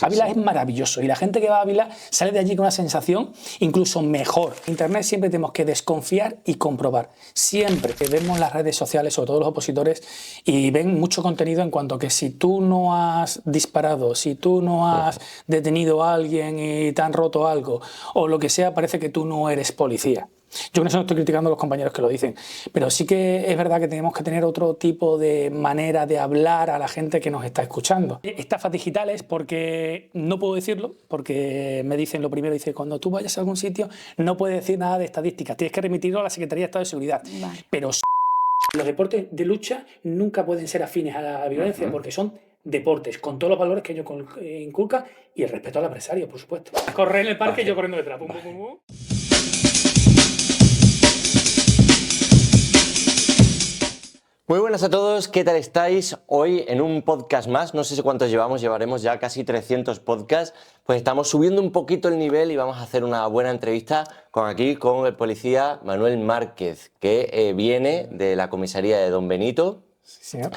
Ávila es maravilloso y la gente que va a Ávila sale de allí con una sensación incluso mejor. Internet siempre tenemos que desconfiar y comprobar. Siempre que vemos las redes sociales, sobre todo los opositores, y ven mucho contenido en cuanto a que si tú no has disparado, si tú no has detenido a alguien y te han roto algo o lo que sea, parece que tú no eres policía. Yo con eso no estoy criticando a los compañeros que lo dicen, pero sí que es verdad que tenemos que tener otro tipo de manera de hablar a la gente que nos está escuchando. Estafas digitales, porque no puedo decirlo, porque me dicen lo primero, dice, cuando tú vayas a algún sitio no puedes decir nada de estadísticas, tienes que remitirlo a la Secretaría de Estado de Seguridad. Vale. Pero los deportes de lucha nunca pueden ser afines a la violencia, porque son deportes, con todos los valores que ello inculca y el respeto al adversario, por supuesto. Correr en el parque y yo corriendo detrás. Pum, pum, pum, pum. Muy buenas a todos, ¿qué tal estáis? Hoy en un podcast más, no sé cuántos llevaremos ya casi 300 podcasts, pues estamos subiendo un poquito el nivel y vamos a hacer una buena entrevista con el policía Manuel Márquez, que viene de la comisaría de Don Benito, sí, señor,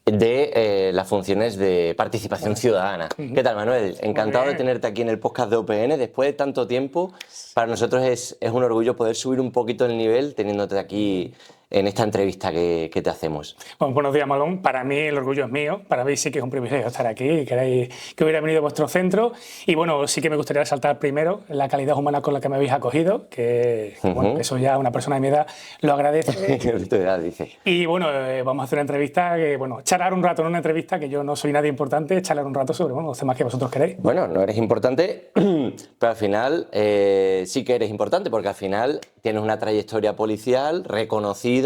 de las funciones de participación ciudadana. ¿Qué tal, Manuel? Encantado de tenerte aquí en el podcast de OPN después de tanto tiempo. Para nosotros es un orgullo poder subir un poquito el nivel teniéndote aquí en esta entrevista que te hacemos. Bueno, buenos días, Malón. Para mí el orgullo es mío. Para mí sí que es un privilegio estar aquí y queréis que hubiera venido a vuestro centro. Y bueno, sí que me gustaría resaltar primero la calidad humana con la que me habéis acogido, que bueno, que soy ya una persona de mi edad, lo agradece. Tu edad, dice. Y bueno, vamos a hacer una entrevista, charlar un rato en una entrevista, que yo no soy nadie importante, charlar un rato sobre los temas que vosotros queréis. Bueno, no eres importante, pero al final sí que eres importante, porque al final tienes una trayectoria policial reconocida,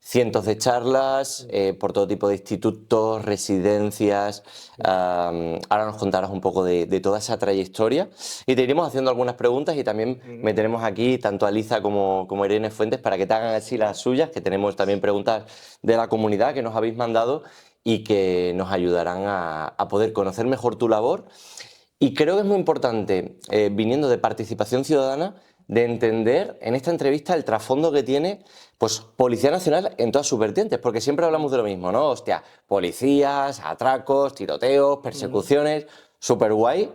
cientos de charlas por todo tipo de institutos, residencias. Ahora nos contarás un poco de toda esa trayectoria y te iremos haciendo algunas preguntas y también meteremos aquí tanto a Liza como Irene Fuentes para que te hagan así las suyas, que tenemos también preguntas de la comunidad que nos habéis mandado y que nos ayudarán a poder conocer mejor tu labor. Y creo que es muy importante, viniendo de participación ciudadana, de entender en esta entrevista el trasfondo que tiene pues Policía Nacional en todas sus vertientes, porque siempre hablamos de lo mismo, ¿no? Hostia, policías, atracos, tiroteos, persecuciones, súper guay,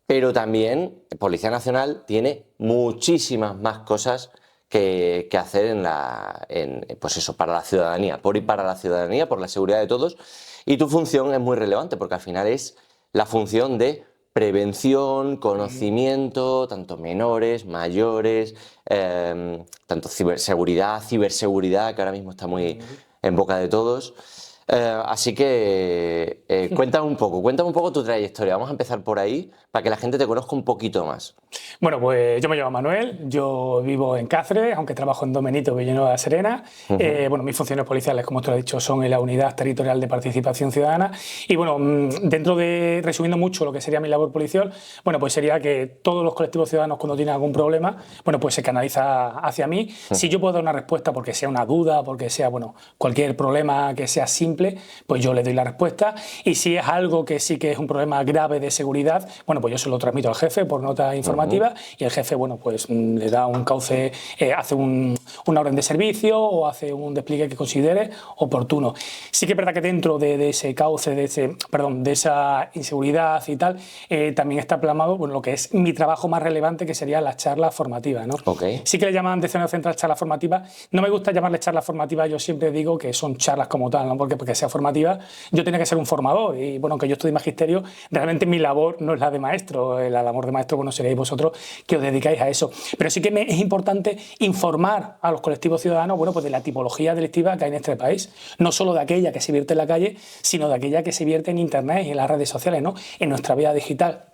pero también Policía Nacional tiene muchísimas más cosas que hacer pues eso, para la ciudadanía, por y para la ciudadanía, por la seguridad de todos, y tu función es muy relevante porque al final es la función de prevención, conocimiento, tanto menores, mayores, tanto ciberseguridad, que ahora mismo está muy en boca de todos. Así que cuéntame un poco tu trayectoria. Vamos a empezar por ahí para que la gente te conozca un poquito más. Bueno, pues yo me llamo Manuel, yo vivo en Cáceres, aunque trabajo en Don Benito, Villanueva de la Serena. Bueno, mis funciones policiales, como tú lo has dicho, son en la Unidad Territorial de Participación Ciudadana. Y bueno, dentro de, resumiendo mucho lo que sería mi labor policial, bueno, pues sería que todos los colectivos ciudadanos cuando tienen algún problema, bueno, pues se canaliza hacia mí. Si yo puedo dar una respuesta porque sea una duda, porque sea, bueno, cualquier problema que sea simple, pues yo le doy la respuesta. Y si es algo que sí que es un problema grave de seguridad, bueno, pues yo se lo transmito al jefe por nota informativa y el jefe, bueno, pues le da un cauce, hace una orden de servicio o hace un despliegue que considere oportuno. Sí que es verdad que dentro de ese cauce, de esa inseguridad y tal, también está plasmado, bueno, lo que es mi trabajo más relevante, que sería las charlas formativas, ¿no? Sí que le llaman Dirección Central charlas formativas. No me gusta llamarle charlas formativas, yo siempre digo que son charlas como tal, ¿no? Porque sea formativa, yo tenía que ser un formador y bueno, aunque yo estudié magisterio, realmente mi labor no es la de maestro, la labor de maestro, bueno, seréis vosotros que os dedicáis a eso. Pero sí que es importante informar a los colectivos ciudadanos, bueno, pues de la tipología delictiva que hay en este país, no solo de aquella que se vierte en la calle, sino de aquella que se vierte en internet y en las redes sociales, ¿no? En nuestra vida digital.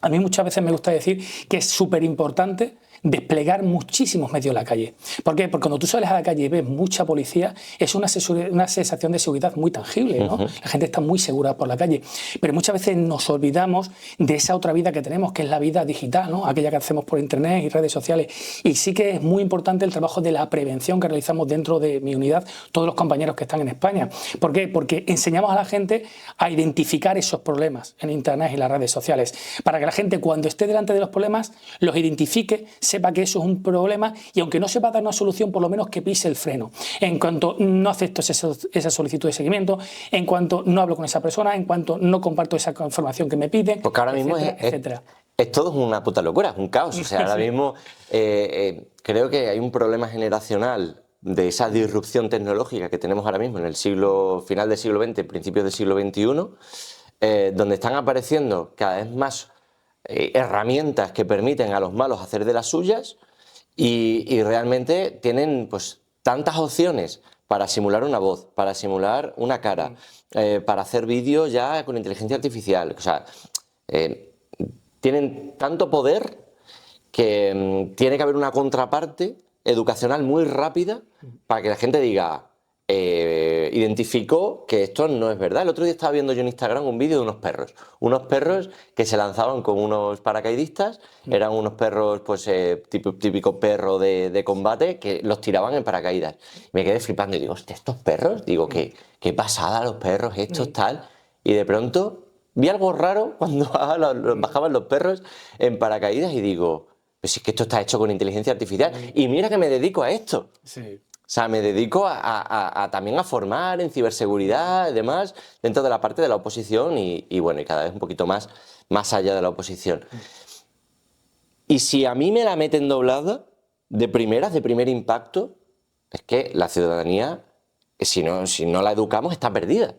A mí muchas veces me gusta decir que es súper importante desplegar muchísimos medios en la calle. ¿Por qué? Porque cuando tú sales a la calle y ves mucha policía, es una sensación de seguridad muy tangible, ¿no? La gente está muy segura por la calle. Pero muchas veces nos olvidamos de esa otra vida que tenemos, que es la vida digital, ¿no? Aquella que hacemos por internet y redes sociales. Y sí que es muy importante el trabajo de la prevención que realizamos dentro de mi unidad, todos los compañeros que están en España. ¿Por qué? Porque enseñamos a la gente a identificar esos problemas en internet y las redes sociales, para que la gente, cuando esté delante de los problemas, los identifique, sepa que eso es un problema y aunque no sepa dar una solución, por lo menos que pise el freno. En cuanto no acepto esa solicitud de seguimiento, en cuanto no hablo con esa persona, en cuanto no comparto esa información que me piden, porque ahora mismo etcétera. Es todo una puta locura, es un caos. O sea, ahora mismo creo que hay un problema generacional de esa disrupción tecnológica que tenemos ahora mismo en el final del siglo XX, principios del siglo XXI, donde están apareciendo cada vez más herramientas que permiten a los malos hacer de las suyas y realmente tienen pues tantas opciones para simular una voz, para simular una cara, para hacer vídeos ya con inteligencia artificial. O sea, tienen tanto poder que tiene que haber una contraparte educacional muy rápida para que la gente diga, identificó que esto no es verdad. El otro día estaba viendo yo en Instagram un vídeo de unos perros que se lanzaban con unos paracaidistas, eran unos perros, pues típico perro de combate, que los tiraban en paracaídas. Me quedé flipando y digo, hostia, estos perros, digo, qué pasada los perros estos, tal, y de pronto vi algo raro cuando bajaban los perros en paracaídas y digo, pues si es que esto está hecho con inteligencia artificial. Y mira que me dedico a esto. Sí. O sea, me dedico también a formar en ciberseguridad y demás dentro de la parte de la oposición y bueno, y cada vez un poquito más allá de la oposición. Y si a mí me la meten doblada, de primer impacto, es que la ciudadanía, si no la educamos, está perdida.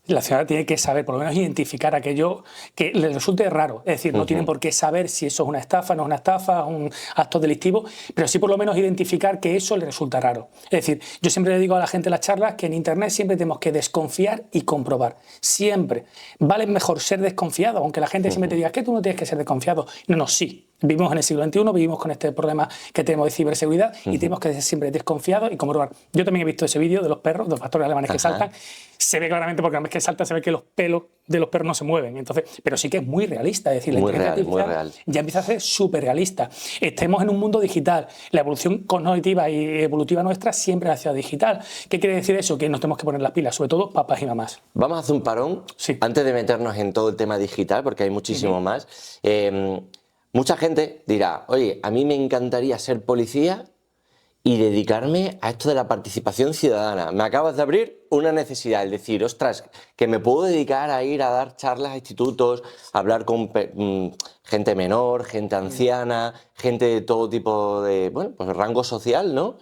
La ciudad tiene que saber, por lo menos identificar aquello que le resulte raro. Es decir, no tienen por qué saber si eso es una estafa, no es una estafa, un acto delictivo, pero sí por lo menos identificar que eso le resulta raro. Es decir, yo siempre le digo a la gente en las charlas que en Internet siempre tenemos que desconfiar y comprobar. Siempre. Vale mejor ser desconfiado, aunque la gente siempre te diga que tú no tienes que ser desconfiado. No, sí. Vivimos en el siglo XXI, vivimos con este problema que tenemos de ciberseguridad y tenemos que ser siempre desconfiados y comprobar. Yo también he visto ese vídeo de los perros, de los pastores alemanes que saltan. Se ve claramente porque a la vez que salta se ve que los pelos de los perros no se mueven. Entonces, pero sí que es muy realista. Es decir, la inteligencia artificial ya empieza a ser súper realista. Estemos en un mundo digital. La evolución cognitiva y evolutiva nuestra siempre hacia digital. ¿Qué quiere decir eso? Que nos tenemos que poner las pilas, sobre todo papás y mamás. Vamos a hacer un parón antes de meternos en todo el tema digital, porque hay muchísimo más. Mucha gente dirá, oye, a mí me encantaría ser policía y dedicarme a esto de la participación ciudadana. Me acabas de abrir una necesidad, es decir, ostras, que me puedo dedicar a ir a dar charlas a institutos, a hablar con gente menor, gente anciana, gente de todo tipo de, bueno, pues rango social, ¿no?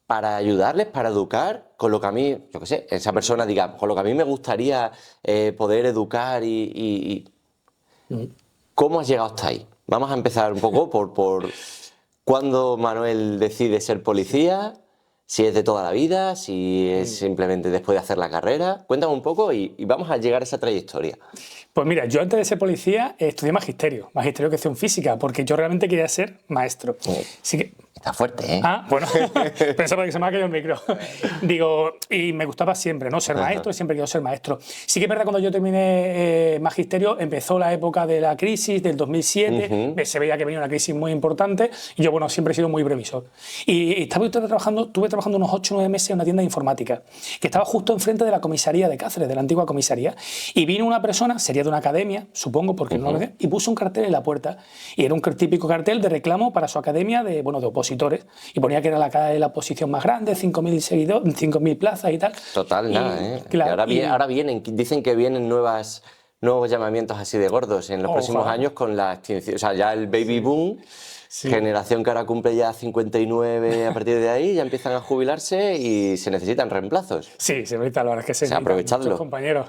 Para ayudarles, para educar, con lo que a mí, yo qué sé, esa persona diga, con lo que a mí me gustaría poder educar ¿Cómo has llegado hasta ahí? Vamos a empezar un poco por cuándo Manuel decide ser policía, si es de toda la vida, si es simplemente después de hacer la carrera. Cuéntame un poco y vamos a llegar a esa trayectoria. Pues mira, yo antes de ser policía estudié magisterio educación física, porque yo realmente quería ser maestro. Así que, está fuerte, ¿eh? Bueno, pensaba que se me ha caído el micro. Digo, y me gustaba siempre, ¿no? Ser maestro, siempre quiero ser maestro. Sí que es verdad, cuando yo terminé magisterio, empezó la época de la crisis del 2007, se veía que venía una crisis muy importante, y yo, bueno, siempre he sido muy previsor. Y estuve trabajando unos 8 o 9 meses en una tienda de informática, que estaba justo enfrente de la comisaría de Cáceres, de la antigua comisaría, y vino una persona, sería de una academia, supongo, porque no lo sé, y puso un cartel en la puerta, y era un típico cartel de reclamo para su academia de opositores, y ponía que era la oposición más grande, 5.000 seguidores, 5.000 plazas y tal. Total, nada, ¿eh? Claro, ahora vienen, dicen que vienen nuevos llamamientos así de gordos en los próximos años con la extinción, o sea, ya el baby boom. Sí. Generación que ahora cumple ya 59, a partir de ahí ya empiezan a jubilarse y se necesitan reemplazos. Sí, se necesita, la verdad es que se aprovechadlo. Muchos compañeros.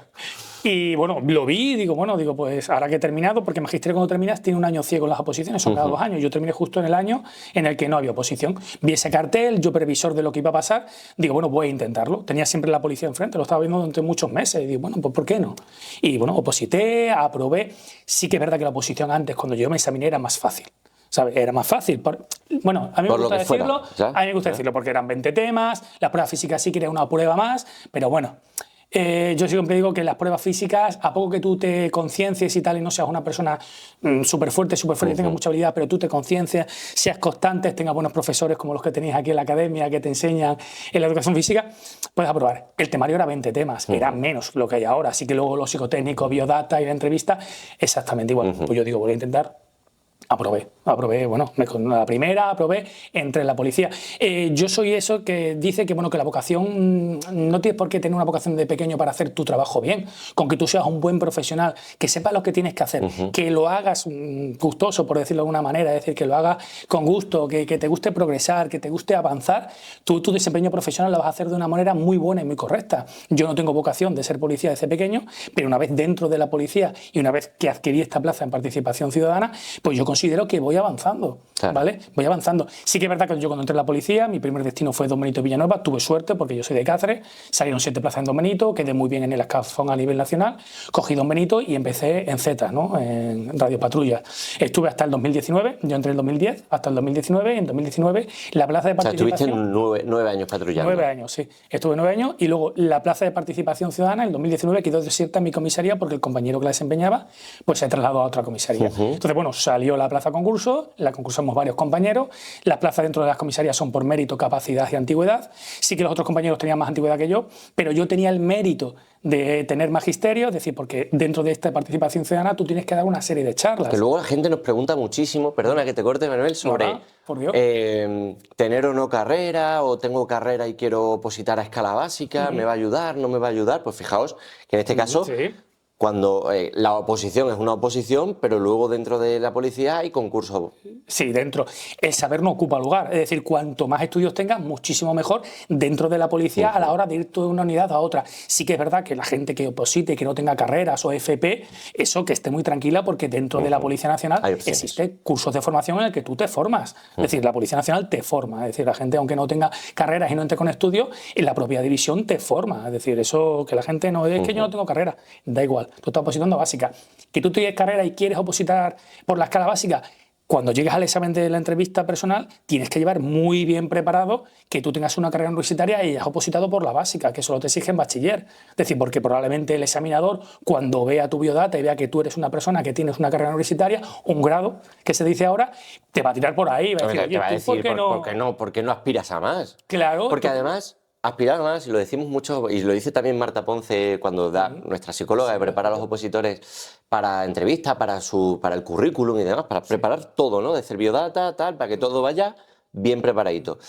Y bueno, lo vi y digo, pues ahora que he terminado, porque magisterio cuando terminas tiene un año ciego en las oposiciones, son cada 2 años. Yo terminé justo en el año en el que no había oposición. Vi ese cartel, yo previsor de lo que iba a pasar, digo, bueno, voy a intentarlo. Tenía siempre la policía enfrente, lo estaba viendo durante muchos meses. Y digo, bueno, pues ¿por qué no? Y bueno, oposité, aprobé. Sí que es verdad que la oposición antes, cuando yo me examiné, era más fácil. ¿Sabes? Era más fácil. Bueno, a mí me gusta decirlo, a mí me gusta decirlo porque eran 20 temas, las pruebas físicas sí que era una prueba más, pero bueno, yo siempre digo que las pruebas físicas, a poco que tú te conciencies y tal, y no seas una persona súper fuerte, tengas mucha habilidad, pero tú te conciencias, seas constante, tengas buenos profesores como los que tenéis aquí en la academia que te enseñan en la educación física, puedes aprobar. El temario era 20 temas, era menos lo que hay ahora, así que luego lo psicotécnico, biodata y la entrevista, exactamente igual. Pues yo digo, voy a intentar. Aprobé, bueno, con la primera aprobé, entré en la policía. Yo soy eso que dice que, bueno, que la vocación, no tienes por qué tener una vocación de pequeño para hacer tu trabajo bien, con que tú seas un buen profesional, que sepas lo que tienes que hacer, que lo hagas gustoso, por decirlo de alguna manera, es decir, que lo hagas con gusto, que te guste progresar, que te guste avanzar, tu desempeño profesional lo vas a hacer de una manera muy buena y muy correcta. Yo no tengo vocación de ser policía desde pequeño, pero una vez dentro de la policía y una vez que adquirí esta plaza en participación ciudadana, pues yo considero que voy avanzando, claro. ¿Vale? Voy avanzando. Sí que es verdad que yo cuando entré en la policía, mi primer destino fue Don Benito Villanueva, tuve suerte porque yo soy de Cáceres, salieron 7 plazas en Don Benito, quedé muy bien en el escalafón a nivel nacional, cogí Don Benito y empecé en Z, ¿no? En Radio Patrulla. Estuve hasta el 2019, yo entré en el 2010, hasta el 2019, en 2019 la plaza de participación... O sea, estuviste 9 años patrullando. 9 años, sí. Estuve 9 años y luego la plaza de participación ciudadana en 2019 quedó desierta en mi comisaría porque el compañero que la desempeñaba pues se trasladó a otra comisaría. Entonces, bueno, salió la plaza concurso, la concursamos varios compañeros, las plazas dentro de las comisarías son por mérito, capacidad y antigüedad. Sí que los otros compañeros tenían más antigüedad que yo, pero yo tenía el mérito de tener magisterio, es decir, porque dentro de esta participación ciudadana tú tienes que dar una serie de charlas. Que luego la gente nos pregunta muchísimo, perdona que te corte, Manuel, sobre tener o no carrera, o tengo carrera y quiero opositar a escala básica, ¿me va a ayudar, no me va a ayudar? Pues fijaos que en este caso... Cuando la oposición es una oposición, pero luego dentro de la policía hay concursos. Sí, dentro. El saber no ocupa lugar. Es decir, cuanto más estudios tengas, muchísimo mejor dentro de la policía a la hora de ir de una unidad a otra. Sí que es verdad que la gente que oposite, que no tenga carreras o FP, eso que esté muy tranquila porque dentro de la Policía Nacional existen cursos de formación en el que tú te formas. Es decir, la Policía Nacional te forma. Es decir, la gente, aunque no tenga carreras y no entre con estudios, en la propia división te forma. Es decir, eso que la gente no es que yo no tengo carrera, da igual. Tú estás opositando a básica. Que tú tienes carrera y quieres opositar por la escala básica, cuando llegues al examen de la entrevista personal, tienes que llevar muy bien preparado que tú tengas una carrera universitaria y hayas opositado por la básica, que solo te exigen bachiller. Es decir, porque probablemente el examinador, cuando vea tu biodata y vea que tú eres una persona que tienes una carrera universitaria, un grado, que se dice ahora, te va a tirar por ahí. Va a decir, ¿por qué no aspiras a más? Claro. Porque además... Aspirar más, y lo decimos mucho, y lo dice también Marta Ponce cuando da nuestra psicóloga que prepara a los opositores para entrevistas, para el currículum y demás, para preparar todo, ¿no? De hacer biodata, tal, para que todo vaya bien preparadito.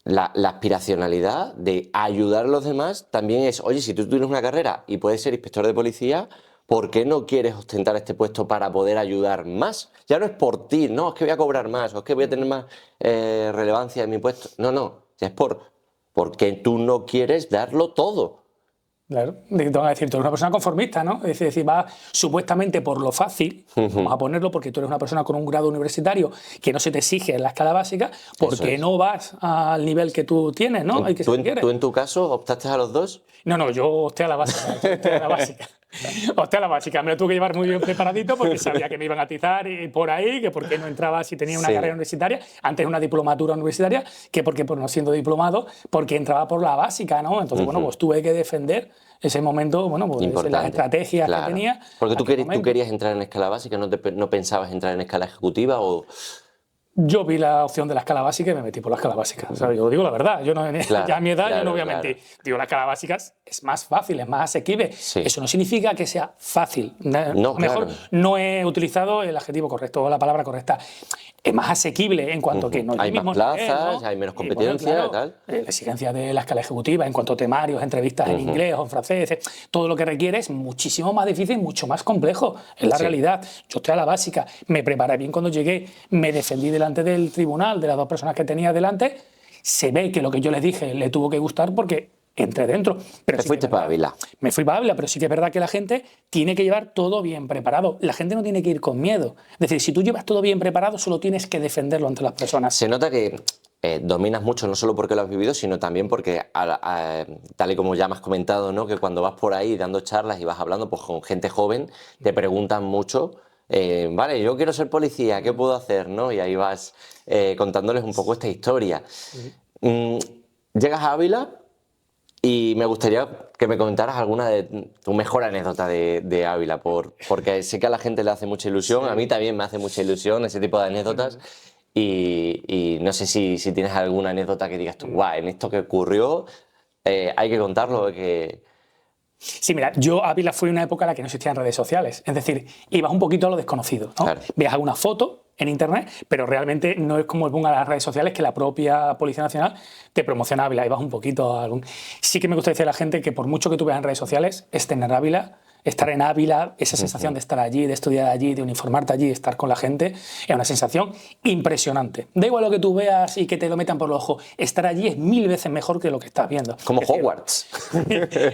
La aspiracionalidad de ayudar a los demás también es, oye, si tú tienes una carrera y puedes ser inspector de policía, ¿por qué no quieres ostentar este puesto para poder ayudar más? Ya no es por ti, no, es que voy a cobrar más, o es que voy a tener más relevancia en mi puesto. No. Es porque tú no quieres darlo todo. Claro, te van a decir, tú eres una persona conformista, ¿no? Es decir, va supuestamente por lo fácil, vamos a ponerlo, porque tú eres una persona con un grado universitario que no se te exige en la escala básica, porque no vas al nivel que tú tienes, ¿no? ¿Tú en tu caso optaste a los dos? No, yo opté a la básica. Opté a la básica. Me lo tuve que llevar muy bien preparadito porque sabía que me iban a atizar y por ahí, que por qué no entraba si tenía una carrera universitaria, antes una diplomatura universitaria, que porque por no siendo diplomado, porque entraba por la básica, ¿no? Entonces, bueno, pues tuve que defender ese momento, bueno, pues las estrategias que tenía. Porque tú querías entrar en escala básica, ¿no pensabas entrar en escala ejecutiva o...? Yo vi la opción de la escala básica y me metí por la escala básica. O sea, yo digo la verdad, yo no, ya a mi edad yo no voy a mentir. Digo, la escala básica es más fácil, es más asequible. Eso no significa que sea fácil. Mejor no he utilizado el adjetivo correcto o la palabra correcta. Es más asequible en cuanto que no hay más plazas, hay menos competencia, tal. La exigencia de la escala ejecutiva en cuanto a temarios, entrevistas en inglés o en francés, todo lo que requiere es muchísimo más difícil, mucho más complejo. Es la realidad. Yo estoy a la básica, me preparé bien cuando llegué, me defendí delante del tribunal, de las 2 personas que tenía delante. Se ve que lo que yo les dije le tuvo que gustar porque entré dentro. Pero ¿Te fuiste para Ávila? Me fui para Ávila, pero sí que es verdad que la gente tiene que llevar todo bien preparado. La gente no tiene que ir con miedo. Es decir, si tú llevas todo bien preparado, solo tienes que defenderlo ante las personas. Se nota que dominas mucho, no solo porque lo has vivido, sino también porque, tal y como ya me has comentado, ¿no? Que cuando vas por ahí dando charlas y vas hablando pues, con gente joven, te preguntan mucho, vale, yo quiero ser policía, ¿qué puedo hacer? ¿No? Y ahí vas contándoles un poco esta historia. Llegas a Ávila y me gustaría que me comentaras alguna de tu mejor anécdota de Ávila, porque sé que a la gente le hace mucha ilusión, a mí también me hace mucha ilusión ese tipo de anécdotas. Y no sé si tienes alguna anécdota que digas tú, guau, en esto que ocurrió hay que contarlo, Sí, mira, yo Ávila fue una época en la que no existían redes sociales. Es decir, ibas un poquito a lo desconocido, ¿no? Claro. Veías alguna foto en internet, pero realmente no es como el boom a las redes sociales que la propia Policía Nacional te promociona Ávila. Ibas un poquito a algún... Sí que me gusta decir a la gente que por mucho que tú veas en redes sociales, es tener Ávila, estar en Ávila, esa sensación de estar allí, de estudiar allí, de uniformarte allí, de estar con la gente, es una sensación impresionante. Da igual lo que tú veas y que te lo metan por el ojo, estar allí es 1000 veces mejor que lo que estás viendo. Como Es decir, Hogwarts.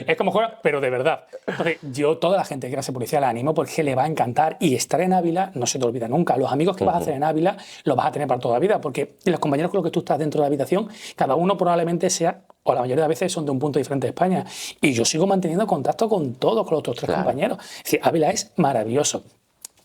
es como Hogwarts, pero de verdad. Entonces, yo, toda la gente que quiera ser policía la animo porque le va a encantar, y estar en Ávila no se te olvida nunca. Los amigos que vas a hacer en Ávila los vas a tener para toda la vida, porque los compañeros con los que tú estás dentro de la habitación, cada uno probablemente sea, o la mayoría de las veces son de un punto diferente de España. Y yo sigo manteniendo contacto con todos, con los otros 3 compañeros. Es decir, Ávila es maravilloso.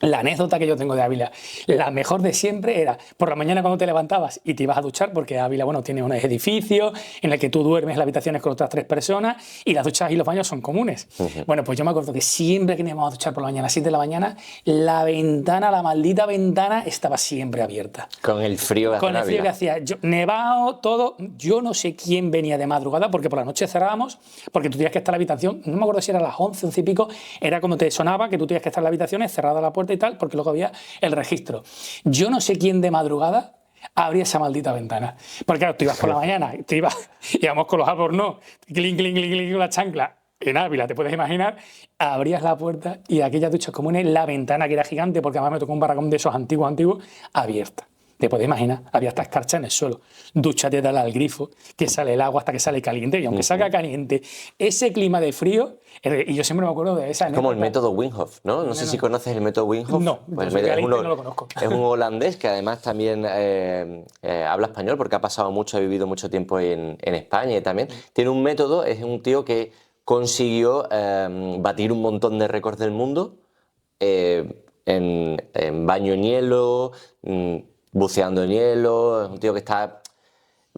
La anécdota que yo tengo de Ávila, la mejor de siempre era por la mañana cuando te levantabas y te ibas a duchar, porque Ávila, bueno, tiene un edificio en el que tú duermes en las habitaciones con otras 3 personas y las duchas y los baños son comunes. Bueno, pues yo me acuerdo que siempre que nos íbamos a duchar por la mañana, a las 7 de la mañana, la ventana, la maldita ventana, estaba siempre abierta. Con el frío que hacía. Con el frío que hacía. Nevado, todo. Yo no sé quién venía de madrugada, porque por la noche cerrábamos, porque tú tenías que estar en la habitación, no me acuerdo si era a las 11, 11 y pico, era como te sonaba que tú tenías que estar en la habitación, cerrada la puerta y tal, porque luego había el registro. Yo no sé quién de madrugada abría esa maldita ventana. Porque claro, tú ibas por la mañana, íbamos con los albornoz, clink, clink, clink, clink, con la chancla, en Ávila, te puedes imaginar, abrías la puerta y aquellas duchas comunes, la ventana que era gigante, porque además me tocó un barracón de esos antiguos, abierta. Te puedes imaginar, había hasta escarcha en el suelo. Dúchate, dale al grifo, que sale el agua hasta que sale caliente, y aunque salga caliente, ese clima de frío, y yo siempre me acuerdo de esa anécdota. Como el método Wim Hof, ¿no? No sé si conoces el método Wim Hof. No, pues no lo conozco. Es un holandés que además también habla español, porque ha pasado mucho, ha vivido mucho tiempo en España y también. Tiene un método, es un tío que consiguió batir un montón de récords del mundo en baño en hielo, buceando en hielo. Es un tío que está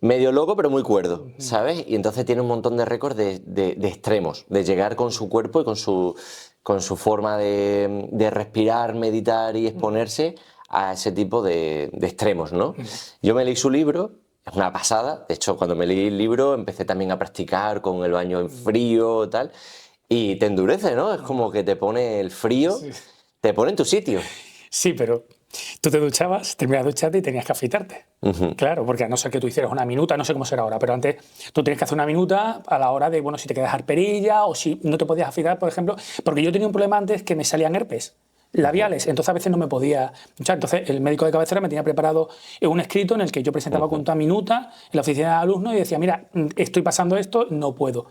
medio loco pero muy cuerdo, ¿sabes? Y entonces tiene un montón de récords de extremos, de llegar con su cuerpo y con su forma de respirar, meditar y exponerse a ese tipo de extremos, ¿no? Yo me leí su libro, es una pasada. De hecho, cuando me leí el libro empecé también a practicar con el baño en frío y tal, y te endurece, ¿no? Es como que te pone el frío, te pone en tu sitio. Sí, pero tú te duchabas, terminabas de ducharte y tenías que afeitarte. Claro, porque a no ser que tú hicieras una minuta, no sé cómo será ahora, pero antes tú tenías que hacer una minuta a la hora de, bueno, si te quedas arperilla o si no te podías afeitar, por ejemplo, porque yo tenía un problema antes que me salían herpes labiales, entonces a veces no me podía duchar. Entonces el médico de cabecera me tenía preparado un escrito en el que yo presentaba con una minuta en la oficina de alumnos y decía, mira, estoy pasando esto, no puedo.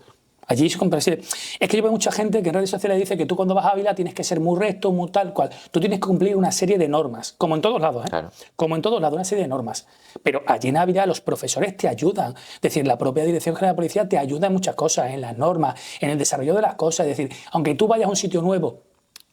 Allí es comprensible. Es que yo veo mucha gente que en redes sociales dice que tú cuando vas a Ávila tienes que ser muy recto, muy tal cual. Tú tienes que cumplir una serie de normas, como en todos lados, ¿eh? Claro. Como en todos lados, una serie de normas. Pero allí en Ávila los profesores te ayudan. Es decir, la propia Dirección General de Policía te ayuda en muchas cosas, en las normas, en el desarrollo de las cosas. Es decir, aunque tú vayas a un sitio nuevo,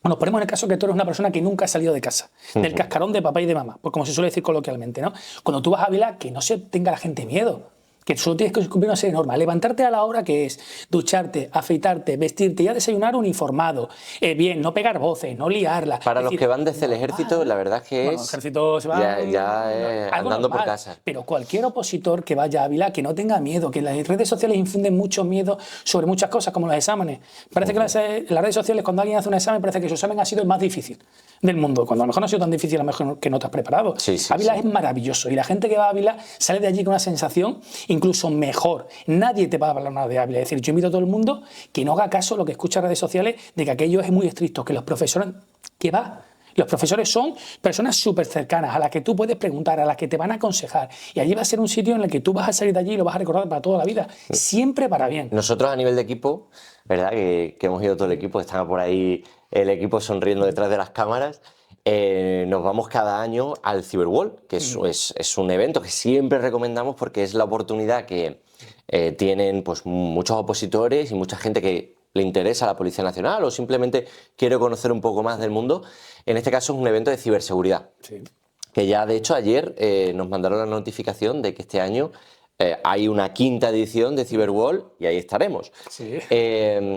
nos ponemos en el caso que tú eres una persona que nunca ha salido de casa, del cascarón de papá y de mamá, pues como se suele decir coloquialmente, ¿no? Cuando tú vas a Ávila, que no se tenga la gente miedo. Que solo tienes que cumplir una serie de normas. Levantarte a la hora que es, ducharte, afeitarte, vestirte, ya desayunar uniformado, bien, no pegar voces, no liarla. Para los que van desde el ejército, la verdad es que bueno, el ejército se va andando por casa. Pero cualquier opositor que vaya a Ávila, que no tenga miedo, que las redes sociales infunden mucho miedo sobre muchas cosas, como los exámenes. Parece que las redes sociales, cuando alguien hace un examen, parece que su examen ha sido el más difícil del mundo, cuando a lo mejor no ha sido tan difícil, a lo mejor que no te has preparado. Ávila es maravilloso y la gente que va a Ávila sale de allí con una sensación incluso mejor. Nadie te va a hablar nada de Ávila. Es decir, yo invito a todo el mundo que no haga caso a lo que escucha en redes sociales de que aquello es muy estricto, que los profesores, ¿qué va? Los profesores son personas súper cercanas, a las que tú puedes preguntar, a las que te van a aconsejar. Y allí va a ser un sitio en el que tú vas a salir de allí y lo vas a recordar para toda la vida. Siempre para bien. Nosotros a nivel de equipo, ¿verdad? Que hemos ido todo el equipo, estaba por ahí el equipo sonriendo detrás de las cámaras. Nos vamos cada año al Cyberwall, que es un evento que siempre recomendamos porque es la oportunidad que tienen pues, muchos opositores y mucha gente que le interesa a la Policía Nacional o simplemente quiere conocer un poco más del mundo. En este caso es un evento de ciberseguridad, que ya de hecho ayer nos mandaron la notificación de que este año hay una 5ª edición de Cyberwall y ahí estaremos.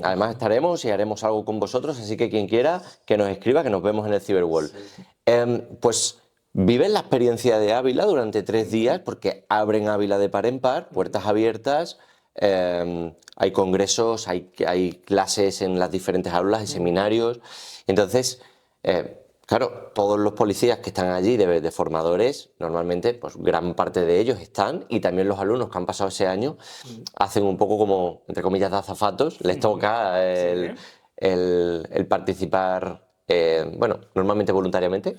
Además estaremos y haremos algo con vosotros, así que quien quiera que nos escriba, que nos vemos en el Cyberwall. Pues viven la experiencia de Ávila durante 3 días porque abren Ávila de par en par, puertas abiertas, hay congresos, hay clases en las diferentes aulas, hay seminarios. Entonces, claro, todos los policías que están allí de formadores, normalmente, pues gran parte de ellos están, y también los alumnos que han pasado ese año hacen un poco como, entre comillas, de azafatos, les toca el participar, bueno, normalmente voluntariamente,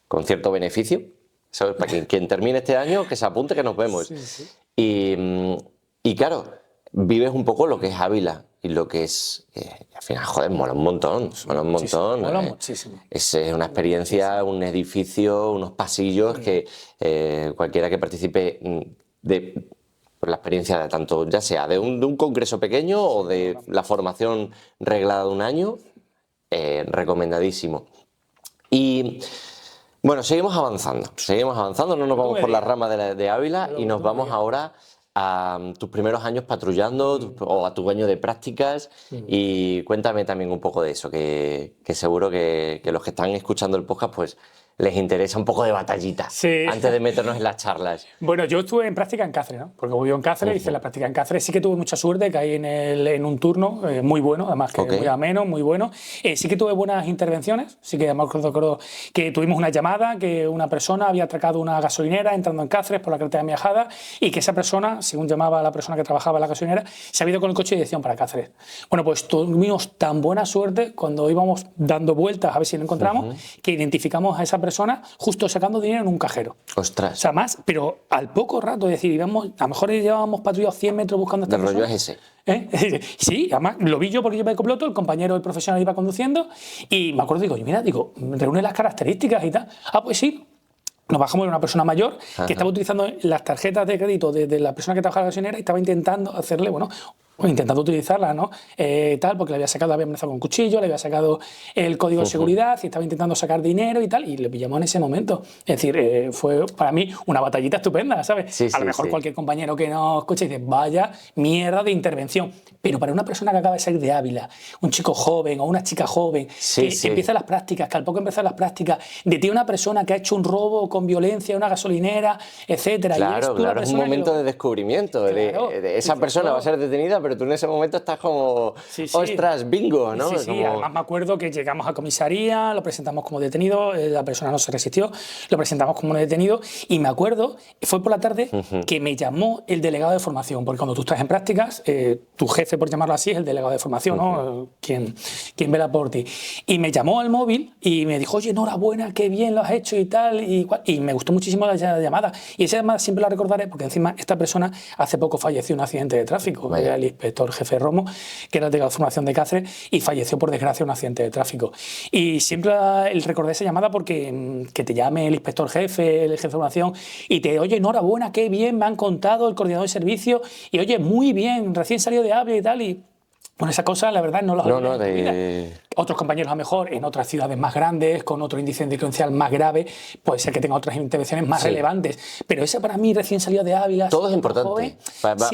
con cierto beneficio, ¿sabes? Para quien termine este año, que se apunte, que nos vemos. Y claro, vives un poco lo que es Ávila y lo que es, al final, joder, mola un montón, mola un montón. Mola muchísimo. Es una experiencia, un edificio, unos pasillos que cualquiera que participe por la experiencia de tanto, ya sea de un congreso pequeño o de la formación reglada de un año, recomendadísimo. Y bueno, seguimos avanzando, no nos vamos por la rama de Ávila y nos vamos ahora a tus primeros años patrullando o a tu año de prácticas, y cuéntame también un poco de eso, que seguro que los que están escuchando el podcast pues les interesa un poco de batallita antes de meternos en las charlas. Bueno, yo estuve en práctica en Cáceres, ¿no? Porque vivo en Cáceres, hice la práctica en Cáceres. Sí que tuve mucha suerte, caí en un turno muy bueno, además que muy ameno, muy bueno. Sí que tuve buenas intervenciones, sí que además recuerdo que tuvimos una llamada, que una persona había atracado una gasolinera entrando en Cáceres por la carretera de Miajada, y que esa persona, según llamaba a la persona que trabajaba en la gasolinera, se había ido con el coche de dirección para Cáceres. Bueno, pues tuvimos tan buena suerte cuando íbamos dando vueltas a ver si lo encontramos, que identificamos a esa persona justo sacando dinero en un cajero. Ostras. O sea, más, pero al poco rato, es decir, íbamos, a lo mejor llevábamos patrullados 100 metros buscando a esta persona. ¿El rollo es ese? Sí, además lo vi yo porque yo iba de copiloto, el compañero, el profesional iba conduciendo, y me acuerdo, digo, reúne las características y tal. Ah, pues sí. Nos bajamos de una persona mayor que estaba utilizando las tarjetas de crédito de la persona que trabajaba en la gasolinera y estaba intentando hacerle, intentando utilizarla, ¿no? Porque le había amenazado con un cuchillo, le había sacado el código de seguridad y estaba intentando sacar dinero y tal, y le pillamos en ese momento. Es decir, fue para mí una batallita estupenda, ¿sabes? A lo mejor cualquier compañero que nos escuche dice, vaya mierda de intervención. Pero para una persona que acaba de salir de Ávila, un chico joven o una chica joven, que empieza las prácticas, que al poco empezar las prácticas, detiene una persona que ha hecho un robo con violencia en una gasolinera, etcétera. Claro, es un momento de descubrimiento. Esa persona va a ser detenida, pero tú en ese momento estás como, ostras, bingo, ¿no? Sí, además me acuerdo que llegamos a comisaría, lo presentamos como detenido, la persona no se resistió, lo presentamos como detenido, y me acuerdo, fue por la tarde, que me llamó el delegado de formación, porque cuando tú estás en prácticas, tu jefe, por llamarlo así, es el delegado de formación, ¿no? Quien vela por ti. Y me llamó al móvil y me dijo, oye, enhorabuena, qué bien lo has hecho y tal, y me gustó muchísimo la llamada. Y esa llamada siempre la recordaré, porque encima esta persona hace poco falleció en un accidente de tráfico, era el inspector jefe Romo, que era el delegado de formación de Cáceres, y falleció por desgracia en un accidente de tráfico. Y siempre recordé esa llamada porque que te llame el inspector jefe, el jefe de formación, y te oye, enhorabuena, qué bien, me han contado el coordinador de servicio, y oye, muy bien, recién salido de Ávila y tal, y bueno, esa cosa, la verdad, no lo Otros compañeros, a lo mejor, en otras ciudades más grandes, con otro índice delincuencial más grave, puede ser que tenga otras intervenciones más relevantes. Pero esa, para mí, recién salido de Ávila... Todo es importante. Joven,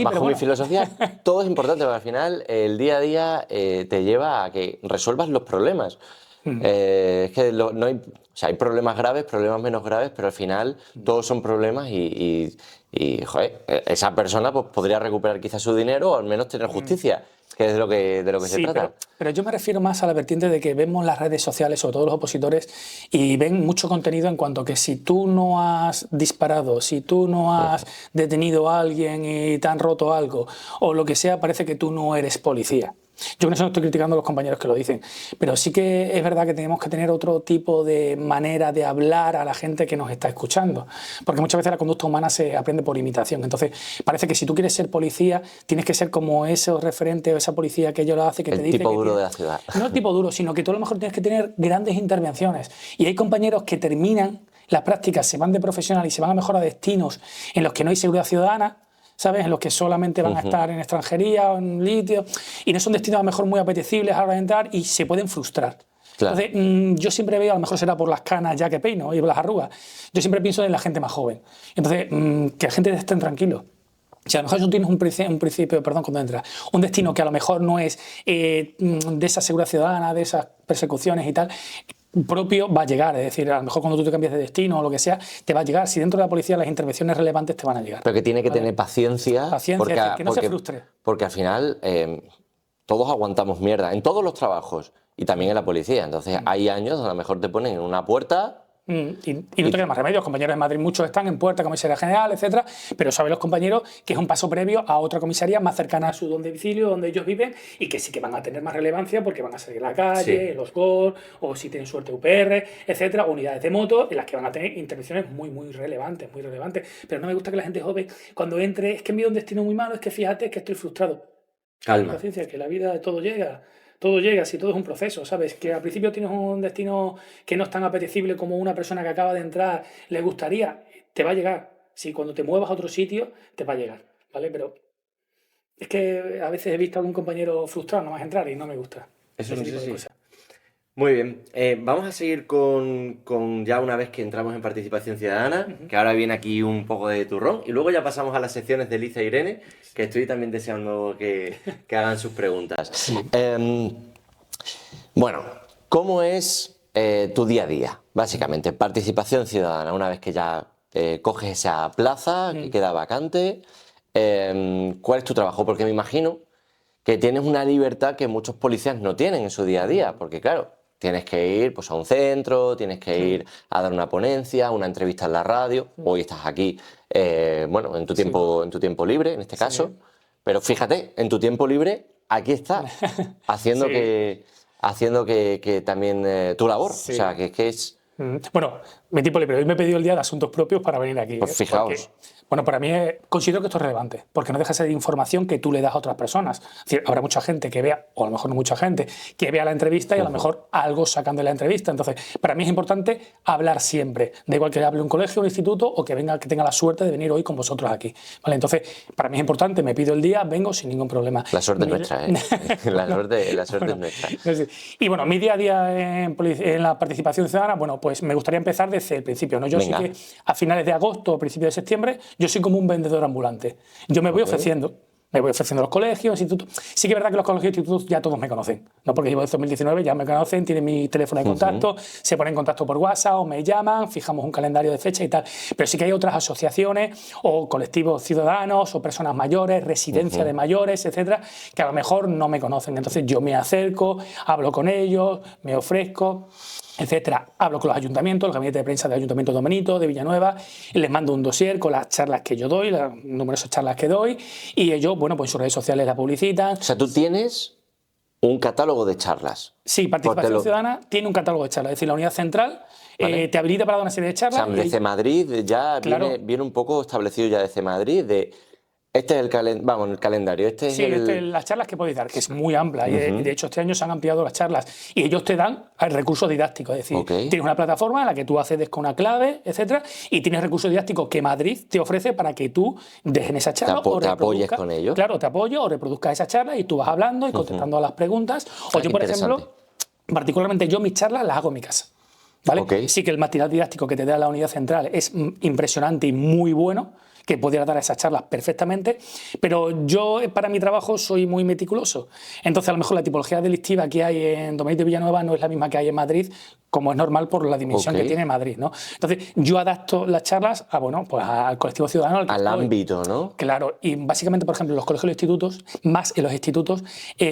bajo mi filosofía, todo es importante, porque al final el día a día te lleva a que resuelvas los problemas. Es que no hay, hay problemas graves, problemas menos graves, pero al final todos son problemas y joder, esa persona pues, podría recuperar quizás su dinero o al menos tener justicia. Que es de lo que se trata. Pero yo me refiero más a la vertiente de que vemos las redes sociales, sobre todo los opositores, y ven mucho contenido en cuanto a que si tú no has disparado, si tú no has detenido a alguien y te han roto algo, o lo que sea, parece que tú no eres policía. Yo con eso no estoy criticando a los compañeros que lo dicen, pero sí que es verdad que tenemos que tener otro tipo de manera de hablar a la gente que nos está escuchando, porque muchas veces la conducta humana se aprende por imitación. Entonces parece que si tú quieres ser policía tienes que ser como ese referente o esa policía que ellos lo hace, que te dice el tipo que duro de la ciudad. No el tipo duro, sino que tú a lo mejor tienes que tener grandes intervenciones, y hay compañeros que terminan las prácticas, se van de profesional y se van a mejor a destinos en los que no hay seguridad ciudadana, ¿sabes? En los que solamente van a estar en extranjería o en litio, y no son destinos a lo mejor muy apetecibles a la hora de entrar, y se pueden frustrar. Claro. Entonces, yo siempre veo, a lo mejor será por las canas ya que peino y por las arrugas, yo siempre pienso en la gente más joven. Entonces, que la gente esté tranquilo. Si a lo mejor tú tienes un principio, cuando entras, un destino que a lo mejor no es de esa seguridad ciudadana, de esas persecuciones y tal, propio va a llegar. Es decir, a lo mejor cuando tú te cambias de destino o lo que sea, te va a llegar. Si dentro de la policía las intervenciones relevantes te van a llegar. Pero que tiene que tener paciencia. Paciencia, es decir, que no se frustre. Porque al final todos aguantamos mierda, en todos los trabajos y también en la policía. Entonces hay años donde a lo mejor te ponen en una puerta. Y no te queda más remedio. Los compañeros de Madrid, muchos están en puerta, comisaría general, etcétera, pero saben los compañeros que es un paso previo a otra comisaría más cercana a su domicilio, donde ellos viven, y que sí que van a tener más relevancia porque van a salir a la calle, en los GOR, o si tienen suerte UPR, etcétera, unidades de moto en las que van a tener intervenciones muy relevantes, muy relevantes. Pero no me gusta que la gente joven, cuando entre, es que me dio un destino muy malo, es que fíjate, es que estoy frustrado. Calma. Paciencia, que la vida todo llega. Todo llega, si todo es un proceso, ¿sabes? Que al principio tienes un destino que no es tan apetecible como una persona que acaba de entrar le gustaría, te va a llegar. Si cuando te muevas a otro sitio, te va a llegar, ¿vale? Pero es que a veces he visto a algún compañero frustrado nada más entrar y no me gusta. Eso sí. Muy bien, vamos a seguir con ya una vez que entramos en participación ciudadana, que ahora viene aquí un poco de turrón, y luego ya pasamos a las secciones de Liza e Irene, que estoy también deseando que hagan sus preguntas. Bueno, ¿cómo es tu día a día? Básicamente, participación ciudadana, una vez que ya coges esa plaza que queda vacante, ¿cuál es tu trabajo? Porque me imagino que tienes una libertad que muchos policías no tienen en su día a día, porque claro, tienes que ir pues, a un centro, tienes que ir a dar una ponencia, una entrevista en la radio. Hoy estás aquí, bueno, en tu tiempo libre, en este caso. Pero fíjate, en tu tiempo libre, aquí estás, haciendo que también tu labor. O sea, que es... Bueno, mi tiempo libre. Hoy me he pedido el día de asuntos propios para venir aquí. Pues fijaos. Porque, bueno, para mí considero que esto es relevante, porque no deja de ser información que tú le das a otras personas. Es decir, habrá mucha gente que vea, o a lo mejor no mucha gente, que vea la entrevista y a lo mejor algo sacan de la entrevista. Entonces, para mí es importante hablar siempre, da igual que hable un colegio, un instituto, o que tenga la suerte de venir hoy con vosotros aquí. ¿Vale? Entonces, para mí es importante, me pido el día, vengo sin ningún problema. La suerte es nuestra, ¿eh? La suerte es nuestra. Y bueno, mi día a día en la participación ciudadana, bueno, pues me gustaría empezar desde el principio, ¿no? Yo sí que a finales de agosto o principios de septiembre, yo soy como un vendedor ambulante. Yo me voy ofreciendo a los colegios, institutos. Sí que es verdad que los colegios y institutos ya todos me conocen, ¿no? Porque llevo desde 2019, ya me conocen, tienen mi teléfono de contacto, se ponen en contacto por WhatsApp o me llaman, fijamos un calendario de fecha y tal. Pero sí que hay otras asociaciones o colectivos ciudadanos o personas mayores, residencia de mayores, etcétera, que a lo mejor no me conocen. Entonces yo me acerco, hablo con ellos, me ofrezco, etcétera. Hablo con los ayuntamientos, el gabinete de prensa del Ayuntamiento de Don Benito, de Villanueva, les mando un dossier con las charlas que yo doy, las numerosas charlas que doy, y ellos, bueno, pues en sus redes sociales la publicitan. O sea, tú tienes un catálogo de charlas. Sí, Participación Ciudadana tiene un catálogo de charlas, es decir, la unidad central te habilita para dar una serie de charlas. O sea, desde Madrid ya viene un poco establecido ya desde Madrid de... Este es el calendario. Este es las charlas que podéis dar, que es muy amplia. Y de hecho, este año se han ampliado las charlas. Y ellos te dan recursos didácticos. Es decir, tienes una plataforma en la que tú accedes con una clave, etcétera, y tienes recursos didácticos que Madrid te ofrece para que tú dejes en esa charla te apoyes con ellos. Claro, te apoyo o reproduzcas esa charla y tú vas hablando y contestando a las preguntas. O yo, por ejemplo, particularmente yo mis charlas las hago en mi casa. ¿Vale? Sí que el material didáctico que te da la unidad central es impresionante y muy bueno, que pudiera dar esas charlas perfectamente, pero yo para mi trabajo soy muy meticuloso. Entonces a lo mejor la tipología delictiva que hay en Don Benito de Villanueva no es la misma que hay en Madrid, como es normal por la dimensión que tiene Madrid, ¿no? Entonces yo adapto las charlas a, bueno, pues al colectivo ciudadano. Al ámbito, ¿no? Claro, y básicamente, por ejemplo, en los colegios y los institutos, más en los institutos,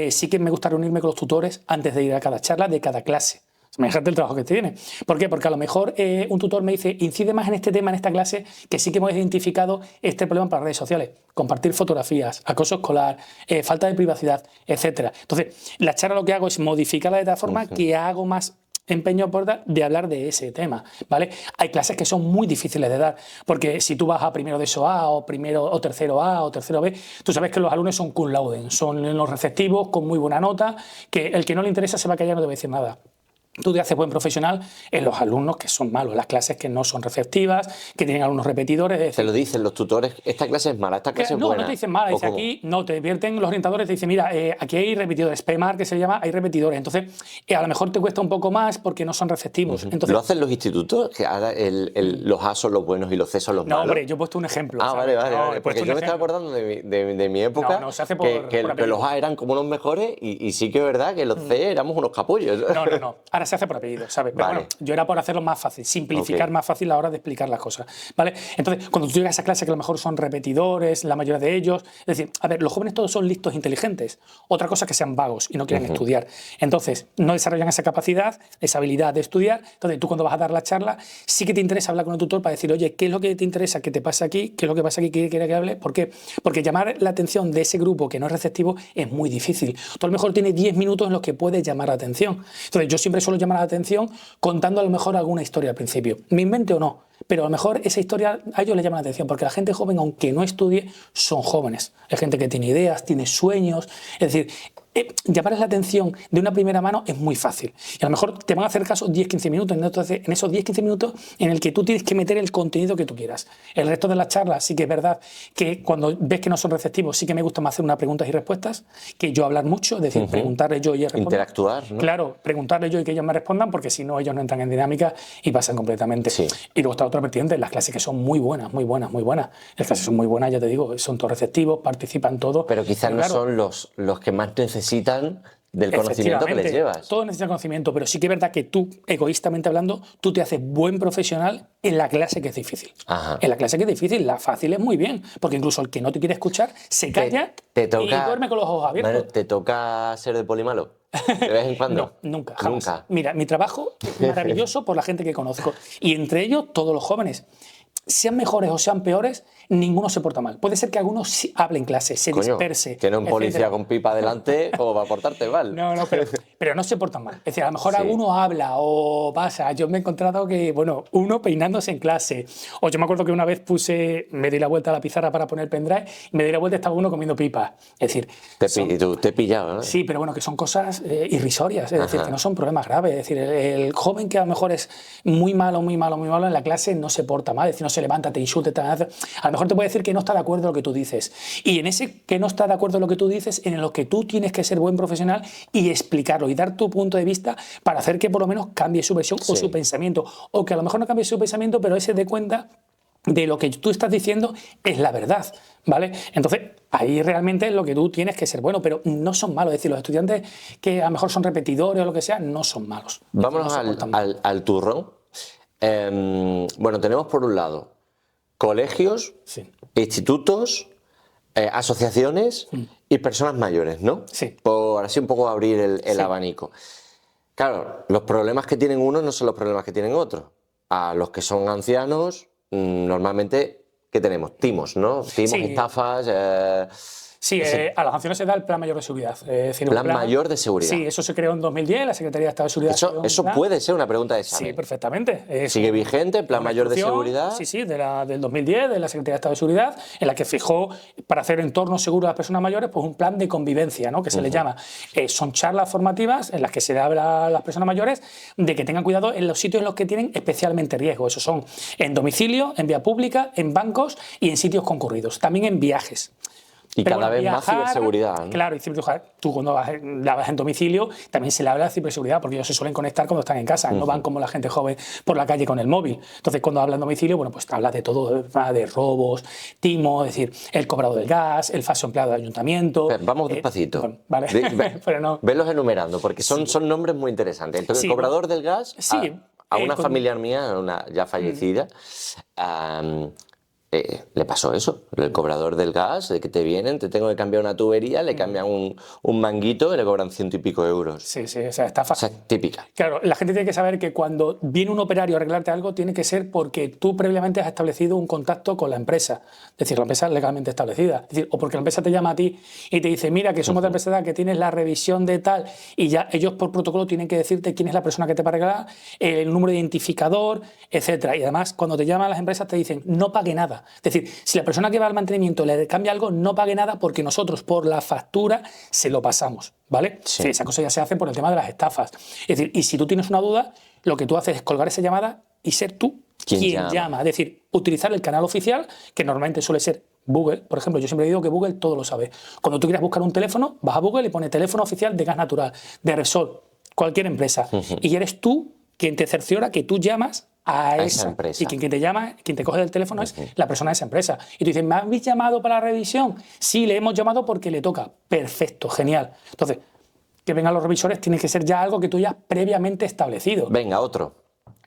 sí que me gusta reunirme con los tutores antes de ir a cada charla de cada clase. Imagínate el trabajo que tiene. ¿Por qué? Porque a lo mejor un tutor me dice, incide más en este tema, en esta clase, que sí que hemos identificado este problema para redes sociales. Compartir fotografías, acoso escolar, falta de privacidad, etcétera. Entonces, la charla lo que hago es modificarla de tal forma que hago más empeño de hablar de ese tema, ¿vale? Hay clases que son muy difíciles de dar, porque si tú vas a primero de ESO A o tercero A o tercero B, tú sabes que los alumnos son cum laude, son los receptivos, con muy buena nota, que el que no le interesa se va a callar y no te va a decir nada. Tú te haces buen profesional en los alumnos que son malos, las clases que no son receptivas, que tienen alumnos repetidores. Te lo dicen los tutores, esta clase es mala, esta clase es buena. No te dicen mala, dice aquí, no, te divierten los orientadores, te dicen, mira, aquí hay repetidores, PEMAR que se llama, hay repetidores, entonces a lo mejor te cuesta un poco más porque no son receptivos. Entonces, ¿lo hacen los institutos? Que ahora los A son los buenos y los C son los malos. No, hombre, yo he puesto un ejemplo. Vale, porque yo me estaba acordando de mi época, no, se hace que los A eran como los mejores y sí que es verdad que los C éramos unos capullos. No. Ahora se hace por apellido, ¿sabes? Pero Vale. bueno, yo era por hacerlo más fácil, simplificar más fácil a la hora de explicar las cosas, ¿vale? Entonces, cuando tú llegas a esa clase que a lo mejor son repetidores, la mayoría de ellos, es decir, a ver, los jóvenes todos son listos, inteligentes. Otra cosa es que sean vagos y no quieren estudiar. Entonces, no desarrollan esa capacidad, esa habilidad de estudiar. Entonces, tú cuando vas a dar la charla, sí que te interesa hablar con el tutor para decir, oye, ¿qué es lo que te interesa que te pase aquí? ¿Qué es lo que pasa aquí? ¿Qué quiere que hable? ¿Por qué? Porque llamar la atención de ese grupo que no es receptivo es muy difícil. Tú a lo mejor tienes 10 minutos en los que puedes llamar la atención. Entonces, yo siempre suelo llamar la atención contando a lo mejor alguna historia al principio. Me invente o no, pero a lo mejor esa historia a ellos les llama la atención, porque la gente joven, aunque no estudie, son jóvenes. Hay gente que tiene ideas, tiene sueños. Es decir, llamarles la atención de una primera mano es muy fácil. Y a lo mejor te van a hacer caso 10-15 minutos. Entonces, en esos 10-15 minutos en el que tú tienes que meter el contenido que tú quieras. El resto de las charlas sí que es verdad que cuando ves que no son receptivos, sí que me gusta más hacer unas preguntas y respuestas, que yo hablar mucho, es decir, preguntarle yo y ellos respondan. Interactuar, ¿no? Claro, preguntarle yo y que ellos me respondan, porque si no, ellos no entran en dinámica y pasan completamente. Sí. Y luego está otra vertiente, las clases que son muy buenas, muy buenas, muy buenas. Las clases son muy buenas, ya te digo, son todos receptivos, participan todos. Pero quizás no son los que más necesitan del conocimiento que les llevas. Todo necesita conocimiento, pero sí que es verdad que tú, egoístamente hablando, tú te haces buen profesional en la clase que es difícil. Ajá. En la clase que es difícil, la fácil es muy bien, porque incluso el que no te quiere escuchar se calla te toca, y duerme con los ojos abiertos. Manuel, ¿te toca ser de polimalo? ¿De vez en cuando? No, nunca, jamás. Nunca. Mira, mi trabajo es maravilloso por la gente que conozco, y entre ellos todos los jóvenes. Sean mejores o sean peores, ninguno se porta mal. Puede ser que algunos sí hable en clase, se disperse. Tiene un policía etcétera. con pipa delante o va a portarte mal. No, pero no se portan mal. Es decir, a lo mejor Sí. alguno habla o pasa. Yo me he encontrado que, bueno, uno peinándose en clase. O yo me acuerdo que una vez me di la vuelta a la pizarra para poner el pendrive y me di la vuelta y estaba uno comiendo pipa. Es decir, Y tú te he pillado, ¿no? sí, pero bueno, que son cosas irrisorias, es decir, que no son problemas graves. Es decir, el joven que a lo mejor es muy malo, muy malo, muy malo en la clase no se porta mal, es decir, no se levanta, te insulta, a lo mejor te puede decir que no está de acuerdo en lo que tú dices. Y en ese que no está de acuerdo en lo que tú dices, en lo que tú tienes que ser buen profesional y explicarlo y dar tu punto de vista para hacer que por lo menos cambie su versión o su pensamiento. O que a lo mejor no cambie su pensamiento, pero él se dé cuenta de lo que tú estás diciendo es la verdad, ¿vale? Entonces, ahí realmente es lo que tú tienes que ser bueno, pero no son malos. Es decir, los estudiantes que a lo mejor son repetidores o lo que sea, no son malos. Vámonos al turrón. Bueno, tenemos por un lado colegios, institutos, asociaciones y personas mayores, ¿no? Sí. Por así un poco abrir el abanico. Claro, los problemas que tienen unos no son los problemas que tienen otros. A los que son ancianos, normalmente, ¿qué tenemos? Timos, ¿no? Timos, estafas... Sí, a los ancianos se da el Plan Mayor de Seguridad. Es decir, Plan Mayor de Seguridad. Sí, eso se creó en 2010, la Secretaría de Estado de Seguridad. Eso puede ser una pregunta de examen. Sí, perfectamente. ¿Sigue vigente Plan Mayor de Seguridad? Sí, del 2010, de la Secretaría de Estado de Seguridad, en la que fijó, para hacer entornos seguros a las personas mayores, pues un plan de convivencia, ¿no? Que se le llama. Son charlas formativas en las que se le habla a las personas mayores de que tengan cuidado en los sitios en los que tienen especialmente riesgo. Esos son en domicilio, en vía pública, en bancos y en sitios concurridos. También en viajes. Y cada vez más ciberseguridad, ¿no? Claro, y tú cuando la vas en domicilio también se le habla de ciberseguridad, porque ellos se suelen conectar cuando están en casa, no van como la gente joven por la calle con el móvil. Entonces, cuando hablan de domicilio, pues habla de todo, de robos, timos, es decir, el cobrado del gas, el falso empleado del ayuntamiento. Pero vamos despacito. Bueno, vale. Pero no. Velos enumerando, porque son nombres muy interesantes. Entonces, el cobrador del gas, a una familiar mía, una ya fallecida, le pasó eso, el cobrador del gas, de que te vienen, te tengo que cambiar una tubería, le cambian un manguito y le cobran 100 y pico euros. Sí, o sea, estafa. O sea, típica. Claro, la gente tiene que saber que cuando viene un operario a arreglarte algo, tiene que ser porque tú previamente has establecido un contacto con la empresa, es decir, la empresa legalmente establecida, es decir, o porque la empresa te llama a ti y te dice, mira, que somos de la empresa que tienes la revisión de tal, y ya ellos por protocolo tienen que decirte quién es la persona que te va a arreglar, el número de identificador, etcétera. Y además, cuando te llaman las empresas te dicen, no pague nada. Es decir, si la persona que va al mantenimiento le cambia algo, no pague nada porque nosotros por la factura se lo pasamos, ¿vale? Sí. Sí, esa cosa ya se hace por el tema de las estafas. Es decir, y si tú tienes una duda, lo que tú haces es colgar esa llamada y ser tú quien llama. Es decir, utilizar el canal oficial, que normalmente suele ser Google. Por ejemplo, yo siempre digo que Google todo lo sabe. Cuando tú quieras buscar un teléfono, vas a Google y pones teléfono oficial de gas natural, de Repsol, cualquier empresa. Y eres tú quien te cerciora que tú llamas a esa empresa. Y quien te llama, quien te coge el teléfono es la persona de esa empresa. Y tú dices, ¿me habéis llamado para la revisión? Sí, le hemos llamado porque le toca. Perfecto, genial. Entonces, que vengan los revisores tiene que ser ya algo que tú ya has previamente establecido. Venga, otro.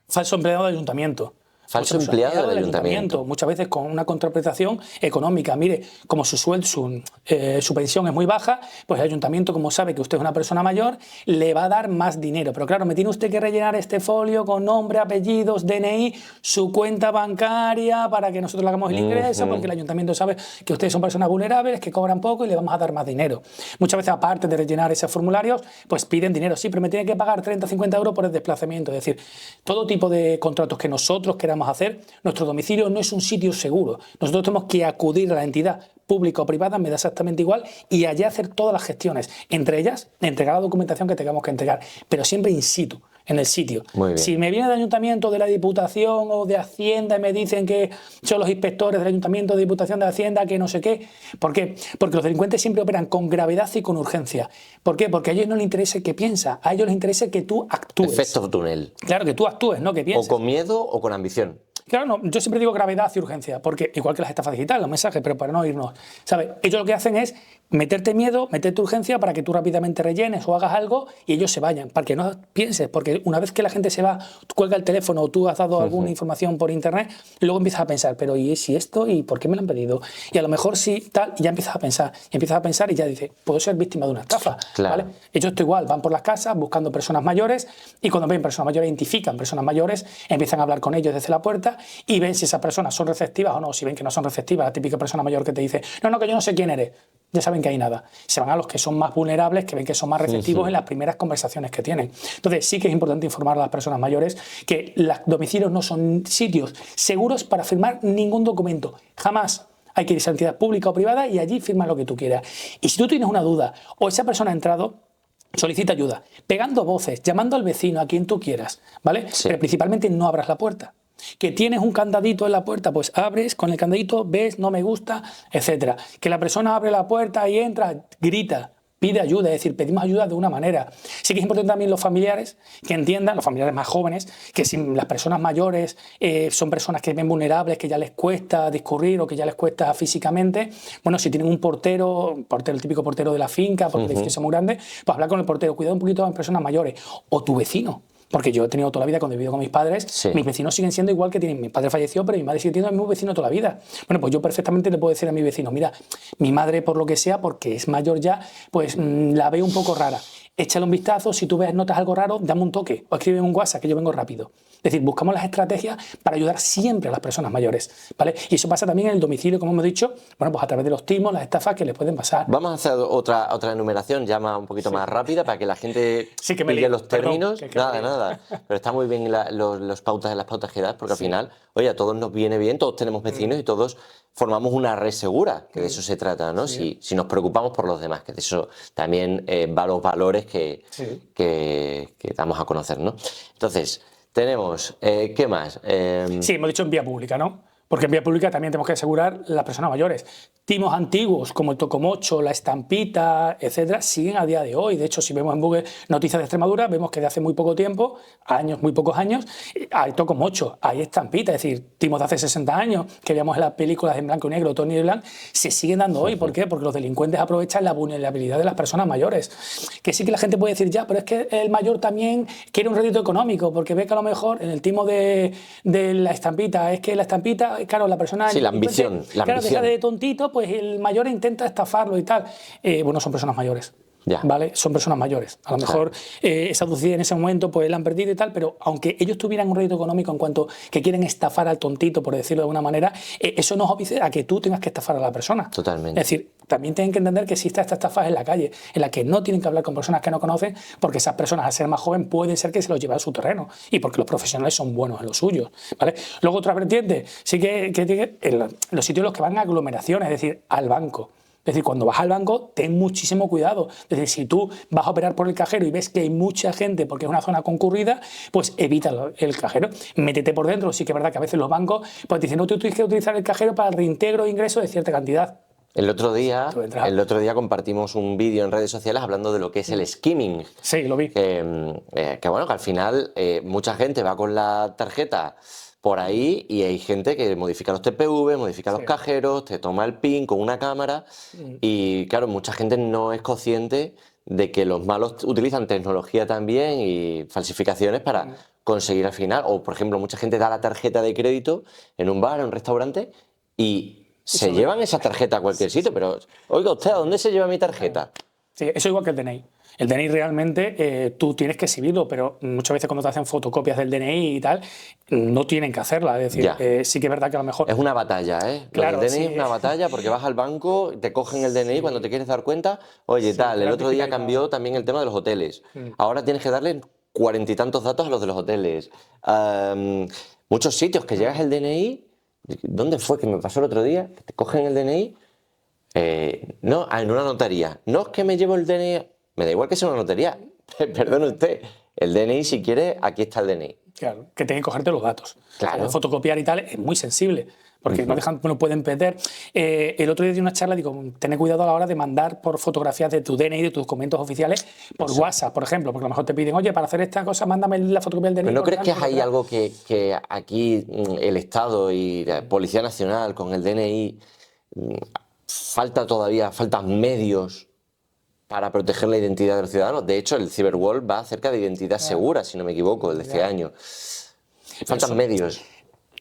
Falso empleado del ayuntamiento. Falso empleado del ayuntamiento. Muchas veces con una contraprestación económica. Mire, como su sueldo, su pensión es muy baja, pues el ayuntamiento, como sabe que usted es una persona mayor, le va a dar más dinero. Pero claro, me tiene usted que rellenar este folio con nombre, apellidos, DNI, su cuenta bancaria para que nosotros le hagamos el ingreso, porque el ayuntamiento sabe que ustedes son personas vulnerables, que cobran poco y le vamos a dar más dinero. Muchas veces, aparte de rellenar esos formularios, pues piden dinero. Sí, pero me tiene que pagar 30 o 50 euros por el desplazamiento. Es decir, todo tipo de contratos que nosotros queramos hacer, nuestro domicilio no es un sitio seguro. Nosotros tenemos que acudir a la entidad pública o privada, me da exactamente igual, y allí hacer todas las gestiones. Entre ellas, entregar la documentación que tengamos que entregar, pero siempre in situ, en el sitio. Si me viene del ayuntamiento, de la Diputación o de Hacienda y me dicen que son los inspectores del ayuntamiento, de Diputación, de Hacienda, que no sé qué. ¿Por qué? Porque los delincuentes siempre operan con gravedad y con urgencia. ¿Por qué? Porque a ellos no les interesa que piensa, a ellos les interesa que tú actúes. Efecto túnel. Claro, que tú actúes, no que pienses. O con miedo o con ambición. Claro, no, yo siempre digo gravedad y urgencia, porque igual que las estafas digitales, los mensajes, pero para no irnos, ¿sabes? Ellos lo que hacen es meterte miedo, meterte urgencia para que tú rápidamente rellenes o hagas algo y ellos se vayan, para que no pienses, porque una vez que la gente se va, tú cuelga el teléfono o tú has dado alguna información por internet, luego empiezas a pensar, pero ¿y si esto? ¿Y por qué me lo han pedido? Y a lo mejor sí, tal, y ya empiezas a pensar y ya dices, puedo ser víctima de una estafa, claro. ¿vale? Ellos esto igual, van por las casas buscando personas mayores y cuando ven personas mayores, identifican personas mayores, empiezan a hablar con ellos desde la puerta y ven si esas personas son receptivas o no. Si ven que no son receptivas, la típica persona mayor que te dice, no, que yo no sé quién eres, ya saben que hay nada. Se van a los que son más vulnerables, que ven que son más receptivos en las primeras conversaciones que tienen. Entonces sí que es importante informar a las personas mayores que los domicilios no son sitios seguros para firmar ningún documento. Jamás. Hay que ir a esa entidad pública o privada y allí firma lo que tú quieras. Y si tú tienes una duda o esa persona ha entrado, solicita ayuda, pegando voces, llamando al vecino, a quien tú quieras, ¿vale? Sí. Pero principalmente no abras la puerta. Que tienes un candadito en la puerta, pues abres con el candadito, ves, no me gusta, etcétera. Que la persona abre la puerta y entra, grita, pide ayuda, es decir, pedimos ayuda de una manera. Sí que es importante también los familiares que entiendan, los familiares más jóvenes, que si las personas mayores son personas que ven vulnerables, que ya les cuesta discurrir o que ya les cuesta físicamente, bueno, si tienen un portero, el típico portero de la finca, porque el edificio es muy grande, pues hablar con el portero, cuidado un poquito a las personas mayores, o tu vecino. Porque yo he tenido toda la vida, cuando he vivido con mis padres, sí. Mis vecinos siguen siendo igual que tienen. Mi padre falleció, pero mi madre sigue teniendo el mismo vecino toda la vida. Bueno, pues yo perfectamente le puedo decir a mi vecino, mira, mi madre, por lo que sea, porque es mayor ya, pues la veo un poco rara. Échale un vistazo, si tú ves, notas algo raro, dame un toque o escribe un WhatsApp, que yo vengo rápido. Es decir, buscamos las estrategias para ayudar siempre a las personas mayores, ¿vale? Y eso pasa también en el domicilio, como hemos dicho, bueno, pues a través de los timos, las estafas que les pueden pasar. Vamos a hacer otra enumeración ya un poquito más rápida para que la gente pille los términos. Nada. Pero está muy bien las pautas que das, porque al final, oye, a todos nos viene bien, todos tenemos vecinos y todos formamos una red segura, que de eso se trata, ¿no? Si nos preocupamos por los demás, que de eso también va los valores que damos a conocer, ¿no? Entonces, tenemos, ¿qué más? Sí, hemos dicho en vía pública, ¿no? Porque en vía pública también tenemos que asegurar las personas mayores. Timos antiguos como el Tocomocho, la Estampita, etcétera, siguen a día de hoy. De hecho, si vemos en Google Noticias de Extremadura, vemos que de hace muy poco tiempo, muy pocos años, hay Tocomocho, hay Estampita, es decir, timos de hace 60 años, que veíamos en las películas en blanco y negro, Tony y Blanc, se siguen dando hoy. ¿Por qué? Porque los delincuentes aprovechan la vulnerabilidad de las personas mayores. Que sí que la gente puede decir, ya, pero es que el mayor también quiere un rédito económico, porque ve que a lo mejor en el timo de la Estampita, es que la Estampita, claro, la persona... Sí, la ambición. Claro, deja de tontito, pues el mayor intenta estafarlo y tal. Bueno, son personas mayores. Ya. ¿Vale? Son personas mayores. A lo mejor esa lucidez en ese momento pues la han perdido y tal, pero aunque ellos tuvieran un rédito económico en cuanto que quieren estafar al tontito, por decirlo de alguna manera, eso no es obvio a que tú tengas que estafar a la persona. Totalmente. Es decir, también tienen que entender que existen estas estafas en la calle, en la que no tienen que hablar con personas que no conocen, porque esas personas, al ser más joven, pueden ser que se los lleven a su terreno y porque los profesionales son buenos en lo suyo, ¿vale? Luego, otra vertiente, sí que en los sitios en los que van a aglomeraciones, es decir, al banco. Es decir, cuando vas al banco, ten muchísimo cuidado. Es decir, si tú vas a operar por el cajero y ves que hay mucha gente porque es una zona concurrida, pues evita el cajero. Métete por dentro. Sí que es verdad que a veces los bancos pues dicen, no, tú tienes que utilizar el cajero para el reintegro de ingresos de cierta cantidad. El otro día compartimos un vídeo en redes sociales hablando de lo que es el skimming. Sí, lo vi. Bueno, que al final mucha gente va con la tarjeta por ahí y hay gente que modifica los TPV, modifica los cajeros, te toma el PIN con una cámara y claro, mucha gente no es consciente de que los malos utilizan tecnología también y falsificaciones para conseguir al final, o por ejemplo, mucha gente da la tarjeta de crédito en un bar, en un restaurante y se llevan esa tarjeta a cualquier sitio, pero oiga usted, ¿a dónde se lleva mi tarjeta? Sí, eso igual que el DNI. El DNI realmente tú tienes que exhibirlo, pero muchas veces cuando te hacen fotocopias del DNI y tal, no tienen que hacerla. Es decir, sí que es verdad que a lo mejor... Es una batalla, ¿eh? Claro, el DNI sí. es una batalla porque vas al banco, te cogen el DNI cuando te quieres dar cuenta. Oye, tal, el otro día cambió también el tema de los hoteles. Ahora tienes que darle 40 y tantos datos a los de los hoteles. Muchos sitios que llegas el DNI... ¿Dónde fue que me pasó el otro día? Que te cogen el DNI... no, en una notaría. No es que me llevo el DNI... Me da igual que sea una notaría. Perdone usted. El DNI, si quiere, aquí está el DNI. Claro, que tienen que cogerte los datos. Claro. Fotocopiar y tal es muy sensible, porque no pueden perder. El otro día di una charla, digo, ten cuidado a la hora de mandar por fotografías de tu DNI, de tus documentos oficiales, por WhatsApp, por ejemplo, porque a lo mejor te piden, oye, para hacer esta cosa, mándame la fotocopia del DNI. ¿Pero no crees que hay algo que aquí el Estado y la Policía Nacional con el DNI faltan medios para proteger la identidad de los ciudadanos? De hecho, el Cyberwall va acerca de identidad segura, si no me equivoco, el de este año. Faltan medios.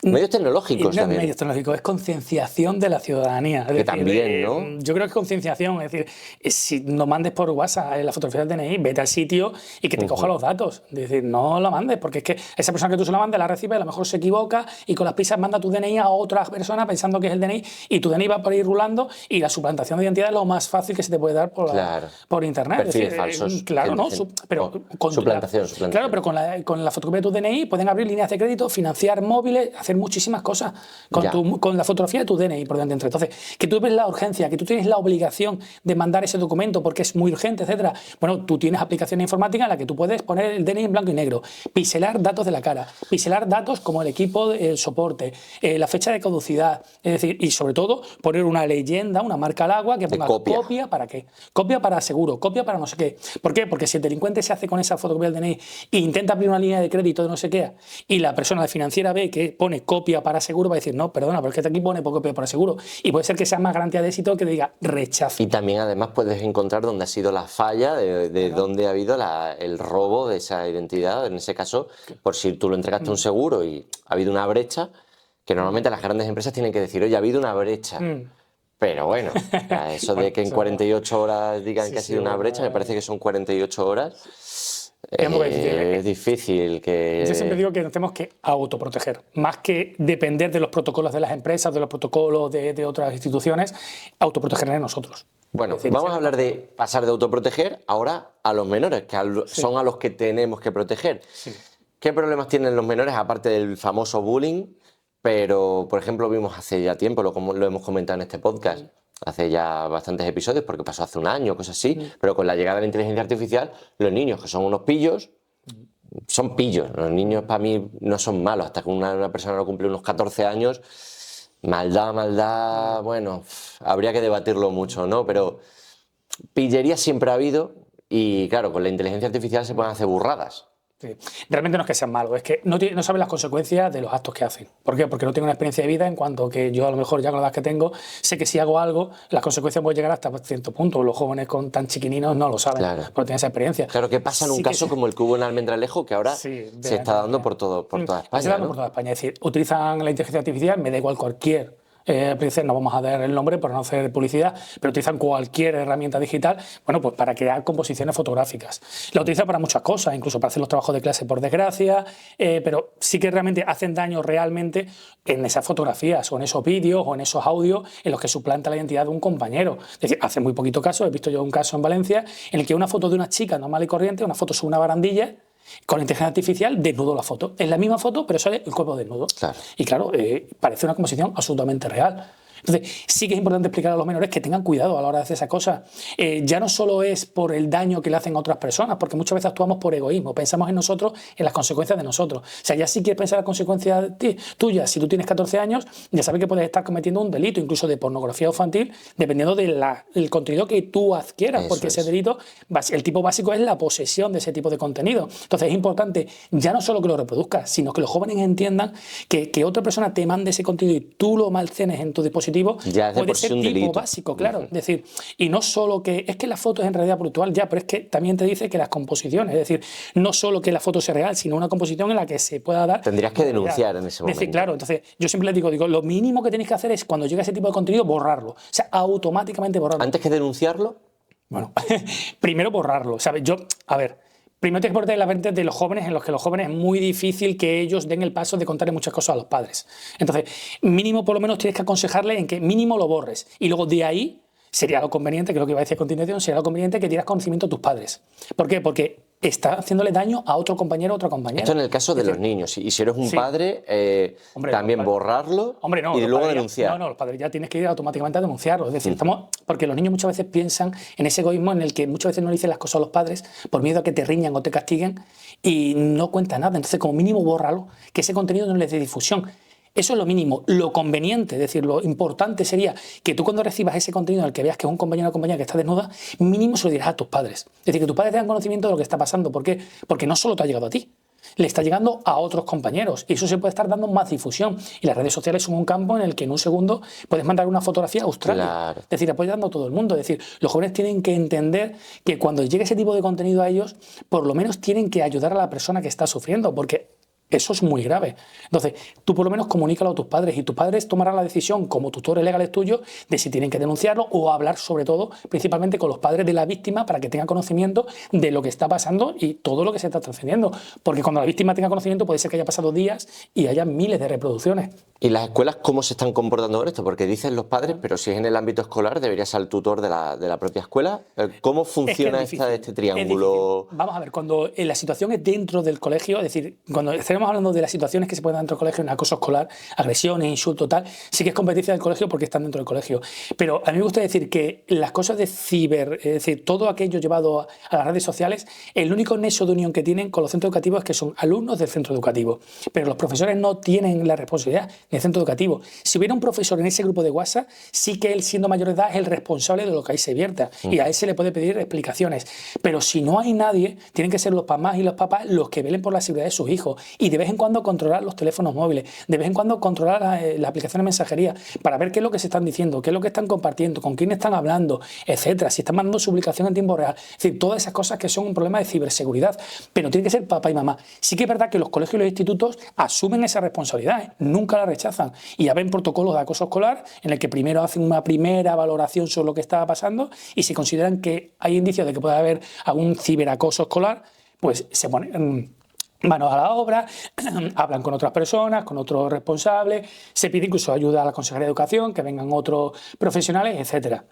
Medios tecnológicos no también. Medios tecnológicos, es concienciación de la ciudadanía. Es decir, también, ¿no? Yo creo que es concienciación. Es decir, si no mandes por WhatsApp la fotografía del DNI, vete al sitio y que te coja los datos. Es decir, no lo mandes, porque es que esa persona que tú se la mandes la recibe, a lo mejor se equivoca y con las prisas manda tu DNI a otra persona pensando que es el DNI y tu DNI va por ahí rulando y la suplantación de identidad es lo más fácil que se te puede dar por internet. Perfiles falsos. Claro, ¿no? Suplantación. Claro, pero con la fotocopia de tu DNI pueden abrir líneas de crédito, financiar móviles, hacer muchísimas cosas con la fotografía de tu DNI por delante. Entonces, que tú ves la urgencia, que tú tienes la obligación de mandar ese documento porque es muy urgente, etcétera. Bueno, tú tienes aplicaciones informáticas en las que tú puedes poner el DNI en blanco y negro, pixelar datos de la cara, pixelar datos como el equipo, el soporte, la fecha de caducidad, es decir, y sobre todo poner una leyenda, una marca al agua que ponga copia para qué, copia para seguro, copia para no sé qué. ¿Por qué? Porque si el delincuente se hace con esa fotocopia del DNI e intenta abrir una línea de crédito de no sé qué y la persona de financiera ve que pone copia para seguro, va a decir, no, perdona, porque aquí pone copia para seguro. Y puede ser que sea más garantía de éxito que diga rechazo. Y también además puedes encontrar dónde ha sido la falla, de dónde ha habido el robo de esa identidad. En ese caso, por si tú lo entregaste a un seguro y ha habido una brecha, que normalmente las grandes empresas tienen que decir, oye, ha habido una brecha. Pero bueno, eso de que en 48 horas digan que ha sido una brecha, me parece que son 48 horas. Es difícil que... Yo siempre digo que nos tenemos que autoproteger, más que depender de los protocolos de las empresas, de los protocolos de otras instituciones, autoprotegernos nosotros. Bueno, vamos a hablar de pasar de autoproteger ahora a los menores, que son a los que tenemos que proteger. ¿Qué problemas tienen los menores, aparte del famoso bullying? Pero, por ejemplo, vimos hace ya tiempo, lo hemos comentado en este podcast, hace ya bastantes episodios, porque pasó hace un año, cosas así, pero con la llegada de la inteligencia artificial, los niños, que son unos pillos, son pillos. Los niños para mí no son malos, hasta que una persona no cumple unos 14 años, maldad, bueno, habría que debatirlo mucho, ¿no? Pero pillería siempre ha habido y, claro, con la inteligencia artificial se pueden hacer burradas. Sí. Realmente no es que sean malos, es que no saben las consecuencias de los actos que hacen. ¿Por qué? Porque no tengo una experiencia de vida en cuanto que yo a lo mejor ya con la edad que tengo sé que si hago algo, las consecuencias pueden llegar hasta cierto punto. Los jóvenes tan chiquininos no lo saben, porque tienen esa experiencia. Claro, ¿qué pasa en un caso como el que hubo en Almendralejo, que ahora se está dando por toda España? Se está dando por toda España. Es decir, utilizan la inteligencia artificial, me da igual cualquier... no vamos a dar el nombre por no hacer publicidad, pero utilizan cualquier herramienta digital, bueno, pues para crear composiciones fotográficas. La utilizan para muchas cosas, incluso para hacer los trabajos de clase, por desgracia, pero sí que realmente hacen daño realmente en esas fotografías o en esos vídeos o en esos audios en los que suplanta la identidad de un compañero. Es decir, hace muy poquito caso, he visto yo un caso en Valencia en el que una foto de una chica normal y corriente, una foto sobre una barandilla, con la inteligencia artificial desnudo la foto. Es la misma foto, pero sale el cuerpo desnudo. Claro. Y claro, parece una composición absolutamente real. Entonces, sí que es importante explicar a los menores que tengan cuidado a la hora de hacer esas cosas. Ya no solo es por el daño que le hacen a otras personas, porque muchas veces actuamos por egoísmo, pensamos en nosotros, en las consecuencias de nosotros. O sea, ya sí quieres pensar en las consecuencias tuyas. Si tú tienes 14 años, ya sabes que puedes estar cometiendo un delito, incluso de pornografía infantil, dependiendo del contenido que tú adquieras, porque ese delito, el tipo básico es la posesión de ese tipo de contenido. Entonces, es importante ya no solo que lo reproduzcas, sino que los jóvenes entiendan que otra persona te mande ese contenido y tú lo almacenes en tu dispositivo dispositivo Ya es de puede por sí ser un tipo delito. básico, claro. Es decir, y no solo que es que la foto es en realidad brutal, ya, pero es que también te dice que las composiciones, es decir, no solo que la foto sea real, sino una composición en la que se pueda dar. Tendrías que realidad. denunciar en ese Es momento. decir, claro, entonces yo siempre les digo, lo mínimo que tenéis que hacer es cuando llega ese tipo de contenido borrarlo, o sea, automáticamente borrarlo. Antes que denunciarlo, Bueno, primero borrarlo, ¿sabes? A ver, primero tienes que ponerte en la mente de los jóvenes, en los que los jóvenes es muy difícil que ellos den el paso de contarle muchas cosas a los padres. Entonces, mínimo por lo menos tienes que aconsejarle en que mínimo lo borres. Y luego de ahí sería lo conveniente, que es lo que iba a decir a continuación, sería lo conveniente que dieras conocimiento a tus padres. ¿Por qué? Porque está haciéndole daño a otro compañero o otra compañera. esto en el caso de los niños. Y si eres un Sí. padre, Hombre, también los padres- borrarlo Hombre, no, y los luego padres ya- denunciar. No, los padres ya tienes que ir automáticamente a denunciarlo. Es decir, porque los niños muchas veces piensan en ese egoísmo en el que muchas veces no le dicen las cosas a los padres por miedo a que te riñan o te castiguen y no cuenta nada. Entonces, como mínimo, bórralo, que ese contenido no les dé difusión. Eso es lo mínimo. Lo conveniente, es decir, lo importante sería que tú cuando recibas ese contenido en el que veas que es un compañero o compañera que está desnuda, mínimo se lo dirás a tus padres. Es decir, que tus padres tengan conocimiento de lo que está pasando. ¿Por qué? Porque no solo te ha llegado a ti, le está llegando a otros compañeros y eso se puede estar dando más difusión. Y las redes sociales son un campo en el que en un segundo puedes mandar una fotografía a Australia. Claro. Es decir, apoyando a todo el mundo. Es decir, los jóvenes tienen que entender que cuando llegue ese tipo de contenido a ellos, por lo menos tienen que ayudar a la persona que está sufriendo, porque eso es muy grave. Entonces, tú por lo menos comunícalo a tus padres y tus padres tomarán la decisión, como tutores legales tuyos, de si tienen que denunciarlo o hablar sobre todo, principalmente con los padres de la víctima para que tengan conocimiento de lo que está pasando y todo lo que se está trascendiendo. Porque cuando la víctima tenga conocimiento puede ser que haya pasado días y haya miles de reproducciones. ¿Y las escuelas cómo se están comportando con esto? Porque dicen los padres, pero si es en el ámbito escolar, debería ser el tutor de la propia escuela. ¿Cómo funciona Es difícil, este es triángulo? difícil. Vamos a ver, cuando la situación es dentro del colegio, es decir, cuando estaremos hablando de las situaciones que se pueden dar dentro del colegio, en acoso escolar, agresiones, insultos, tal, sí que es competencia del colegio porque están dentro del colegio. Pero a mí me gusta decir que las cosas de ciber, es decir, todo aquello llevado a las redes sociales, el único nexo de unión que tienen con los centros educativos es que son alumnos del centro educativo. Pero los profesores no tienen la responsabilidad del centro educativo. Si hubiera un profesor en ese grupo de WhatsApp, sí que él, siendo mayor de edad, es el responsable de lo que ahí se vierta y a él se le puede pedir explicaciones. Pero si no hay nadie, tienen que ser los mamás y los papás los que velen por la seguridad de sus hijos y de vez en cuando controlar los teléfonos móviles, de vez en cuando controlar la aplicación de mensajería para ver qué es lo que se están diciendo, qué es lo que están compartiendo, con quién están hablando, etcétera, si están mandando su publicación en tiempo real. Es decir, todas esas cosas que son un problema de ciberseguridad, pero tiene que ser papá y mamá. Sí que es verdad que los colegios y los institutos asumen esa responsabilidad, nunca la rechazan y ven protocolos de acoso escolar en el que primero hacen una primera valoración sobre lo que está pasando y si consideran que hay indicios de que puede haber algún ciberacoso escolar, pues se ponen manos a la obra, hablan con otras personas, con otros responsables, se pide incluso ayuda a la Consejería de Educación, que vengan otros profesionales, etcétera.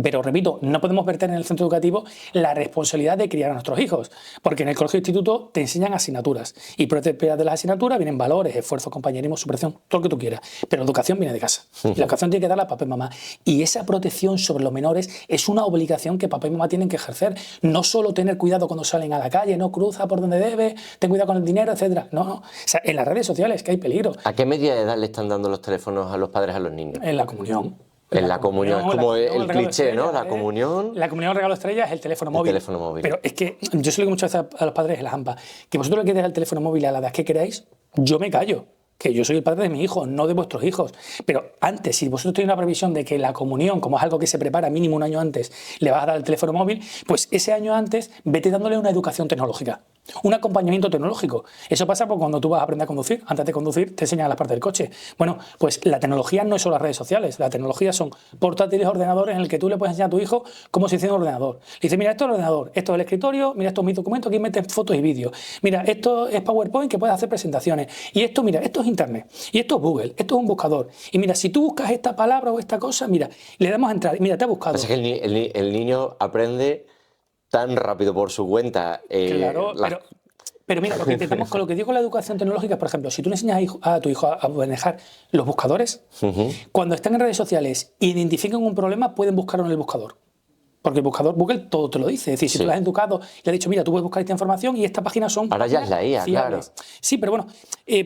Pero, repito, no podemos verter en el centro educativo la responsabilidad de criar a nuestros hijos, porque en el colegio e instituto te enseñan asignaturas y por detrás de las asignaturas vienen valores, esfuerzo, compañerismo, superación, todo lo que tú quieras. Pero la educación viene de casa. Y la educación tiene que darla a papá y mamá. Y esa protección sobre los menores es una obligación que papá y mamá tienen que ejercer. No solo tener cuidado cuando salen a la calle, no cruza por donde debe, ten cuidado con el dinero, etcétera. No, no. O sea, en las redes sociales que hay peligro. ¿A qué media edad le están dando los teléfonos a los padres a los niños? En la comunión. En la comunión, es como el cliché, estrella, ¿no? La comunión. La comunión, el regalo estrella es el teléfono móvil. El teléfono móvil. Pero es que yo se lo digo muchas veces a los padres de la AMPA, que vosotros le queréis el teléfono móvil a la edad que queráis, yo me callo. Que yo soy el padre de mi hijo, no de vuestros hijos. Pero antes, si vosotros tenéis una previsión de que la comunión, como es algo que se prepara mínimo un año antes, le vas a dar el teléfono móvil, pues ese año antes vete dándole una educación tecnológica, un acompañamiento tecnológico. Eso pasa por cuando tú vas a aprender a conducir. Antes de conducir te enseñan las partes del coche. Bueno, pues la tecnología no es solo las redes sociales. La tecnología son portátiles, ordenadores en el que tú le puedes enseñar a tu hijo cómo se enciende un ordenador. Le dices, mira, esto es el ordenador, esto es el escritorio, mira, esto es mi documento, aquí metes fotos y vídeos. Mira, esto es PowerPoint que puedes hacer presentaciones. Y esto, mira, esto es Internet. Y esto es Google, esto es un buscador. Y mira, si tú buscas esta palabra o esta cosa, mira, le damos a entrar. Mira, te ha buscado. O sea, que el niño aprende tan rápido por su cuenta. Claro, pero mira, lo que intentamos con lo que digo con la educación tecnológica, por ejemplo, si tú le enseñas a tu hijo a manejar los buscadores, cuando están en redes sociales e identifican un problema, pueden buscarlo en el buscador. Porque el buscador Google todo te lo dice. Es decir, si tú le has educado y le has dicho, mira, tú puedes buscar esta información y esta página son... Ahora ya es la IA, fiables. claro. Sí, pero bueno,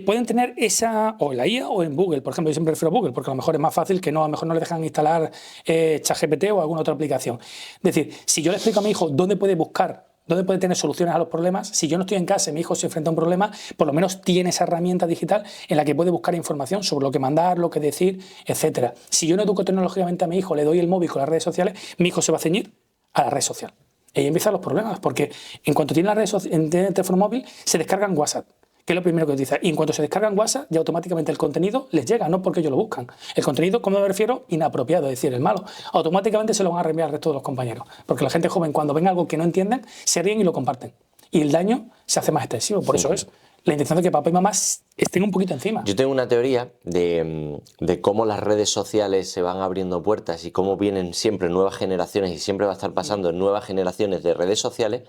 pueden tener esa, o en la IA o en Google. Por ejemplo, yo siempre refiero a Google, porque a lo mejor es más fácil que no, a lo mejor no le dejan instalar ChatGPT o alguna otra aplicación. Es decir, si yo le explico a mi hijo dónde puede buscar ¿Dónde puede tener soluciones a los problemas? Si yo no estoy en casa y mi hijo se enfrenta a un problema, por lo menos tiene esa herramienta digital en la que puede buscar información sobre lo que mandar, lo que decir, etcétera. Si yo no educo tecnológicamente a mi hijo, le doy el móvil con las redes sociales, mi hijo se va a ceñir a la red social. Y ahí empiezan los problemas, porque en cuanto tiene tiene el teléfono móvil, se descargan WhatsApp, que es lo primero que utiliza. Y en cuanto se descargan WhatsApp, ya automáticamente el contenido les llega, no porque ellos lo buscan. El contenido, ¿cómo me refiero? Inapropiado, es decir, el malo. Automáticamente se lo van a reenviar al resto de los compañeros. Porque la gente joven, cuando ven algo que no entienden, se ríen y lo comparten. Y el daño se hace más extensivo. Por eso es la intención de que papá y mamá estén un poquito encima. Yo tengo una teoría de cómo las redes sociales se van abriendo puertas y cómo vienen siempre nuevas generaciones y siempre va a estar pasando en nuevas generaciones de redes sociales,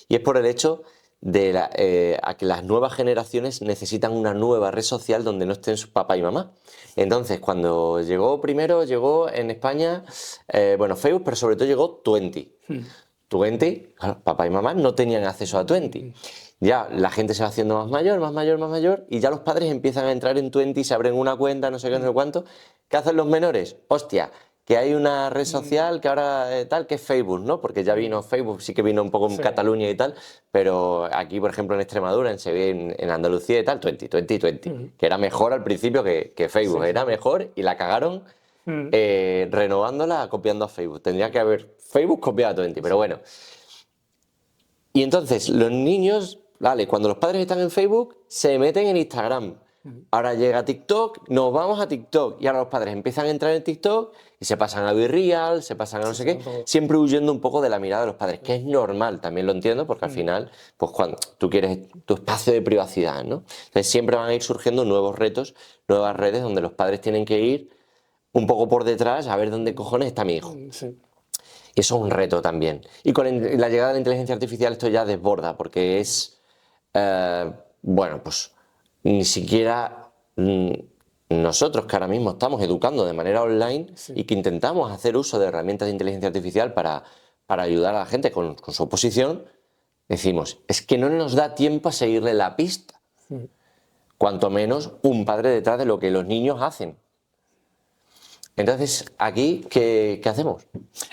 y es por el hecho de a que las nuevas generaciones necesitan una nueva red social donde no estén sus papá y mamá. Entonces, cuando llegó en España, Facebook, pero sobre todo llegó Twenty. Twenty, claro, papá y mamá no tenían acceso a Twenty. Ya la gente se va haciendo más mayor, y ya los padres empiezan a entrar en Twenty, se abren una cuenta, no sé qué, no sé cuánto. ¿Qué hacen los menores? Hostia, que hay una red social que ahora que es Facebook, ¿no? Porque ya vino Facebook, sí que vino un poco en Cataluña y tal, pero aquí, por ejemplo, en Extremadura, en Andalucía y tal, Twenty, que era mejor al principio que Facebook, era mejor y la cagaron renovándola, copiando a Facebook. Tendría que haber Facebook copiado a Twenty, pero bueno. Y entonces los niños, vale, cuando los padres están en Facebook, se meten en Instagram. Ahora llega TikTok, nos vamos a TikTok. Y ahora los padres empiezan a entrar en TikTok y se pasan a BeReal, se pasan a no sé qué, siempre huyendo un poco de la mirada de los padres, que es normal, también lo entiendo, porque al final, pues cuando tú quieres tu espacio de privacidad, ¿no? Entonces siempre van a ir surgiendo nuevos retos, nuevas redes donde los padres tienen que ir un poco por detrás a ver dónde cojones está mi hijo. Sí. Y eso es un reto también. Y con la llegada de la inteligencia artificial esto ya desborda, porque es, pues ni siquiera nosotros que ahora mismo estamos educando de manera online y que intentamos hacer uso de herramientas de inteligencia artificial para ayudar a la gente con su oposición, decimos, es que no nos da tiempo a seguirle la pista. Cuanto menos un padre detrás de lo que los niños hacen. Entonces, aquí, ¿qué hacemos?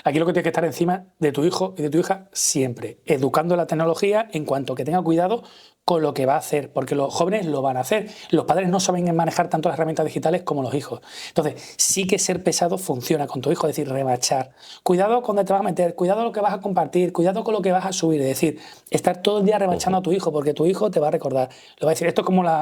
Aquí lo que tienes que estar encima de tu hijo y de tu hija siempre, educando la tecnología en cuanto que tenga cuidado con lo que va a hacer, porque los jóvenes lo van a hacer. Los padres no saben manejar tanto las herramientas digitales como los hijos. Entonces, sí que ser pesado funciona con tu hijo, es decir, rebachar. Cuidado con dónde te vas a meter, cuidado con lo que vas a compartir, cuidado con lo que vas a subir. Es decir, estar todo el día rebachando a tu hijo, porque tu hijo te va a recordar. Lo va a decir, esto es como los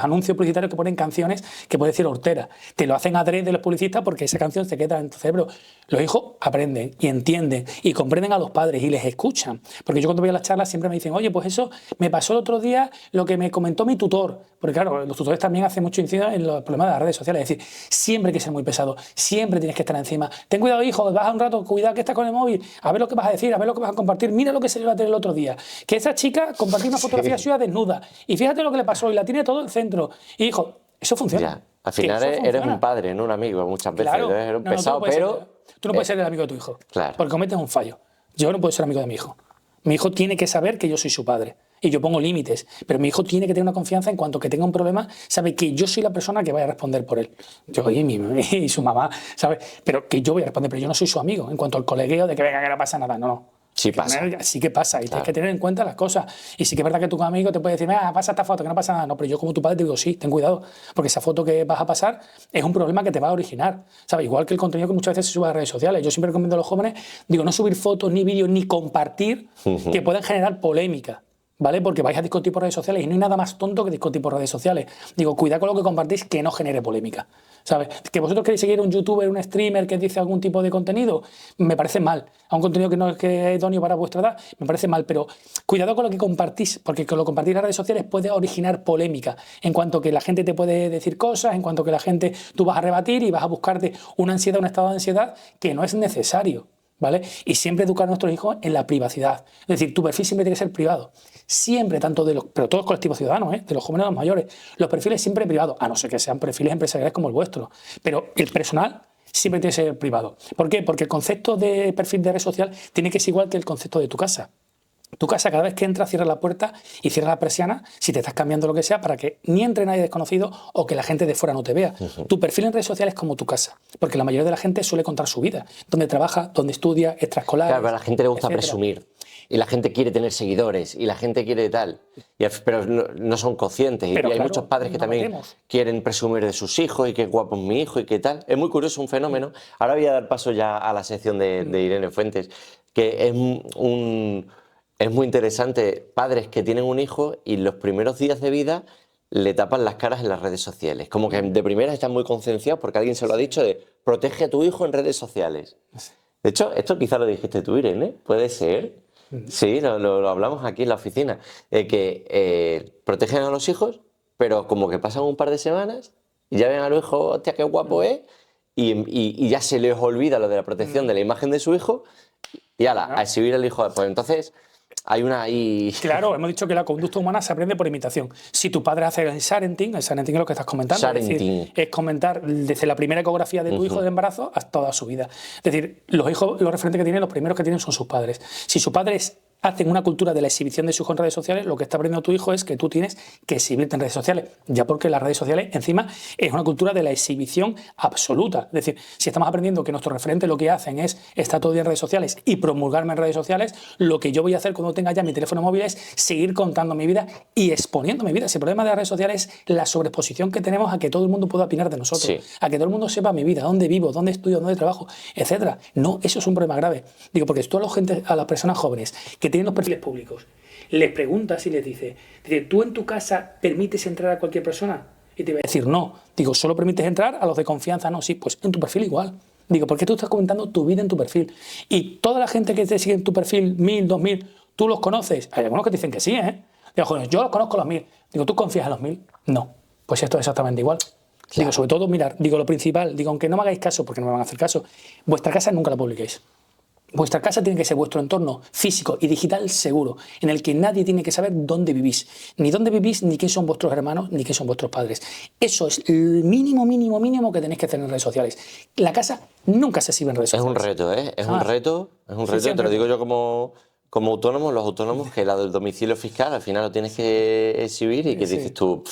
anuncios publicitarios que ponen canciones que puede decir hortera. Te lo hacen adrede de los publicistas porque esa canción se queda en tu cerebro. Los hijos aprenden y entienden y comprenden a los padres y les escuchan. Porque yo cuando voy a las charlas siempre me dicen, oye, pues eso me pasó el otro día lo que me comentó mi tutor. Porque claro, los tutores también hacen mucho incidencia en los problemas de las redes sociales. Es decir, siempre hay que ser muy pesado, siempre tienes que estar encima. Ten cuidado, hijo, vas a un rato, cuidado que estás con el móvil, a ver lo que vas a decir, a ver lo que vas a compartir. Mira lo que se le va a tener el otro día. Que esa chica compartió una fotografía suya desnuda y fíjate lo que le pasó y la tiene todo el centro. Y hijo, eso funciona. Ya. Al final eres un padre, no un amigo, muchas veces. Claro. Eres un pesado, pero... Tú no puedes ser el amigo de tu hijo. Claro. Porque cometes un fallo. Yo no puedo ser amigo de mi hijo. Mi hijo tiene que saber que yo soy su padre. Y yo pongo límites. Pero mi hijo tiene que tener una confianza en cuanto que tenga un problema, sabe que yo soy la persona que vaya a responder por él. Yo y su mamá, ¿sabes? Pero que yo voy a responder, pero yo no soy su amigo. En cuanto al colegueo de que venga, que no pasa nada. No. Sí pasa. Sí que pasa y tienes que tener en cuenta las cosas. Y sí que es verdad que tu amigo te puede decir, pasa esta foto, que no pasa nada. No, pero yo como tu padre te digo, sí, ten cuidado, porque esa foto que vas a pasar es un problema que te va a originar. ¿Sabes? Igual que el contenido que muchas veces se sube a las redes sociales. Yo siempre recomiendo a los jóvenes, digo, no subir fotos, ni vídeos, ni compartir que puedan generar polémica. ¿Vale? Porque vais a discutir por redes sociales y no hay nada más tonto que discutir por redes sociales. Digo, cuidado con lo que compartís que no genere polémica. ¿Sabes? Que vosotros queréis seguir a un youtuber, un streamer que dice algún tipo de contenido, me parece mal. A un contenido que no es idóneo para vuestra edad, me parece mal. Pero cuidado con lo que compartís, porque con lo que compartís en las redes sociales puede originar polémica. En cuanto que la gente te puede decir cosas, en cuanto que la gente tú vas a rebatir y vas a buscarte una ansiedad, un estado de ansiedad que no es necesario. ¿Vale? Y siempre educar a nuestros hijos en la privacidad. Es decir, tu perfil siempre tiene que ser privado. Siempre, pero todos los colectivos ciudadanos, de los jóvenes a los mayores, los perfiles siempre privados, a no ser que sean perfiles empresariales como el vuestro. Pero el personal siempre tiene que ser privado. ¿Por qué? Porque el concepto de perfil de red social tiene que ser igual que el concepto de tu casa. Tu casa, cada vez que entras, cierra la puerta y cierra la persiana, si te estás cambiando lo que sea, para que ni entre nadie desconocido o que la gente de fuera no te vea. Tu perfil en redes sociales es como tu casa, porque la mayoría de la gente suele contar su vida, dónde trabaja, dónde estudia, extraescolar. Claro, pero a la gente le gusta etcétera. presumir. Y la gente quiere tener seguidores, y la gente quiere tal. Pero no son conscientes. Pero y hay claro, muchos padres que nos también metemos. quieren presumir de sus hijos, y qué guapo es mi hijo, y qué tal. Es muy curioso, un fenómeno. Ahora voy a dar paso ya a la sección de Irene Fuentes, que es muy interesante. Padres que tienen un hijo y los primeros días de vida le tapan las caras en las redes sociales. Como que de primeras están muy concienciados porque alguien se lo ha dicho de protege a tu hijo en redes sociales. De hecho, esto quizá lo dijiste tú, Irene, puede ser. Sí, lo hablamos aquí en la oficina. Que protegen a los hijos, pero como que pasan un par de semanas y ya ven al hijo, hostia, qué guapo es, y ya se les olvida lo de la protección de la imagen de su hijo, y ala, a exhibir al hijo. Pues entonces hay una ahí... Claro, hemos dicho que la conducta humana se aprende por imitación. Si tu padre hace el sharenting es lo que estás comentando, es decir, es comentar desde la primera ecografía de tu hijo de embarazo hasta toda su vida. Es decir, los hijos, los referentes que tienen, los primeros que tienen son sus padres. Si sus padres hacen una cultura de la exhibición de sus hijos en redes sociales, lo que está aprendiendo tu hijo es que tú tienes que exhibirte en redes sociales, ya porque las redes sociales encima es una cultura de la exhibición absoluta. Es decir, si estamos aprendiendo que nuestros referentes lo que hacen es estar todo el día en redes sociales y promulgarme en redes sociales, lo que yo voy a hacer cuando tenga ya mi teléfono móvil es seguir contando mi vida y exponiendo mi vida. Si el problema de las redes sociales es la sobreexposición que tenemos a que todo el mundo pueda opinar de nosotros, Sí. a que todo el mundo sepa mi vida, dónde vivo, dónde estudio, dónde trabajo, etcétera. No, eso es un problema grave. Digo, porque tú a las personas jóvenes que tienen los perfiles públicos, les preguntas y les dices, ¿tú en tu casa permites entrar a cualquier persona? Y te va a decir, no. Digo, ¿solo permites entrar a los de confianza? No, sí, pues en tu perfil igual. Digo, ¿por qué tú estás comentando tu vida en tu perfil? Y toda la gente que te sigue en tu perfil, 1000, 2000, ¿tú los conoces? Hay algunos que te dicen que sí, ¿eh? Digo, joder, yo los conozco los 1000. Digo, ¿tú confías en los 1000? No. Pues esto es exactamente igual. Claro. Digo, sobre todo, mirar, digo, lo principal, digo, aunque no me hagáis caso, porque no me van a hacer caso, vuestra casa nunca la publiquéis. Vuestra casa tiene que ser vuestro entorno físico y digital seguro, en el que nadie tiene que saber dónde vivís, ni quién son vuestros hermanos, ni quién son vuestros padres. Eso es el mínimo que tenéis que hacer en redes sociales. La casa nunca se exhibe en redes sociales. Es un reto, ¿eh? Es un reto, te lo digo yo como autónomo, los autónomos, que la del domicilio fiscal al final lo tienes que exhibir y que dices tú,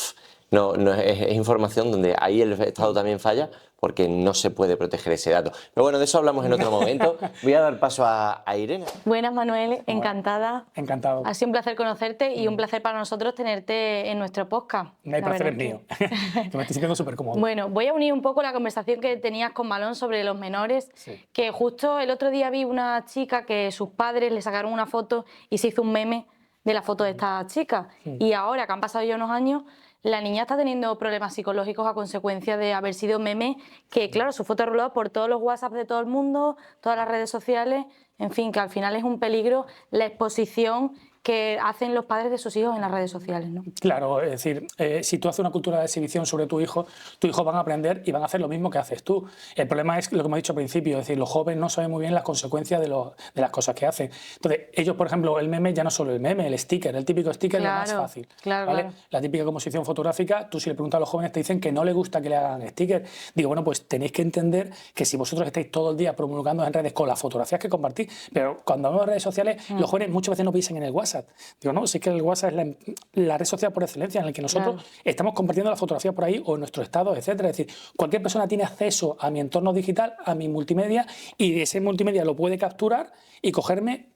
no es información donde ahí el Estado también falla, porque no se puede proteger ese dato. Pero bueno, de eso hablamos en otro momento. Voy a dar paso a Irene. Buenas, Manuel, encantada. Encantado. Ha sido un placer conocerte y un placer para nosotros tenerte en nuestro podcast. El placer es mío, que me estoy sintiendo súper cómodo. Bueno, voy a unir un poco la conversación que tenías con Malón sobre los menores, que justo el otro día vi una chica que sus padres le sacaron una foto y se hizo un meme de la foto de esta chica. Y ahora, que han pasado ya unos años, la niña está teniendo problemas psicológicos a consecuencia de haber sido meme, que claro, su foto roló por todos los WhatsApp de todo el mundo, todas las redes sociales, en fin, que al final es un peligro la exposición que hacen los padres de sus hijos en las redes sociales, ¿no? Claro, es decir, si tú haces una cultura de exhibición sobre tu hijo, tus hijos van a aprender y van a hacer lo mismo que haces tú. El problema es lo que hemos dicho al principio, es decir, los jóvenes no saben muy bien las consecuencias de las cosas que hacen. Entonces, ellos, por ejemplo, el meme, ya no solo el meme, el sticker, el típico sticker es lo más fácil. ¿Vale? La típica composición fotográfica, tú si le preguntas a los jóvenes te dicen que no les gusta que le hagan sticker. Digo, bueno, pues tenéis que entender que si vosotros estáis todo el día promulgando en redes con las fotografías que compartís, pero cuando hablamos de redes sociales, los jóvenes muchas veces no piensan en el WhatsApp. Digo, no, es que el WhatsApp es la red social por excelencia en la que nosotros estamos compartiendo la fotografía por ahí o en nuestro estado, etcétera. Es decir, cualquier persona tiene acceso a mi entorno digital, a mi multimedia, y de ese multimedia lo puede capturar y cogerme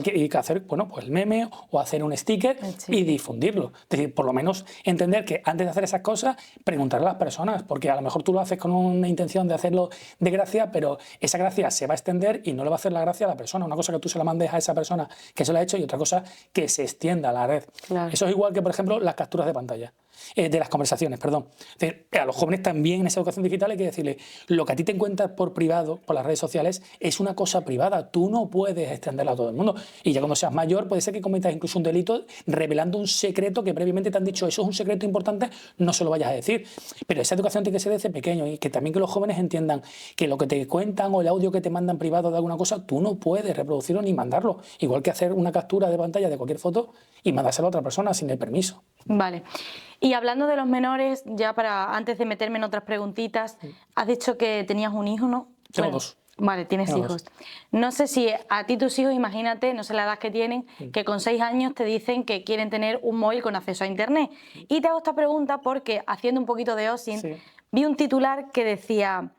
y hacer, bueno, pues el meme o hacer un sticker y difundirlo. Es decir, por lo menos entender que antes de hacer esas cosas, preguntarle a las personas, porque a lo mejor tú lo haces con una intención de hacerlo de gracia, pero esa gracia se va a extender y no le va a hacer la gracia a la persona. Una cosa que tú se la mandes a esa persona que se la ha hecho y otra cosa que se extienda a la red. Claro. Eso es igual que, por ejemplo, las capturas de pantalla. De las conversaciones, perdón. A los jóvenes también en esa educación digital hay que decirle, lo que a ti te encuentras por privado, por las redes sociales, es una cosa privada, tú no puedes extenderla a todo el mundo. Y ya cuando seas mayor puede ser que cometas incluso un delito revelando un secreto que previamente te han dicho, eso es un secreto importante, no se lo vayas a decir. Pero esa educación tiene que ser desde pequeño y que también que los jóvenes entiendan que lo que te cuentan o el audio que te mandan privado de alguna cosa, tú no puedes reproducirlo ni mandarlo. Igual que hacer una captura de pantalla de cualquier foto y mandársela a otra persona sin el permiso. Vale. Y hablando de los menores, ya para antes de meterme en otras preguntitas, has dicho que tenías un hijo, ¿no? Tengo dos. Vale, tienes Tengo hijos. No sé si a ti tus hijos, imagínate, no sé la edad que tienen, que con 6 años te dicen que quieren tener un móvil con acceso a internet. Y te hago esta pregunta porque, haciendo un poquito de OSINT, Sí. vi un titular que decía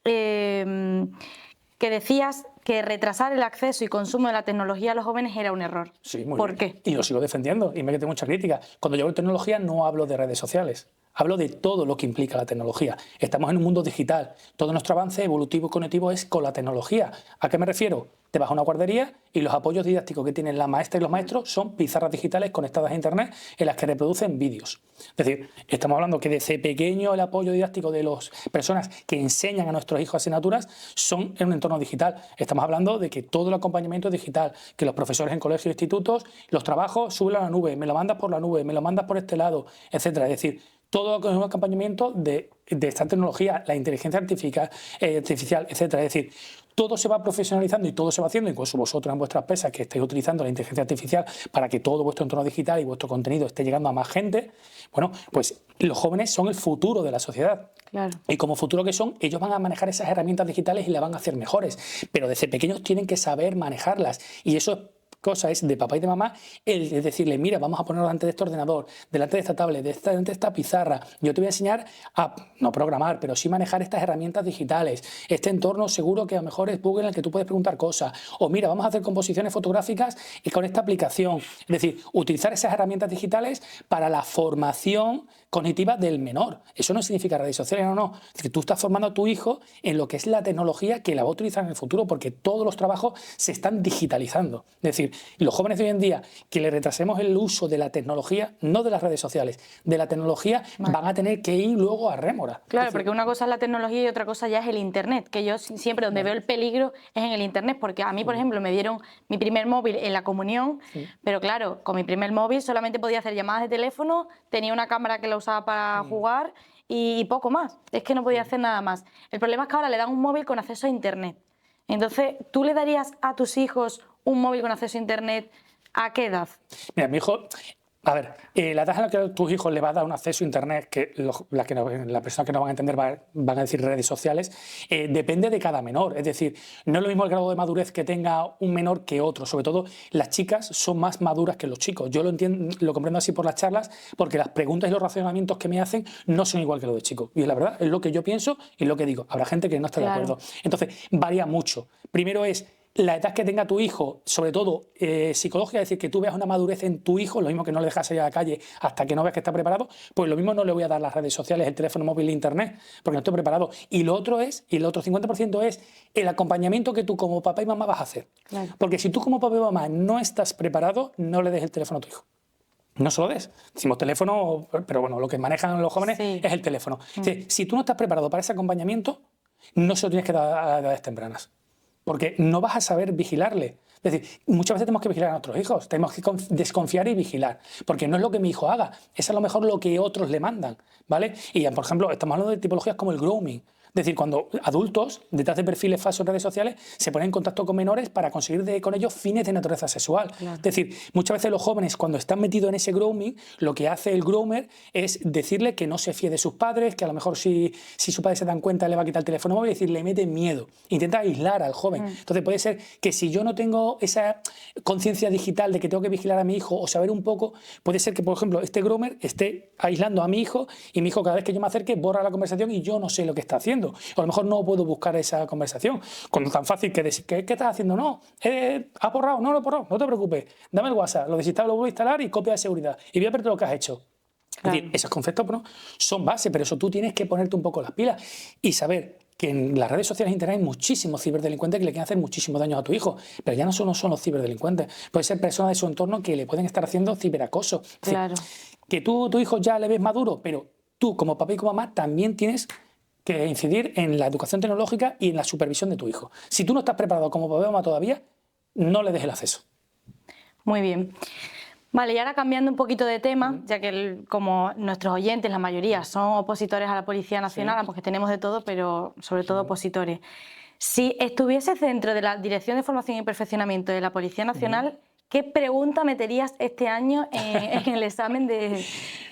que decías que retrasar el acceso y consumo de la tecnología a los jóvenes era un error. Sí, muy ¿Por bien. qué? Y lo sigo defendiendo y me quedé mucha crítica. Cuando yo hablo de tecnología no hablo de redes sociales, hablo de todo lo que implica la tecnología. Estamos en un mundo digital. Todo nuestro avance evolutivo y cognitivo es con la tecnología. ¿A qué me refiero? Te vas a una guardería y los apoyos didácticos que tienen la maestra y los maestros son pizarras digitales conectadas a internet en las que reproducen vídeos. Es decir, estamos hablando que desde pequeño el apoyo didáctico de las personas que enseñan a nuestros hijos asignaturas son en un entorno digital. Estamos hablando de que todo el acompañamiento es digital, que los profesores en colegios e institutos, los trabajos suben a la nube, me lo mandas por la nube, me lo mandas por este lado, etcétera. Es decir, todo es un acompañamiento de esta tecnología, la inteligencia artificial, etcétera. Es decir, todo se va profesionalizando y todo se va haciendo, incluso vosotros en vuestras empresas que estáis utilizando la inteligencia artificial para que todo vuestro entorno digital y vuestro contenido esté llegando a más gente. Bueno, pues los jóvenes son el futuro de la sociedad. Claro. Y como futuro que son, ellos van a manejar esas herramientas digitales y las van a hacer mejores. Pero desde pequeños tienen que saber manejarlas. Y eso cosa es de papá y de mamá el decirle, mira, vamos a ponerlo delante de este ordenador, delante de esta tablet, delante de esta pizarra. Yo te voy a enseñar a, no programar, pero sí manejar estas herramientas digitales. Este entorno seguro que a lo mejor es Google en el que tú puedes preguntar cosas. O mira, vamos a hacer composiciones fotográficas y con esta aplicación. Es decir, utilizar esas herramientas digitales para la formación cognitiva del menor. Eso no significa redes sociales, no. Es decir, tú estás formando a tu hijo en lo que es la tecnología que la va a utilizar en el futuro porque todos los trabajos se están digitalizando. Es decir, los jóvenes de hoy en día que le retrasemos el uso de la tecnología, no de las redes sociales, de la tecnología, van a tener que ir luego a rémora. Claro, porque una cosa es la tecnología y otra cosa ya es el Internet, que yo siempre donde veo el peligro es en el Internet, porque a mí, por ejemplo, me dieron mi primer móvil en la comunión, pero claro, con mi primer móvil solamente podía hacer llamadas de teléfono, tenía una cámara que la usaba para jugar y poco más, es que no podía hacer nada más. El problema es que ahora le dan un móvil con acceso a Internet. Entonces, ¿tú le darías a tus hijos un móvil con acceso a Internet a qué edad? Mira, mi hijo, a ver, la edad en la que tus hijos le va a dar un acceso a Internet, que las personas que no van a entender van a decir redes sociales, depende de cada menor. Es decir, no es lo mismo el grado de madurez que tenga un menor que otro. Sobre todo, las chicas son más maduras que los chicos. Yo lo entiendo, lo comprendo así por las charlas, porque las preguntas y los razonamientos que me hacen no son igual que los de chicos. Y la verdad, es lo que yo pienso y lo que digo. Habrá gente que no está de acuerdo. Entonces, varía mucho. Primero es la edad que tenga tu hijo, sobre todo psicológica, es decir, que tú veas una madurez en tu hijo, lo mismo que no le dejas salir a la calle hasta que no veas que está preparado, pues lo mismo no le voy a dar las redes sociales, el teléfono móvil e internet, porque no estoy preparado. Y lo otro 50% es el acompañamiento que tú como papá y mamá vas a hacer. Claro. Porque si tú como papá y mamá no estás preparado, no le des el teléfono a tu hijo. No se lo des. Decimos teléfono, pero bueno, lo que manejan los jóvenes es el teléfono. Es decir, si tú no estás preparado para ese acompañamiento, no se lo tienes que dar a edades tempranas. Porque no vas a saber vigilarle. Es decir, muchas veces tenemos que vigilar a nuestros hijos, tenemos que desconfiar y vigilar, porque no es lo que mi hijo haga, es a lo mejor lo que otros le mandan, ¿vale? Y, por ejemplo, estamos hablando de tipologías como el grooming. Es decir, cuando adultos, detrás de perfiles falsos en redes sociales, se ponen en contacto con menores para conseguir con ellos fines de naturaleza sexual. Claro. Es decir, muchas veces los jóvenes, cuando están metidos en ese grooming, lo que hace el groomer es decirle que no se fíe de sus padres, que a lo mejor si sus padres se dan cuenta le va a quitar el teléfono móvil, es decir, le mete miedo. Intenta aislar al joven. Entonces puede ser que si yo no tengo esa conciencia digital de que tengo que vigilar a mi hijo o saber un poco, puede ser que, por ejemplo, este groomer esté aislando a mi hijo y mi hijo cada vez que yo me acerque borra la conversación y yo no sé lo que está haciendo. O a lo mejor no puedo buscar esa conversación. Cuando es tan fácil que decir, ¿qué estás haciendo? No, ¿has borrado? No lo he borrado, no te preocupes. Dame el WhatsApp, lo desinstalo, lo vuelvo a instalar y copia de seguridad. Y voy a ver lo que has hecho. Claro. Es decir, esos conceptos son base, pero eso tú tienes que ponerte un poco las pilas y saber que en las redes sociales e internet hay muchísimos ciberdelincuentes que le quieren hacer muchísimo daño a tu hijo, pero ya no solo son los ciberdelincuentes, puede ser personas de su entorno que le pueden estar haciendo ciberacoso. Claro. Es decir, que tu hijo ya le ves maduro, pero tú como papá y como mamá también tienes que incidir en la educación tecnológica y en la supervisión de tu hijo. Si tú no estás preparado como papá o mamá todavía, no le des el acceso. Muy bien. Vale, y ahora cambiando un poquito de tema, ya que como nuestros oyentes, la mayoría, son opositores a la Policía Nacional, porque tenemos de todo, pero sobre todo opositores. Si estuvieses dentro de la Dirección de Formación y Perfeccionamiento de la Policía Nacional, ¿qué pregunta meterías este año en el examen de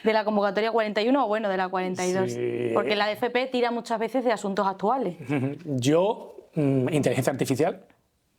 la convocatoria 41 o bueno, de la 42? Sí. Porque la DFP tira muchas veces de asuntos actuales. Yo inteligencia artificial.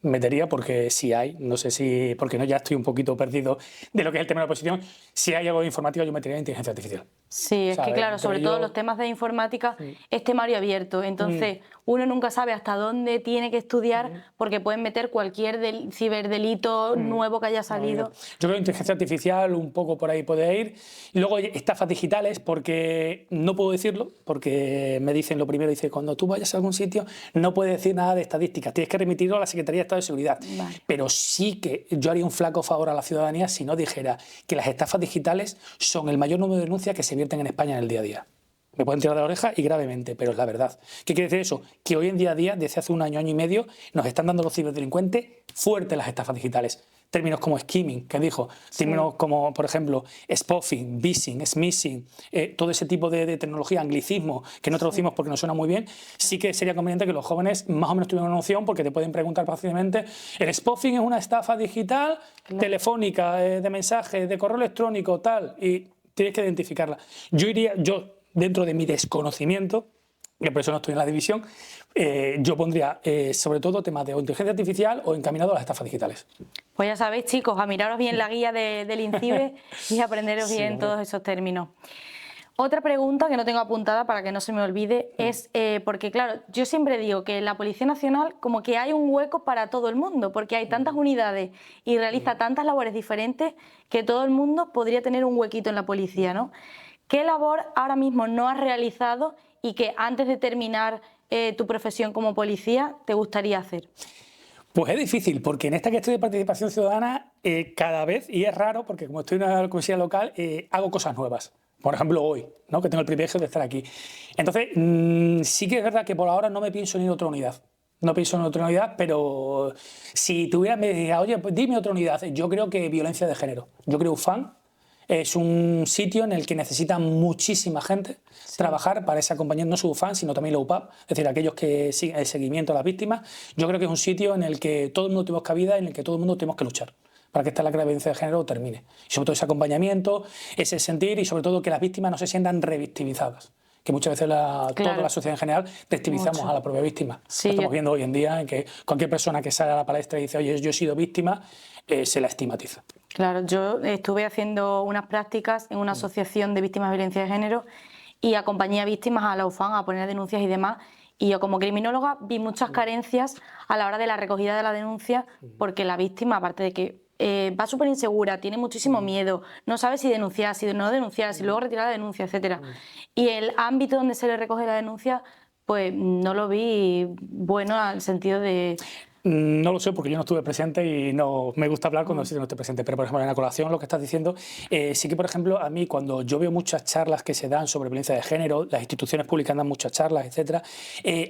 Metería porque si hay, no sé si, porque no, ya estoy un poquito perdido de lo que es el tema de la oposición, si hay algo de informática yo metería inteligencia artificial. Sí, es que claro, sobre todo los temas de informática es temario abierto, entonces uno nunca sabe hasta dónde tiene que estudiar porque pueden meter cualquier ciberdelito nuevo que haya salido. Yo creo que inteligencia artificial un poco por ahí puede ir. Y luego estafas digitales, porque no puedo decirlo, porque me dicen lo primero, dice, cuando tú vayas a algún sitio no puedes decir nada de estadísticas, tienes que remitirlo a la Secretaría de Estado de Seguridad. Vale. Pero sí que yo haría un flaco favor a la ciudadanía si no dijera que las estafas digitales son el mayor número de denuncias que se vierten en España en el día a día. Me pueden tirar de la oreja y gravemente, pero es la verdad. ¿Qué quiere decir eso? Que hoy en día a día, desde hace un año y medio, nos están dando los ciberdelincuentes fuertes las estafas digitales. Términos como skimming, que dijo, términos como, por ejemplo, spoofing, phishing, smishing, todo ese tipo de tecnología, anglicismo, que no traducimos porque nos suena muy bien, sí que sería conveniente que los jóvenes más o menos tuvieran una noción, porque te pueden preguntar fácilmente, el spoofing es una estafa digital, telefónica, de mensajes, de correo electrónico, tal, y tienes que identificarla. Yo dentro de mi desconocimiento, que por eso no estoy en la división, yo pondría sobre todo temas de inteligencia artificial o encaminado a las estafas digitales. Pues ya sabéis, chicos, a miraros bien la guía del INCIBE y aprenderos bien todos esos términos. Otra pregunta que no tengo apuntada para que no se me olvide es, porque claro, yo siempre digo que en la Policía Nacional como que hay un hueco para todo el mundo, porque hay tantas unidades y realiza tantas labores diferentes que todo el mundo podría tener un huequito en la policía, ¿no? ¿Qué labor ahora mismo no has realizado y que antes de terminar tu profesión como policía te gustaría hacer? Pues es difícil, porque en esta que estoy de participación ciudadana, cada vez, y es raro, porque como estoy en una comisaría local, hago cosas nuevas. Por ejemplo, hoy, ¿no? Que tengo el privilegio de estar aquí. Entonces, sí que es verdad que por ahora no me pienso en ir a otra unidad. No pienso en otra unidad, pero si tuviera, me diría, oye, pues dime otra unidad. Yo creo que violencia de género. Yo creo UFAN es un sitio en el que necesita muchísima gente trabajar para ese acompañamiento, no solo UFAN, sino también la UPAP, es decir, aquellos que siguen el seguimiento a las víctimas. Yo creo que es un sitio en el que todo el mundo tenemos cabida, en el que todo el mundo tenemos que luchar para que esta la violencia de género termine. Y sobre todo ese acompañamiento, ese sentir y sobre todo que las víctimas no se sientan revictimizadas. Que muchas veces toda la sociedad en general victimizamos a la propia víctima. Sí, estamos viendo hoy en día en que cualquier persona que sale a la palestra y dice, oye, yo he sido víctima, se la estigmatiza. Claro, yo estuve haciendo unas prácticas en una asociación de víctimas de violencia de género y acompañé a víctimas a la UFAN a poner denuncias y demás. Y yo como criminóloga vi muchas carencias a la hora de la recogida de la denuncia, porque la víctima, aparte de que va súper insegura, tiene muchísimo miedo, no sabe si denunciar, si no denunciar, si luego retirar la denuncia, etcétera. Y el ámbito donde se le recoge la denuncia, pues no lo vi bueno al sentido de... No lo sé porque yo no estuve presente y no me gusta hablar cuando no estoy presente, pero por ejemplo en la colación lo que estás diciendo, sí que por ejemplo a mí cuando yo veo muchas charlas que se dan sobre violencia de género, las instituciones públicas dan muchas charlas, etcétera,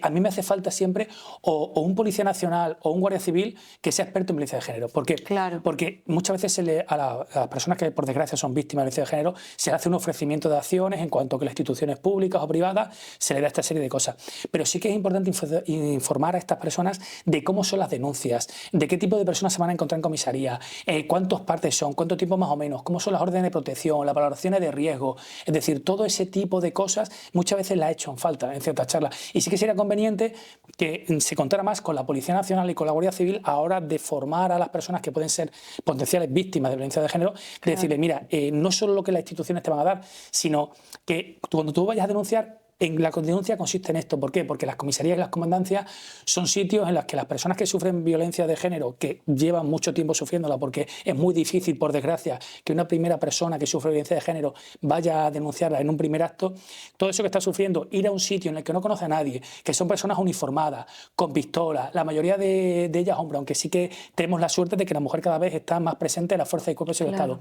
a mí me hace falta siempre o un policía nacional o un guardia civil que sea experto en violencia de género. ¿Por qué? Claro. Porque muchas veces a las personas que por desgracia son víctimas de violencia de género se le hace un ofrecimiento de acciones en cuanto a que las instituciones públicas o privadas se le da esta serie de cosas. Pero sí que es importante informar a estas personas de cómo son las denuncias, de qué tipo de personas se van a encontrar en comisaría, cuántos partes son, cuánto tiempo más o menos, cómo son las órdenes de protección, las valoraciones de riesgo, es decir, todo ese tipo de cosas muchas veces las he hecho en falta en ciertas charlas y sí que sería conveniente que se contara más con la Policía Nacional y con la Guardia Civil a la hora de formar a las personas que pueden ser potenciales víctimas de violencia de género, de decirle, mira, no solo lo que las instituciones te van a dar, sino que cuando tú vayas a denunciar, en la denuncia consiste en esto. ¿Por qué? Porque las comisarías y las comandancias son sitios en los que las personas que sufren violencia de género, que llevan mucho tiempo sufriéndola, porque es muy difícil, por desgracia, que una primera persona que sufre violencia de género vaya a denunciarla en un primer acto, todo eso que está sufriendo, ir a un sitio en el que no conoce a nadie, que son personas uniformadas, con pistolas, la mayoría de ellas hombres, aunque sí que tenemos la suerte de que la mujer cada vez está más presente en la fuerza y cuerpo del Estado.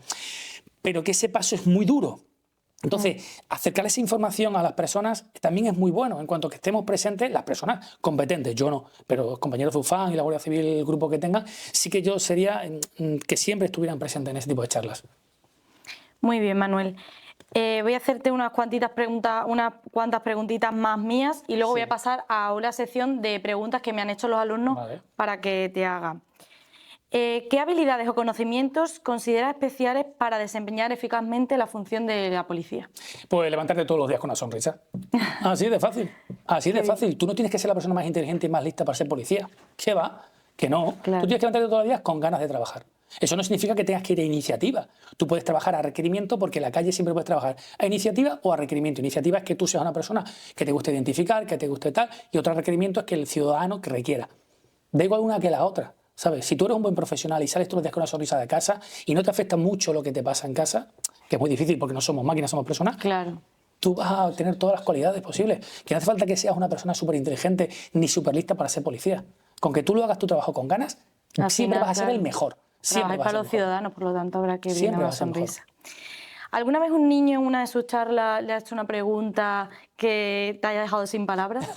Pero que ese paso es muy duro. Entonces, acercar esa información a las personas también es muy bueno, en cuanto que estemos presentes, las personas competentes, yo no, pero los compañeros de UFAN y la Guardia Civil, el grupo que tengan, sí que yo sería que siempre estuvieran presentes en ese tipo de charlas. Muy bien, Manuel. Voy a hacerte unas cuantas preguntitas más mías y luego voy a pasar a una sección de preguntas que me han hecho los alumnos para que te hagan. ¿Qué habilidades o conocimientos consideras especiales para desempeñar eficazmente la función de la policía? Pues levantarte todos los días con una sonrisa. Así de fácil. Así de fácil. Tú no tienes que ser la persona más inteligente y más lista para ser policía. ¿Qué va? Que no. Claro. Tú tienes que levantarte todos los días con ganas de trabajar. Eso no significa que tengas que ir a iniciativa. Tú puedes trabajar a requerimiento porque en la calle siempre puedes trabajar a iniciativa o a requerimiento. Iniciativa es que tú seas una persona que te guste identificar, que te guste tal, y otro requerimiento es que el ciudadano que requiera. Da igual una que la otra, ¿sabes? Si tú eres un buen profesional y sales todos los días con una sonrisa de casa y no te afecta mucho lo que te pasa en casa, que es muy difícil porque no somos máquinas, somos personas, Claro. tú vas a tener todas las cualidades posibles. Que no hace falta que seas una persona súper inteligente ni súper lista para ser policía. Con que tú lo hagas tu trabajo con ganas, Al siempre final, vas a ser claro. el mejor. Siempre Trabajáis vas a para ser los el mejor. ciudadanos, por lo tanto habrá que Siempre brindar una vas a ser mejor. sonrisa. ¿Alguna vez un niño en una de sus charlas le ha hecho una pregunta que te haya dejado sin palabras?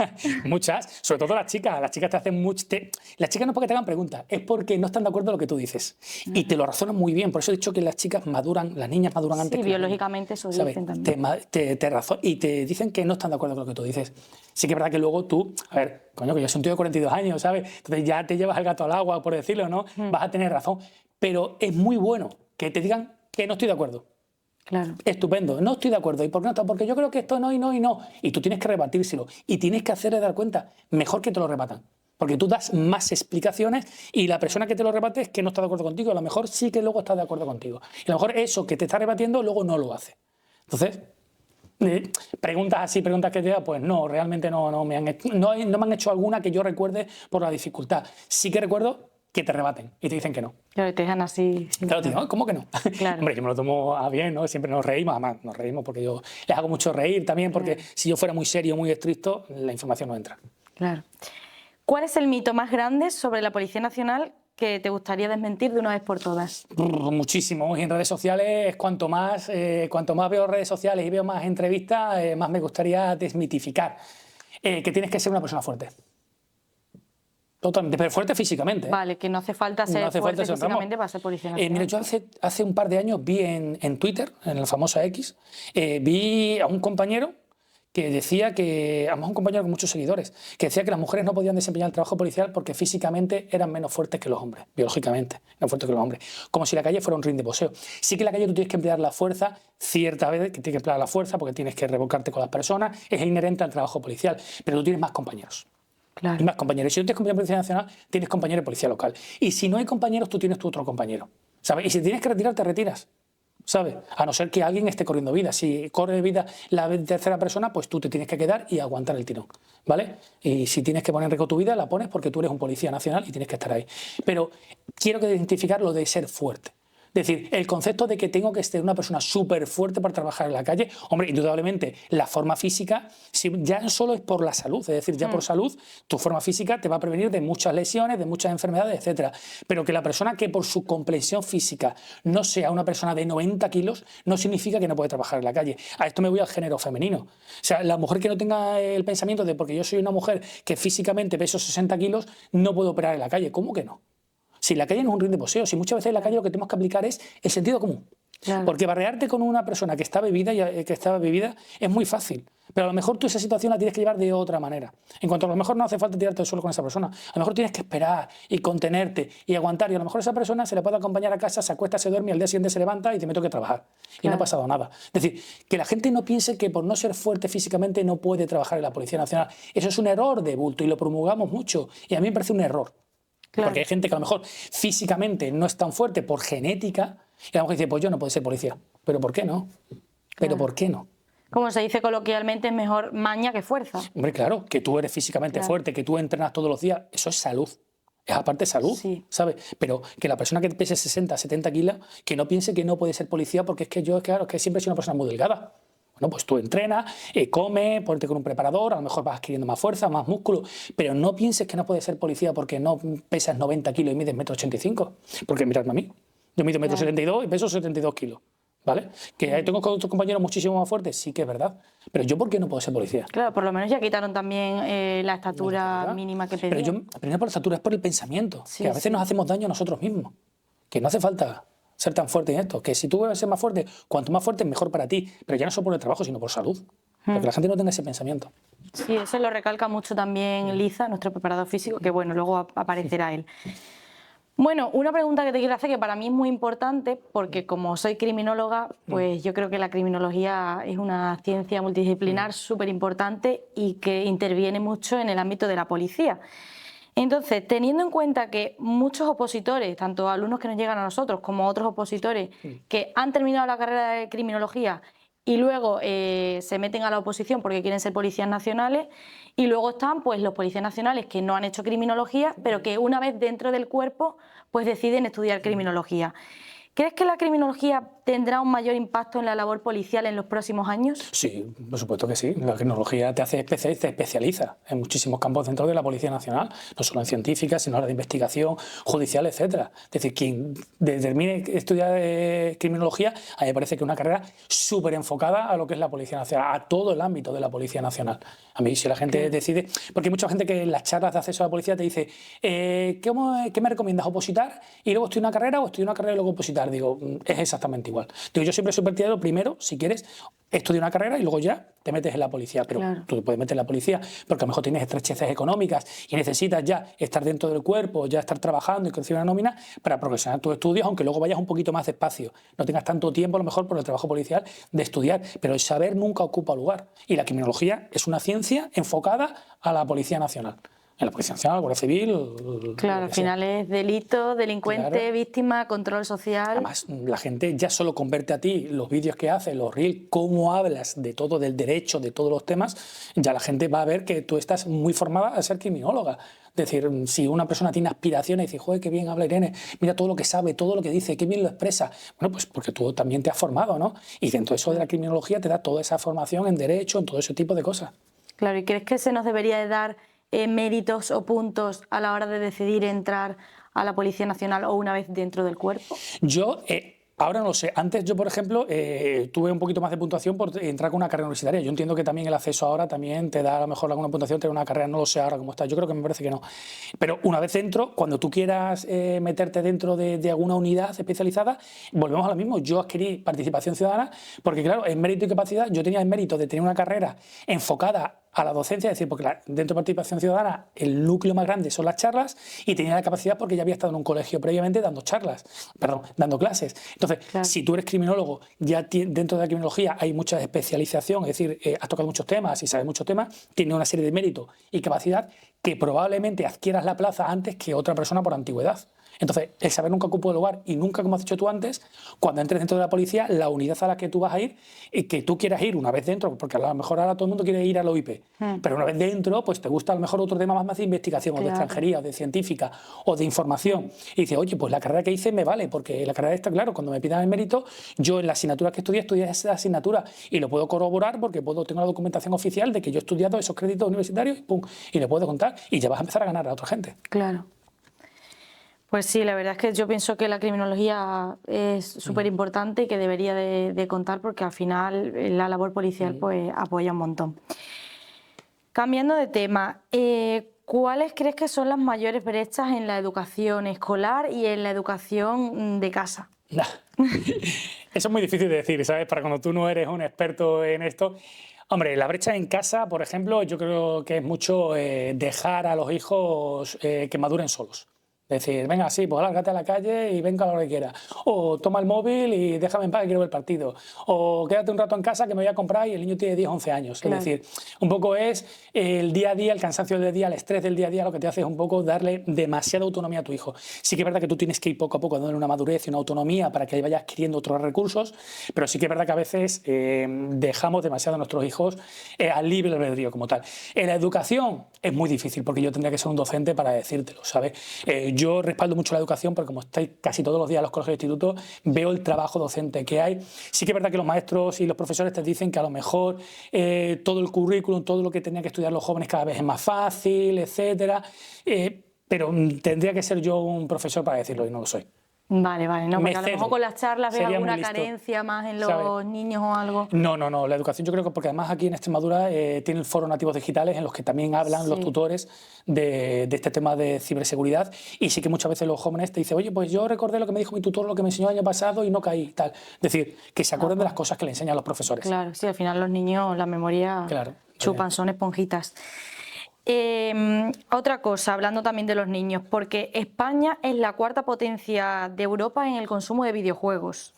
Muchas, sobre todo las chicas. Las chicas te hacen mucho. Las chicas no es porque te hagan preguntas, es porque no están de acuerdo en lo que tú dices. Y te lo razonan muy bien. Por eso he dicho que las chicas maduran, las niñas maduran antes Sí, que las biológicamente eso niñas, ¿sabes? dicen también. Y te dicen que no están de acuerdo con lo que tú dices. Sí que es verdad que luego tú, a ver, coño, que yo soy un tío de 42 años, ¿sabes? Entonces ya te llevas el gato al agua, por decirlo, ¿no? Vas a tener razón. Pero es muy bueno que te digan que no estoy de acuerdo. Claro. Estupendo, no estoy de acuerdo. ¿Y por qué no está? Porque yo creo que esto no y no y no. Y tú tienes que rebatírselo. Y tienes que hacerle dar cuenta. Mejor que te lo rebatan. Porque tú das más explicaciones y la persona que te lo rebate es que no está de acuerdo contigo. A lo mejor sí que luego está de acuerdo contigo. Y a lo mejor eso que te está rebatiendo luego no lo hace. Entonces, preguntas así, preguntas que te da, pues no, realmente no me han hecho alguna que yo recuerde por la dificultad. Sí que recuerdo que te rebaten y te dicen que no. Claro, te dejan así. sin Claro, te digo, palabras. ¿cómo que no? Claro. Hombre, yo me lo tomo a bien, ¿no? Siempre nos reímos, además nos reímos porque yo les hago mucho reír también, porque si yo fuera muy serio, muy estricto, la información no entra. Claro. ¿Cuál es el mito más grande sobre la Policía Nacional que te gustaría desmentir de una vez por todas? Muchísimo. Y en redes sociales, cuanto más veo redes sociales y veo más entrevistas, más me gustaría desmitificar. Que tienes que ser una persona fuerte. Totalmente, pero fuerte físicamente. Vale, que no hace falta ser No hace fuerte falta ser físicamente Ramos. para ser Policía Nacional. Mira, yo hace un par de años vi en Twitter, en la famosa X, vi a un compañero que decía que, además un compañero con muchos seguidores, que decía que las mujeres no podían desempeñar el trabajo policial porque físicamente eran menos fuertes que los hombres, biológicamente, menos fuertes que los hombres. Como si la calle fuera un ring de boxeo. Sí que en la calle tú tienes que emplear la fuerza, ciertas veces que tienes que emplear la fuerza porque tienes que revolcarte con las personas, es inherente al trabajo policial, pero tú tienes más compañeros. Claro. Y más compañeros. Si no tienes compañero de Policía Nacional, tienes compañero de Policía Local. Y si no hay compañeros, tú tienes tu otro compañero. ¿Sabes? Y si tienes que retirar, te retiras. ¿Sabes? A no ser que alguien esté corriendo vida. Si corre vida la tercera persona, pues tú te tienes que quedar y aguantar el tirón. ¿Vale? Y si tienes que poner en riesgo tu vida, la pones porque tú eres un policía nacional y tienes que estar ahí. Pero quiero que identificar lo de ser fuerte. Es decir, el concepto de que tengo que ser una persona súper fuerte para trabajar en la calle, hombre, indudablemente la forma física ya no solo es por la salud, es decir, ya por salud tu forma física te va a prevenir de muchas lesiones, de muchas enfermedades, etcétera. Pero que la persona que por su complexión física no sea una persona de 90 kilos no significa que no puede trabajar en la calle. A esto me voy al género femenino. O sea, la mujer que no tenga el pensamiento de porque yo soy una mujer que físicamente peso 60 kilos, no puedo operar en la calle. ¿Cómo que no? Si la calle no es un ring de boxeo, si muchas veces en la calle lo que tenemos que aplicar es el sentido común. Claro. Porque barrearte con una persona que está bebida es muy fácil. Pero a lo mejor tú esa situación la tienes que llevar de otra manera. En cuanto a lo mejor no hace falta tirarte al suelo con esa persona. A lo mejor tienes que esperar y contenerte y aguantar. Y a lo mejor esa persona se le puede acompañar a casa, se acuesta, se duerme y al día siguiente se levanta y te meto que trabajar. Y no ha pasado nada. Es decir, que la gente no piense que por no ser fuerte físicamente no puede trabajar en la Policía Nacional. Eso es un error de bulto y lo promulgamos mucho. Y a mí me parece un error. Claro. Porque hay gente que a lo mejor físicamente no es tan fuerte por genética y a lo mejor dice, pues yo no puedo ser policía. ¿Pero por qué no? ¿Pero por qué no? Como se dice coloquialmente, es mejor maña que fuerza. Hombre, claro, que tú eres físicamente fuerte, que tú entrenas todos los días, eso es salud. Es aparte salud, Sí. ¿sabes? Pero que la persona que pese 60, 70 kilos, que no piense que no puede ser policía porque es que yo, claro, es que siempre he sido una persona muy delgada. Bueno, pues tú entrenas, comes, ponte con un preparador, a lo mejor vas adquiriendo más fuerza, más músculo, pero no pienses que no puedes ser policía porque no pesas 90 kilos y mides 1,85 m. Porque miradme a mí, yo mido 1,72 m y peso 72 kilos, ¿vale? Que tengo otros compañeros muchísimo más fuertes, sí que es verdad, pero yo ¿por qué no puedo ser policía? Claro, por lo menos ya quitaron también la estatura ¿Verdad? mínima que Pero pedían. yo, primero por la estatura, es por el pensamiento, Sí, que a veces sí. nos hacemos daño a nosotros mismos, que no hace falta ser tan fuerte en esto, que si tú vas a ser más fuerte, cuanto más fuerte, mejor para ti, pero ya no solo por el trabajo, sino por salud. Porque la gente no tenga ese pensamiento. Sí, eso lo recalca mucho también Liza, nuestro preparador físico, que bueno, luego aparecerá él. Bueno, una pregunta que te quiero hacer que para mí es muy importante porque como soy criminóloga, pues yo creo que la criminología es una ciencia multidisciplinar súper importante y que interviene mucho en el ámbito de la policía. Entonces, teniendo en cuenta que muchos opositores, tanto alumnos que nos llegan a nosotros como otros opositores que han terminado la carrera de criminología y luego se meten a la oposición porque quieren ser policías nacionales, y luego están pues los policías nacionales que no han hecho criminología, pero que una vez dentro del cuerpo pues deciden estudiar criminología. ¿Crees que la criminología tendrá un mayor impacto en la labor policial en los próximos años? Sí, por supuesto que sí. La criminología te hace especialista, te especializa en muchísimos campos dentro de la Policía Nacional, no solo en científica, sino en la de investigación, judicial, etcétera. Es decir, quien determine estudiar criminología, a mí me parece que es una carrera súper enfocada a lo que es la Policía Nacional, a todo el ámbito de la Policía Nacional. A mí, si la gente decide, porque hay mucha gente que en las charlas de acceso a la policía te dice, ¿qué me recomiendas? ¿Opositar y luego estudiar una carrera o estudiar una carrera y luego opositar? Digo, es exactamente igual. Digo, yo siempre soy partidario, primero, si quieres, estudia una carrera y luego ya te metes en la policía. Pero tú te puedes meter en la policía porque a lo mejor tienes estrecheces económicas y necesitas ya estar dentro del cuerpo, ya estar trabajando y conseguir una nómina para progresar tus estudios, aunque luego vayas un poquito más despacio. No tengas tanto tiempo, a lo mejor, por el trabajo policial de estudiar. Pero el saber nunca ocupa lugar. Y la criminología es una ciencia enfocada a la Policía Nacional. En la Policía Nacional, Guardia Civil... Claro, al final es delito, delincuente, víctima, control social... Además, la gente ya solo con verte a ti, los vídeos que haces, los reels, cómo hablas de todo, del derecho, de todos los temas, ya la gente va a ver que tú estás muy formada a ser criminóloga. Es decir, si una persona tiene aspiraciones y dice, joder, qué bien habla Irene, mira todo lo que sabe, todo lo que dice, qué bien lo expresa. Bueno, pues porque tú también te has formado, ¿no? Y dentro de eso de la criminología te da toda esa formación en derecho, en todo ese tipo de cosas. Claro, ¿y crees que se nos debería de dar méritos o puntos a la hora de decidir entrar a la Policía Nacional o una vez dentro del cuerpo? Yo ahora no lo sé. Antes yo, por ejemplo, tuve un poquito más de puntuación por entrar con una carrera universitaria. Yo entiendo que también el acceso ahora también te da a lo mejor alguna puntuación, tener una carrera, no lo sé ahora cómo está. Yo creo que me parece que no. Pero una vez dentro, cuando tú quieras meterte dentro de alguna unidad especializada, volvemos a lo mismo. Yo adquirí participación ciudadana porque, claro, en mérito y capacidad, yo tenía el mérito de tener una carrera enfocada a la docencia, es decir, porque dentro de participación ciudadana el núcleo más grande son las charlas y tenía la capacidad porque ya había estado en un colegio previamente dando dando clases. Entonces, si tú eres criminólogo, ya dentro de la criminología hay mucha especialización, es decir, has tocado muchos temas y sabes muchos temas, tienes una serie de méritos y capacidad que probablemente adquieras la plaza antes que otra persona por antigüedad. Entonces, el saber nunca ocupa lugar y nunca, como has dicho tú antes, cuando entres dentro de la policía, la unidad a la que tú vas a ir y que tú quieras ir una vez dentro, porque a lo mejor ahora todo el mundo quiere ir a la OIP, pero una vez dentro, pues te gusta a lo mejor otro tema más de investigación o de extranjería o de científica o de información. Y dices, oye, pues la carrera que hice me vale, porque la carrera esta, claro, cuando me pidan el mérito, yo en la asignatura que estudié esa asignatura y lo puedo corroborar porque tengo la documentación oficial de que yo he estudiado esos créditos universitarios y le puedo contar y ya vas a empezar a ganar a otra gente. Claro. Pues sí, la verdad es que yo pienso que la criminología es súper importante y que debería de contar porque al final la labor policial pues apoya un montón. Cambiando de tema, ¿cuáles crees que son las mayores brechas en la educación escolar y en la educación de casa? Eso es muy difícil de decir, ¿sabes? Para cuando tú no eres un experto en esto. Hombre, la brecha en casa, por ejemplo, yo creo que es mucho dejar a los hijos que maduren solos. Decir, venga, sí, pues lárgate a la calle y venga a la hora que quieras. O toma el móvil y déjame en paz que quiero ver el partido. O quédate un rato en casa que me voy a comprar y el niño tiene 10, 11 años. Claro. Es decir, un poco es el día a día, el cansancio del día, el estrés del día a día, lo que te hace es un poco darle demasiada autonomía a tu hijo. Sí que es verdad que tú tienes que ir poco a poco dándole una madurez y una autonomía para que vaya adquiriendo otros recursos, pero sí que es verdad que a veces dejamos demasiado a nuestros hijos al libre albedrío como tal. En la educación es muy difícil porque yo tendría que ser un docente para decírtelo, ¿sabes? Yo respaldo mucho la educación porque como estoy casi todos los días en los colegios e institutos, veo el trabajo docente que hay. Sí que es verdad que los maestros y los profesores te dicen que a lo mejor todo el currículum, todo lo que tenían que estudiar los jóvenes cada vez es más fácil, etcétera. Pero tendría que ser yo un profesor para decirlo y no lo soy. Vale, no, porque a lo mejor con las charlas ves alguna carencia más en los niños o algo. No, la educación yo creo que porque además aquí en Extremadura tiene el foro Nativos Digitales en los que también hablan los tutores de este tema de ciberseguridad y sí que muchas veces los jóvenes te dicen, oye, pues yo recordé lo que me dijo mi tutor, lo que me enseñó el año pasado y no caí, tal. Es decir, que se acuerden de las cosas que le enseñan los profesores. Claro, sí, al final los niños, la memoria chupan, son esponjitas. Otra cosa, hablando también de los niños, porque España es la cuarta potencia de Europa en el consumo de videojuegos.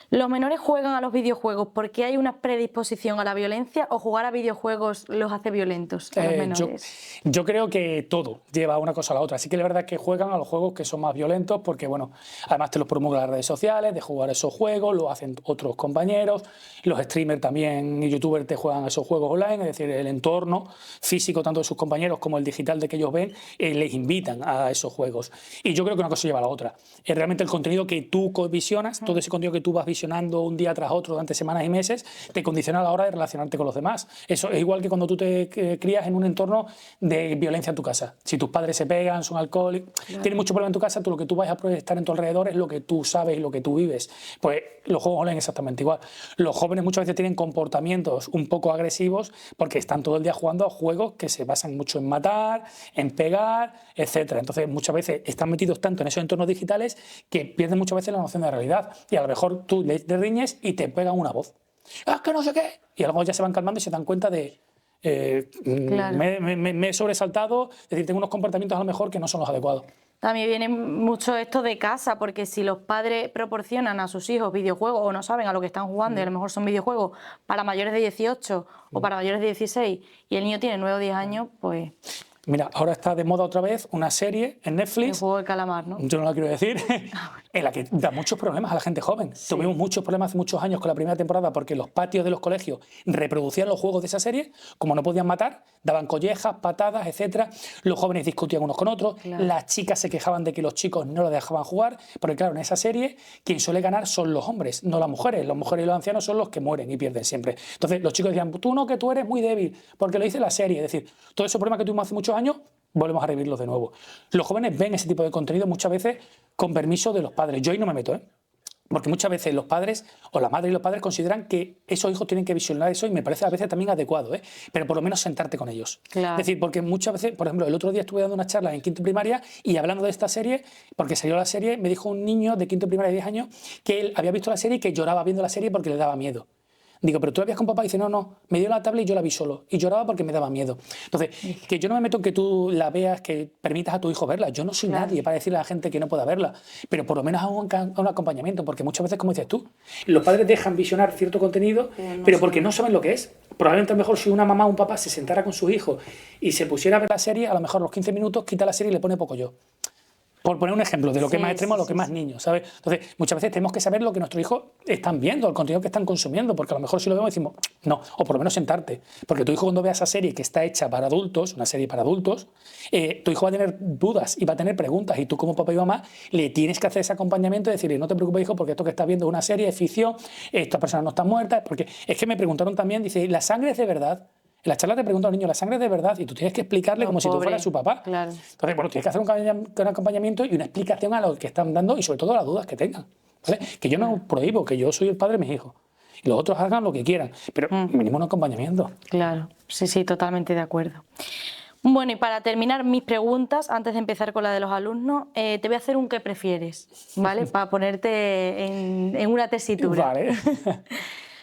¿Los menores juegan a los videojuegos porque hay una predisposición a la violencia o jugar a videojuegos los hace violentos a los menores? Yo creo que todo lleva una cosa a la otra. Sí que es verdad que juegan a los juegos que son más violentos porque, bueno, además te los promulgan las redes sociales, de jugar esos juegos, lo hacen otros compañeros, los streamers también y youtubers te juegan esos juegos online, es decir, el entorno físico tanto de sus compañeros como el digital de que ellos ven, les invitan a esos juegos. Y yo creo que una cosa lleva a la otra. Es realmente el contenido que tú visionas, todo ese contenido que tú vas visionando un día tras otro durante semanas y meses, te condiciona a la hora de relacionarte con los demás. Eso es igual que cuando tú te crías en un entorno de violencia en tu casa. Si tus padres se pegan, son alcohólicos, tienes mucho problema en tu casa, tú lo que tú vas a proyectar en tu alrededor es lo que tú sabes y lo que tú vives. Pues los juegos online exactamente igual. Los jóvenes muchas veces tienen comportamientos un poco agresivos porque están todo el día jugando a juegos que se basan mucho en matar, en pegar, etcétera. Entonces muchas veces están metidos tanto en esos entornos digitales que pierden muchas veces la noción de la realidad. Y a lo mejor tú le riñes y te pegan una voz. ¡Ah, que no sé qué! Y luego ya se van calmando y se dan cuenta de Claro. me he sobresaltado, es decir, tengo unos comportamientos a lo mejor que no son los adecuados. También viene mucho esto de casa, porque si los padres proporcionan a sus hijos videojuegos o no saben a lo que están jugando y a lo mejor son videojuegos para mayores de 18 o para mayores de 16 y el niño tiene 9 o 10 años, pues... Mira, ahora está de moda otra vez una serie en Netflix. El juego del calamar, ¿no? Yo no la quiero decir, en la que da muchos problemas a la gente joven. Sí. Tuvimos muchos problemas hace muchos años con la primera temporada porque los patios de los colegios reproducían los juegos de esa serie, como no podían matar, daban collejas, patadas, etcétera. Los jóvenes discutían unos con otros, claro. Las chicas se quejaban de que los chicos no lo dejaban jugar, porque claro, en esa serie quien suele ganar son los hombres, no las mujeres. Las mujeres y los ancianos son los que mueren y pierden siempre. Entonces los chicos decían, tú no, que tú eres muy débil, porque lo dice la serie. Es decir, todos esos problemas que tuvimos hace muchos años, volvemos a revivirlos de nuevo. Los jóvenes ven ese tipo de contenido muchas veces con permiso de los padres. Yo ahí no me meto, porque muchas veces los padres o la madre y los padres consideran que esos hijos tienen que visionar eso y me parece a veces también adecuado, pero por lo menos sentarte con ellos. Claro. Es decir, porque muchas veces, por ejemplo, el otro día estuve dando una charla en quinto de primaria y hablando de esta serie, porque salió la serie, me dijo un niño de quinto de primaria de 10 años que él había visto la serie y que lloraba viendo la serie porque le daba miedo. Digo, pero tú la vías con papá, y dice, no, me dio la tablet y yo la vi solo. Y lloraba porque me daba miedo. Entonces, que yo no me meto en que tú la veas, que permitas a tu hijo verla. Yo no soy nadie para decirle a la gente que no pueda verla. Pero por lo menos hago un acompañamiento, porque muchas veces, como dices tú, los padres dejan visionar cierto contenido, pero porque no saben lo que es. Probablemente a lo mejor si una mamá o un papá se sentara con su hijo y se pusiera a ver la serie, a lo mejor los 15 minutos quita la serie y le pone poco yo. Por poner un ejemplo de lo que es más extremo a lo que es más niño, ¿sabes? Entonces, muchas veces tenemos que saber lo que nuestros hijos están viendo, el contenido que están consumiendo, porque a lo mejor si lo vemos decimos, no, o por lo menos sentarte. Porque tu hijo cuando vea esa serie que está hecha para adultos, una serie para adultos, tu hijo va a tener dudas y va a tener preguntas y tú como papá y mamá le tienes que hacer ese acompañamiento y decirle, no te preocupes hijo, porque esto que estás viendo es una serie, es ficción, esta persona no está muerta, porque es que me preguntaron también, dice, ¿la sangre es de verdad? En la charla te preguntan a los niños, ¿la sangre es de verdad? Y tú tienes que explicarle como si tú fueras su papá. Claro. Entonces, bueno, tienes que hacer un acompañamiento y una explicación a lo que están dando y sobre todo a las dudas que tengan. ¿Vale? Que yo no prohíbo, que yo soy el padre de mis hijos. Y los otros hagan lo que quieran, pero mínimo un acompañamiento. Claro, sí, totalmente de acuerdo. Bueno, y para terminar mis preguntas, antes de empezar con la de los alumnos, te voy a hacer un ¿qué prefieres? ¿Vale? Para ponerte en una tesitura. Vale.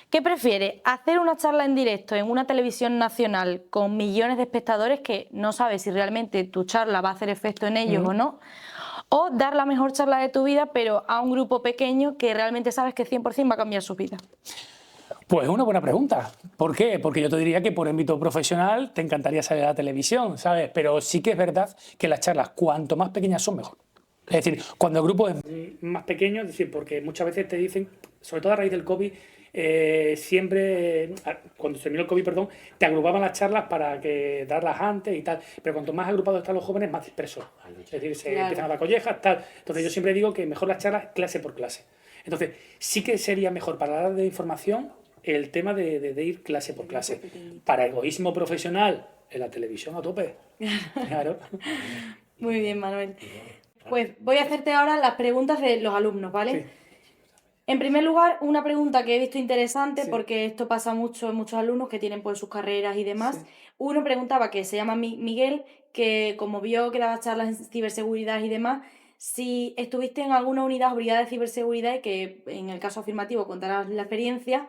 ¿Qué prefieres? ¿Hacer una charla en directo en una televisión nacional con millones de espectadores que no sabes si realmente tu charla va a hacer efecto en ellos o no? ¿O dar la mejor charla de tu vida pero a un grupo pequeño que realmente sabes que 100% va a cambiar su vida? Pues es una buena pregunta. ¿Por qué? Porque yo te diría que por ámbito profesional te encantaría salir a la televisión, ¿sabes? Pero sí que es verdad que las charlas cuanto más pequeñas son mejor. Es decir, cuando el grupo es más pequeño, es decir, porque muchas veces te dicen, sobre todo a raíz del COVID, siempre, cuando se terminó el COVID, perdón, te agrupaban las charlas para que darlas antes y tal, pero cuanto más agrupados están los jóvenes, más dispersos. Es decir, se empiezan a dar collejas, tal. Entonces yo siempre digo que mejor las charlas clase por clase. Entonces sí que sería mejor para la de información el tema de ir clase por clase. Para egoísmo profesional, en la televisión a tope. Claro. Muy bien, Manuel. Pues voy a hacerte ahora las preguntas de los alumnos, ¿vale? Sí. En primer lugar, una pregunta que he visto interesante, porque esto pasa mucho en muchos alumnos que tienen pues sus carreras y demás. Sí. Uno preguntaba, que se llama Miguel, que como vio que daba charlas en ciberseguridad y demás, si estuviste en alguna unidad o brigada de ciberseguridad y que en el caso afirmativo contarás la experiencia,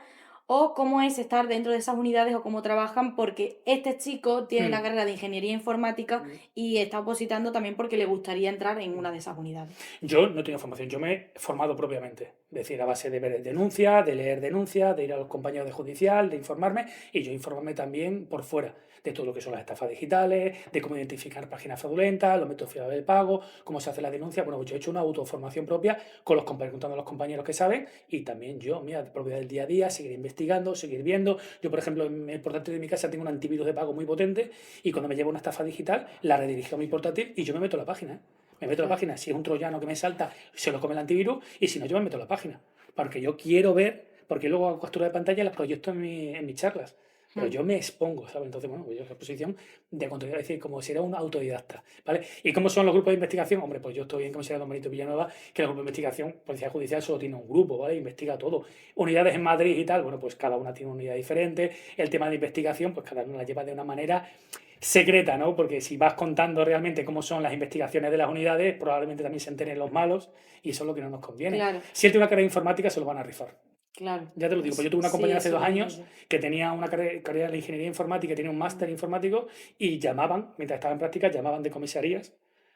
o cómo es estar dentro de esas unidades o cómo trabajan, porque este chico tiene la carrera de Ingeniería Informática y está opositando también porque le gustaría entrar en una de esas unidades. Yo no tengo formación, yo me he formado propiamente, es decir, a base de ver denuncias, de leer denuncias, de ir a los compañeros de judicial, de informarme, y yo informarme también por fuera de todo lo que son las estafas digitales, de cómo identificar páginas fraudulentas, los métodos fiables de pago, cómo se hace la denuncia. Bueno, pues yo he hecho una autoformación propia con los preguntando a los compañeros que saben, y también yo, mira, propia del día a día, seguir investigando, seguir viendo. Yo, por ejemplo, en el portátil de mi casa tengo un antivirus de pago muy potente, y cuando me llevo una estafa digital, la redirijo a mi portátil y yo me meto a la página, ¿eh? Me meto a la página, si es un troyano que me salta, se lo come el antivirus, y si no, yo me meto a la página. Porque yo quiero ver, porque luego hago captura de pantalla y las proyecto en mis charlas. Pero yo me expongo, ¿sabes? Entonces, bueno, pues yo en la posición de control, es decir, como si era un autodidacta, ¿vale? ¿Y cómo son los grupos de investigación? Hombre, pues yo estoy en Comisaría Don Benito Villanueva, que el grupo de investigación, Policía Judicial solo tiene un grupo, ¿vale? Investiga todo. Unidades en Madrid y tal, bueno, pues cada una tiene una unidad diferente. El tema de investigación, pues cada una la lleva de una manera secreta, ¿no? Porque si vas contando realmente cómo son las investigaciones de las unidades, probablemente también se enteren los malos, y eso es lo que no nos conviene. Claro. Si él tiene una carrera de informática, se lo van a rifar. Claro. Ya te lo digo, pues yo tuve una compañera hace eso 2 lo años digo yo. que tenía una carrera de ingeniería informática, tenía un máster informático, y llamaban, mientras estaba en práctica, llamaban de comisarías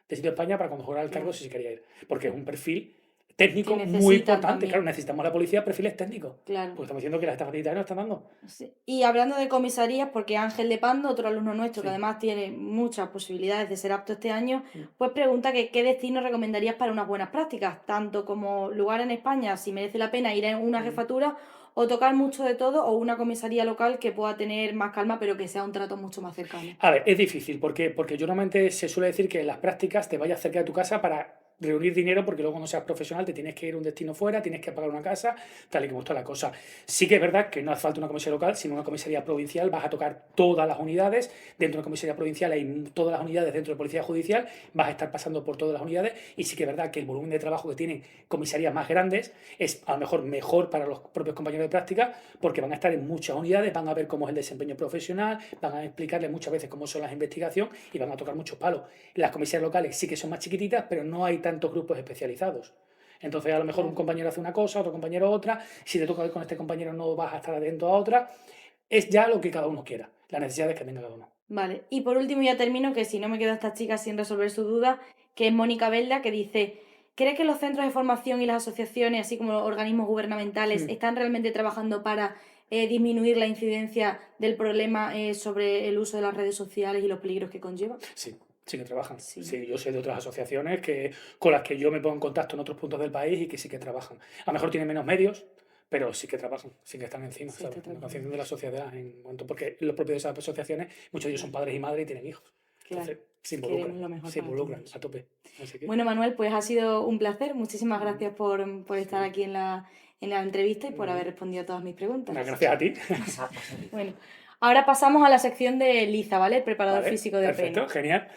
de sitio de España para cuando jugara el cargo si se quería ir. Porque es un perfil técnico Que muy necesitan importante. también. Claro, necesitamos la policía perfiles técnicos. Claro. Porque estamos diciendo que las estafas digitales nos están dando. Sí. Y hablando de comisarías, porque Ángel de Pando, otro alumno nuestro que Sí. además tiene muchas posibilidades de ser apto este año, pues pregunta que qué destino recomendarías para unas buenas prácticas, tanto como lugar en España, si merece la pena ir a una jefatura, o tocar mucho de todo, o una comisaría local que pueda tener más calma, pero que sea un trato mucho más cercano. A ver, es difícil. ¿Por qué? Porque yo normalmente se suele decir que en las prácticas te vayas cerca de tu casa para reunir dinero, porque luego no seas profesional, te tienes que ir a un destino fuera, tienes que pagar una casa, tal y como está la cosa. Sí que es verdad que no hace falta una comisaría local, sino una comisaría provincial. Vas a tocar todas las unidades. Dentro de una comisaría provincial hay todas las unidades dentro de Policía Judicial, vas a estar pasando por todas las unidades, y sí que es verdad que el volumen de trabajo que tienen comisarías más grandes es a lo mejor para los propios compañeros de práctica, porque van a estar en muchas unidades, van a ver cómo es el desempeño profesional, van a explicarles muchas veces cómo son las investigaciones, y van a tocar muchos palos. Las comisarías locales sí que son más chiquititas, pero no hay tantos grupos especializados. Entonces, a lo mejor un compañero hace una cosa, otro compañero otra. Si te toca con este compañero, no vas a estar atento a otra. Es ya lo que cada uno quiera, las necesidades que tenga cada uno. Vale, y por último ya termino, que si no me quedo esta chica sin resolver su duda, que es Mónica Belda, que dice: ¿cree que los centros de formación y las asociaciones, así como los organismos gubernamentales, están realmente trabajando para disminuir la incidencia del problema sobre el uso de las redes sociales y los peligros que conlleva? Sí. Sí que trabajan. Sí. Sí, yo sé de otras asociaciones con las que yo me pongo en contacto en otros puntos del país, y que sí que trabajan. A lo mejor tienen menos medios, pero sí que trabajan, sí que están encima, Sí, ¿sabes? está La conciencia de la sociedad, en cuanto, porque los propios de esas asociaciones, muchos de ellos son padres y madres y tienen hijos. Claro, Entonces, se queremos involucran, lo mejor se para involucran todos. a tope. Así que, Bueno, Manuel, pues ha sido un placer. Muchísimas gracias por estar aquí en la entrevista y por haber respondido a todas mis preguntas. gracias a ti. Bueno, ahora pasamos a la sección de Liza, ¿vale? El preparador Vale, físico de perfecto, PN. genial.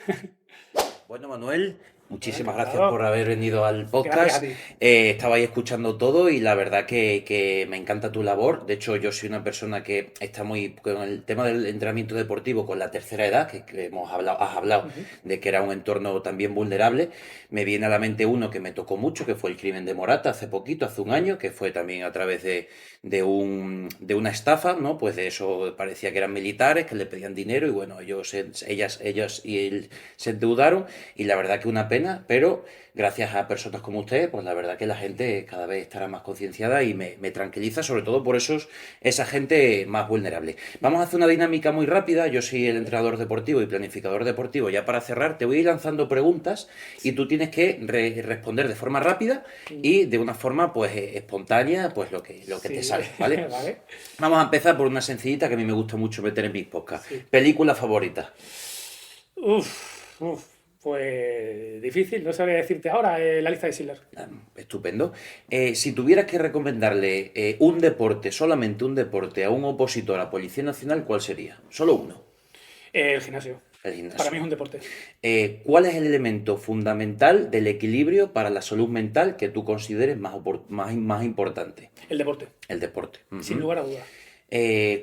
Bueno, Manuel, muchísimas Encantado. gracias por haber venido al podcast. Gracias a ti. Estaba ahí escuchando todo y la verdad que me encanta tu labor. De hecho, yo soy una persona que está muy con el tema del entrenamiento deportivo con la tercera edad, que has hablado de que era un entorno también vulnerable. Me viene a la mente uno que me tocó mucho, que fue el crimen de Morata hace poquito, hace un año, que fue también a través de una estafa, ¿no? Pues de eso parecía que eran militares, que le pedían dinero y bueno, ellas y él se endeudaron, y la verdad que una pena, pero gracias a personas como usted, pues la verdad que la gente cada vez estará más concienciada y me tranquiliza, sobre todo por esa gente más vulnerable. Vamos a hacer una dinámica muy rápida. Yo soy el entrenador deportivo y planificador deportivo. Ya para cerrar, te voy a ir lanzando preguntas y tú tienes que responder de forma rápida y de una forma pues espontánea, pues lo que te sale, ¿vale? Vale. Vamos a empezar por una sencillita que a mí me gusta mucho meter en mis podcasts. Sí. Película favorita. Pues difícil, no sabría decirte ahora la lista de Schindler. Estupendo. Si tuvieras que recomendarle un deporte, solamente un deporte, a un opositor a la Policía Nacional, ¿cuál sería? Solo uno. El gimnasio. El gimnasio. Para mí es un deporte. ¿Cuál es el elemento fundamental del equilibrio para la salud mental que tú consideres más importante? El deporte, El deporte. sin lugar a dudas.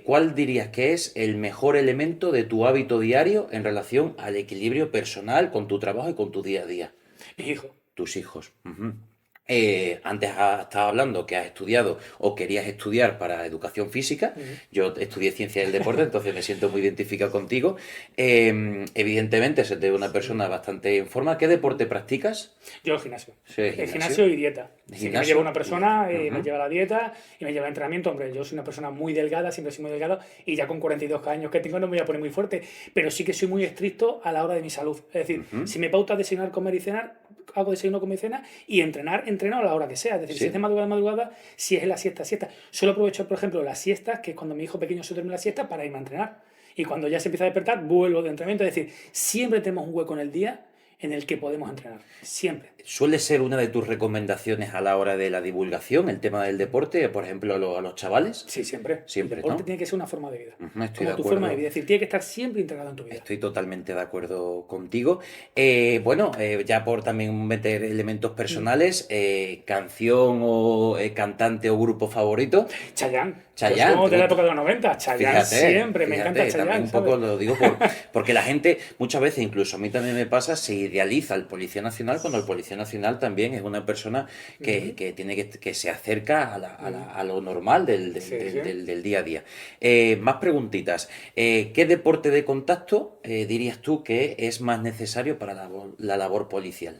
¿Cuál dirías que es el mejor elemento de tu hábito diario en relación al equilibrio personal con tu trabajo y con tu día a día? Mis hijos. Tus hijos. Ujú. Antes has estado hablando que has estudiado o querías estudiar para educación física. Yo estudié ciencia del deporte, entonces me siento muy identificado contigo. Evidentemente, se te ve una persona bastante en forma. ¿Qué deporte practicas? Yo el gimnasio. Sí, El gimnasio y dieta. Sí, que me ¿Gimnasio? lleva una persona, me lleva la dieta y me lleva el entrenamiento. Hombre, yo soy una persona muy delgada, siempre soy muy delgado y ya con 42 años que tengo no me voy a poner muy fuerte, pero sí que soy muy estricto a la hora de mi salud. Es decir, si me pauta desayunar, comer y cenar, hago desayuno, comer y cena y entreno a la hora que sea. Es decir, Sí. si es de madrugada, si es en la siesta. Suelo aprovechar, por ejemplo, las siestas, que es cuando mi hijo pequeño se duerme la siesta, para irme a entrenar. Y cuando ya se empieza a despertar, vuelvo de entrenamiento. Es decir, siempre tenemos un hueco en el día en el que podemos entrenar. Siempre. ¿Suele ser una de tus recomendaciones a la hora de la divulgación, el tema del deporte, por ejemplo, a los chavales? Sí, siempre. Siempre, El deporte ¿no? tiene que ser una forma de vida. Estoy Como de tu acuerdo. forma de vida. Es decir, tiene que estar siempre integrado en tu vida. Estoy totalmente de acuerdo contigo. Bueno, ya por también meter elementos personales, canción o cantante o grupo favorito. Chayanne. Chayanne, Somos de la tú- época de los 90. Chayanne siempre. Me encanta también Chayanne. un poco ¿sabes? lo digo porque la gente, muchas veces, incluso a mí también me pasa, se idealiza al Policía Nacional cuando el Policía Nacional también es una persona que tiene que se acerca a lo normal del día a día. Más preguntitas. ¿Qué deporte de contacto dirías tú que es más necesario para la labor policial?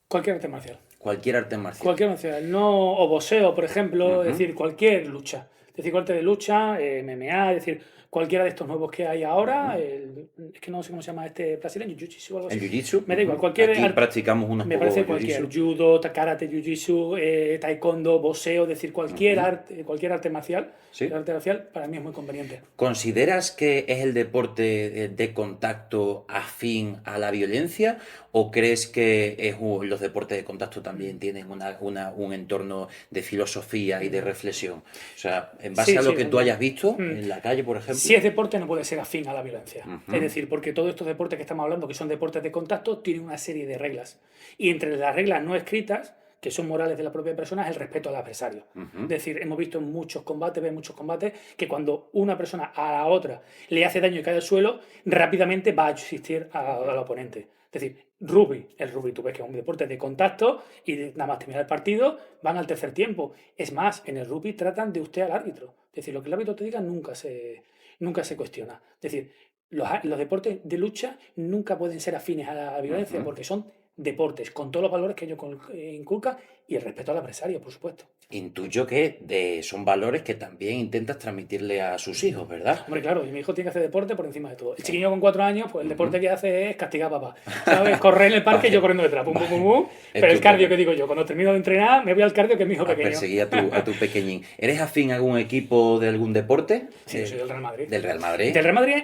Cualquier arte marcial. Cualquier arte marcial. Cualquier arte marcial. No, o boxeo, por ejemplo. Es decir, cualquier lucha. Es decir, cualquier de lucha, MMA, es decir, cualquiera de estos nuevos que hay ahora. Es que no sé cómo se llama este brasileño, jiu-jitsu o algo así. ¿El jiu-jitsu? Me da igual, cualquier Aquí arte. practicamos unos Me pocos parece cualquier. jiu-jitsu. Judo, karate, jiu-jitsu, taekwondo, boxeo, es decir, cualquier arte marcial. Sí. El arte marcial para mí es muy conveniente. ¿Consideras que es el deporte de contacto afín a la violencia o crees que los deportes de contacto también tienen un entorno de filosofía y de reflexión? O sea, en base Sí, a lo sí, que tú también. hayas visto en la calle, por ejemplo. Si es deporte, no puede ser afín a la violencia. Es decir, porque todos estos deportes que estamos hablando, que son deportes de contacto, tienen una serie de reglas. Y entre las reglas no escritas, que son morales de la propia persona, es el respeto al adversario. Es decir, hemos visto en muchos combates, que cuando una persona a la otra le hace daño y cae al suelo, rápidamente va a asistir al oponente. Es decir, el rugby, tú ves que es un deporte de contacto y nada más terminar el partido, van al tercer tiempo. Es más, en el rugby tratan de usted al árbitro. Es decir, lo que el árbitro te diga nunca se cuestiona. Es decir, los deportes de lucha nunca pueden ser afines a la violencia porque son deportes con todos los valores que ellos inculcan y el respeto al adversario, por supuesto. Intuyo que son valores que también intentas transmitirle a sus hijos, ¿verdad? Hombre, claro, y mi hijo tiene que hacer deporte por encima de todo. El chiquillo con 4 años, pues el deporte que hace es castigar a papá. ¿Sabes? Correr en el parque y yo corriendo detrás, pum, pum, pum, pum. Pero el cardio que digo yo, cuando termino de entrenar, me voy al cardio que es mi hijo A pequeño. perseguir a tu pequeñín. ¿Eres afín a algún equipo de algún deporte? Sí, yo soy del Real Madrid. Del Real Madrid. Del Real Madrid,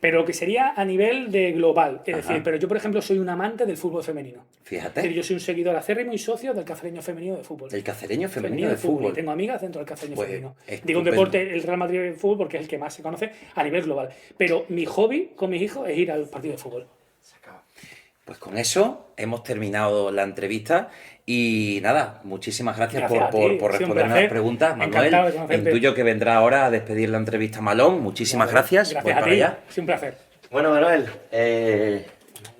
pero que sería a nivel de global. Es decir, pero yo, por ejemplo, soy un amante del fútbol femenino. Es decir, Fíjate, yo soy un seguidor acérrimo y socio del Cacereño Femenino de Fútbol. el cacereño femenino de fútbol. Y tengo amigas dentro del Cacereño Pues, Femenino. estupendo. Digo un deporte, el Real Madrid de fútbol, porque es el que más se conoce a nivel global. Pero mi hobby con mis hijos es ir al partido de fútbol. Pues con eso hemos terminado la entrevista y nada, muchísimas gracias, Gracias a ti, por ha sido un responderme placer. las preguntas, Manuel. Encantado de conocerte. Intuyo que vendrá ahora a despedir la entrevista Malón. Muchísimas gracias. Voy Gracias a para ti. allá. Ha sido un placer. Bueno, Manuel,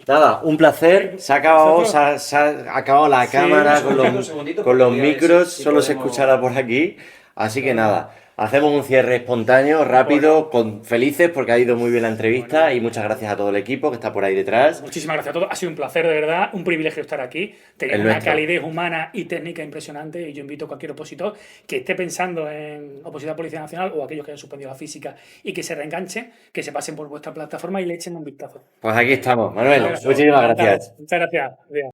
nada, un placer. Se ha acabado, se ha acabado la cámara un segundito, con los porque voy a ver micros, si solo se podemos- escuchará por aquí. Así que nada, hacemos un cierre espontáneo, rápido, felices porque ha ido muy bien la entrevista y muchas gracias a todo el equipo que está por ahí detrás. Muchísimas gracias a todos. Ha sido un placer, de verdad, un privilegio estar aquí. Tenéis El una nuestro. calidez humana y técnica impresionante y yo invito a cualquier opositor que esté pensando en opositar a Policía Nacional o aquellos que hayan suspendido la física y que se reenganchen, que se pasen por vuestra plataforma y le echen un vistazo. Pues aquí estamos, Manuel, muchísimas gracias. Muchas gracias. Adiós.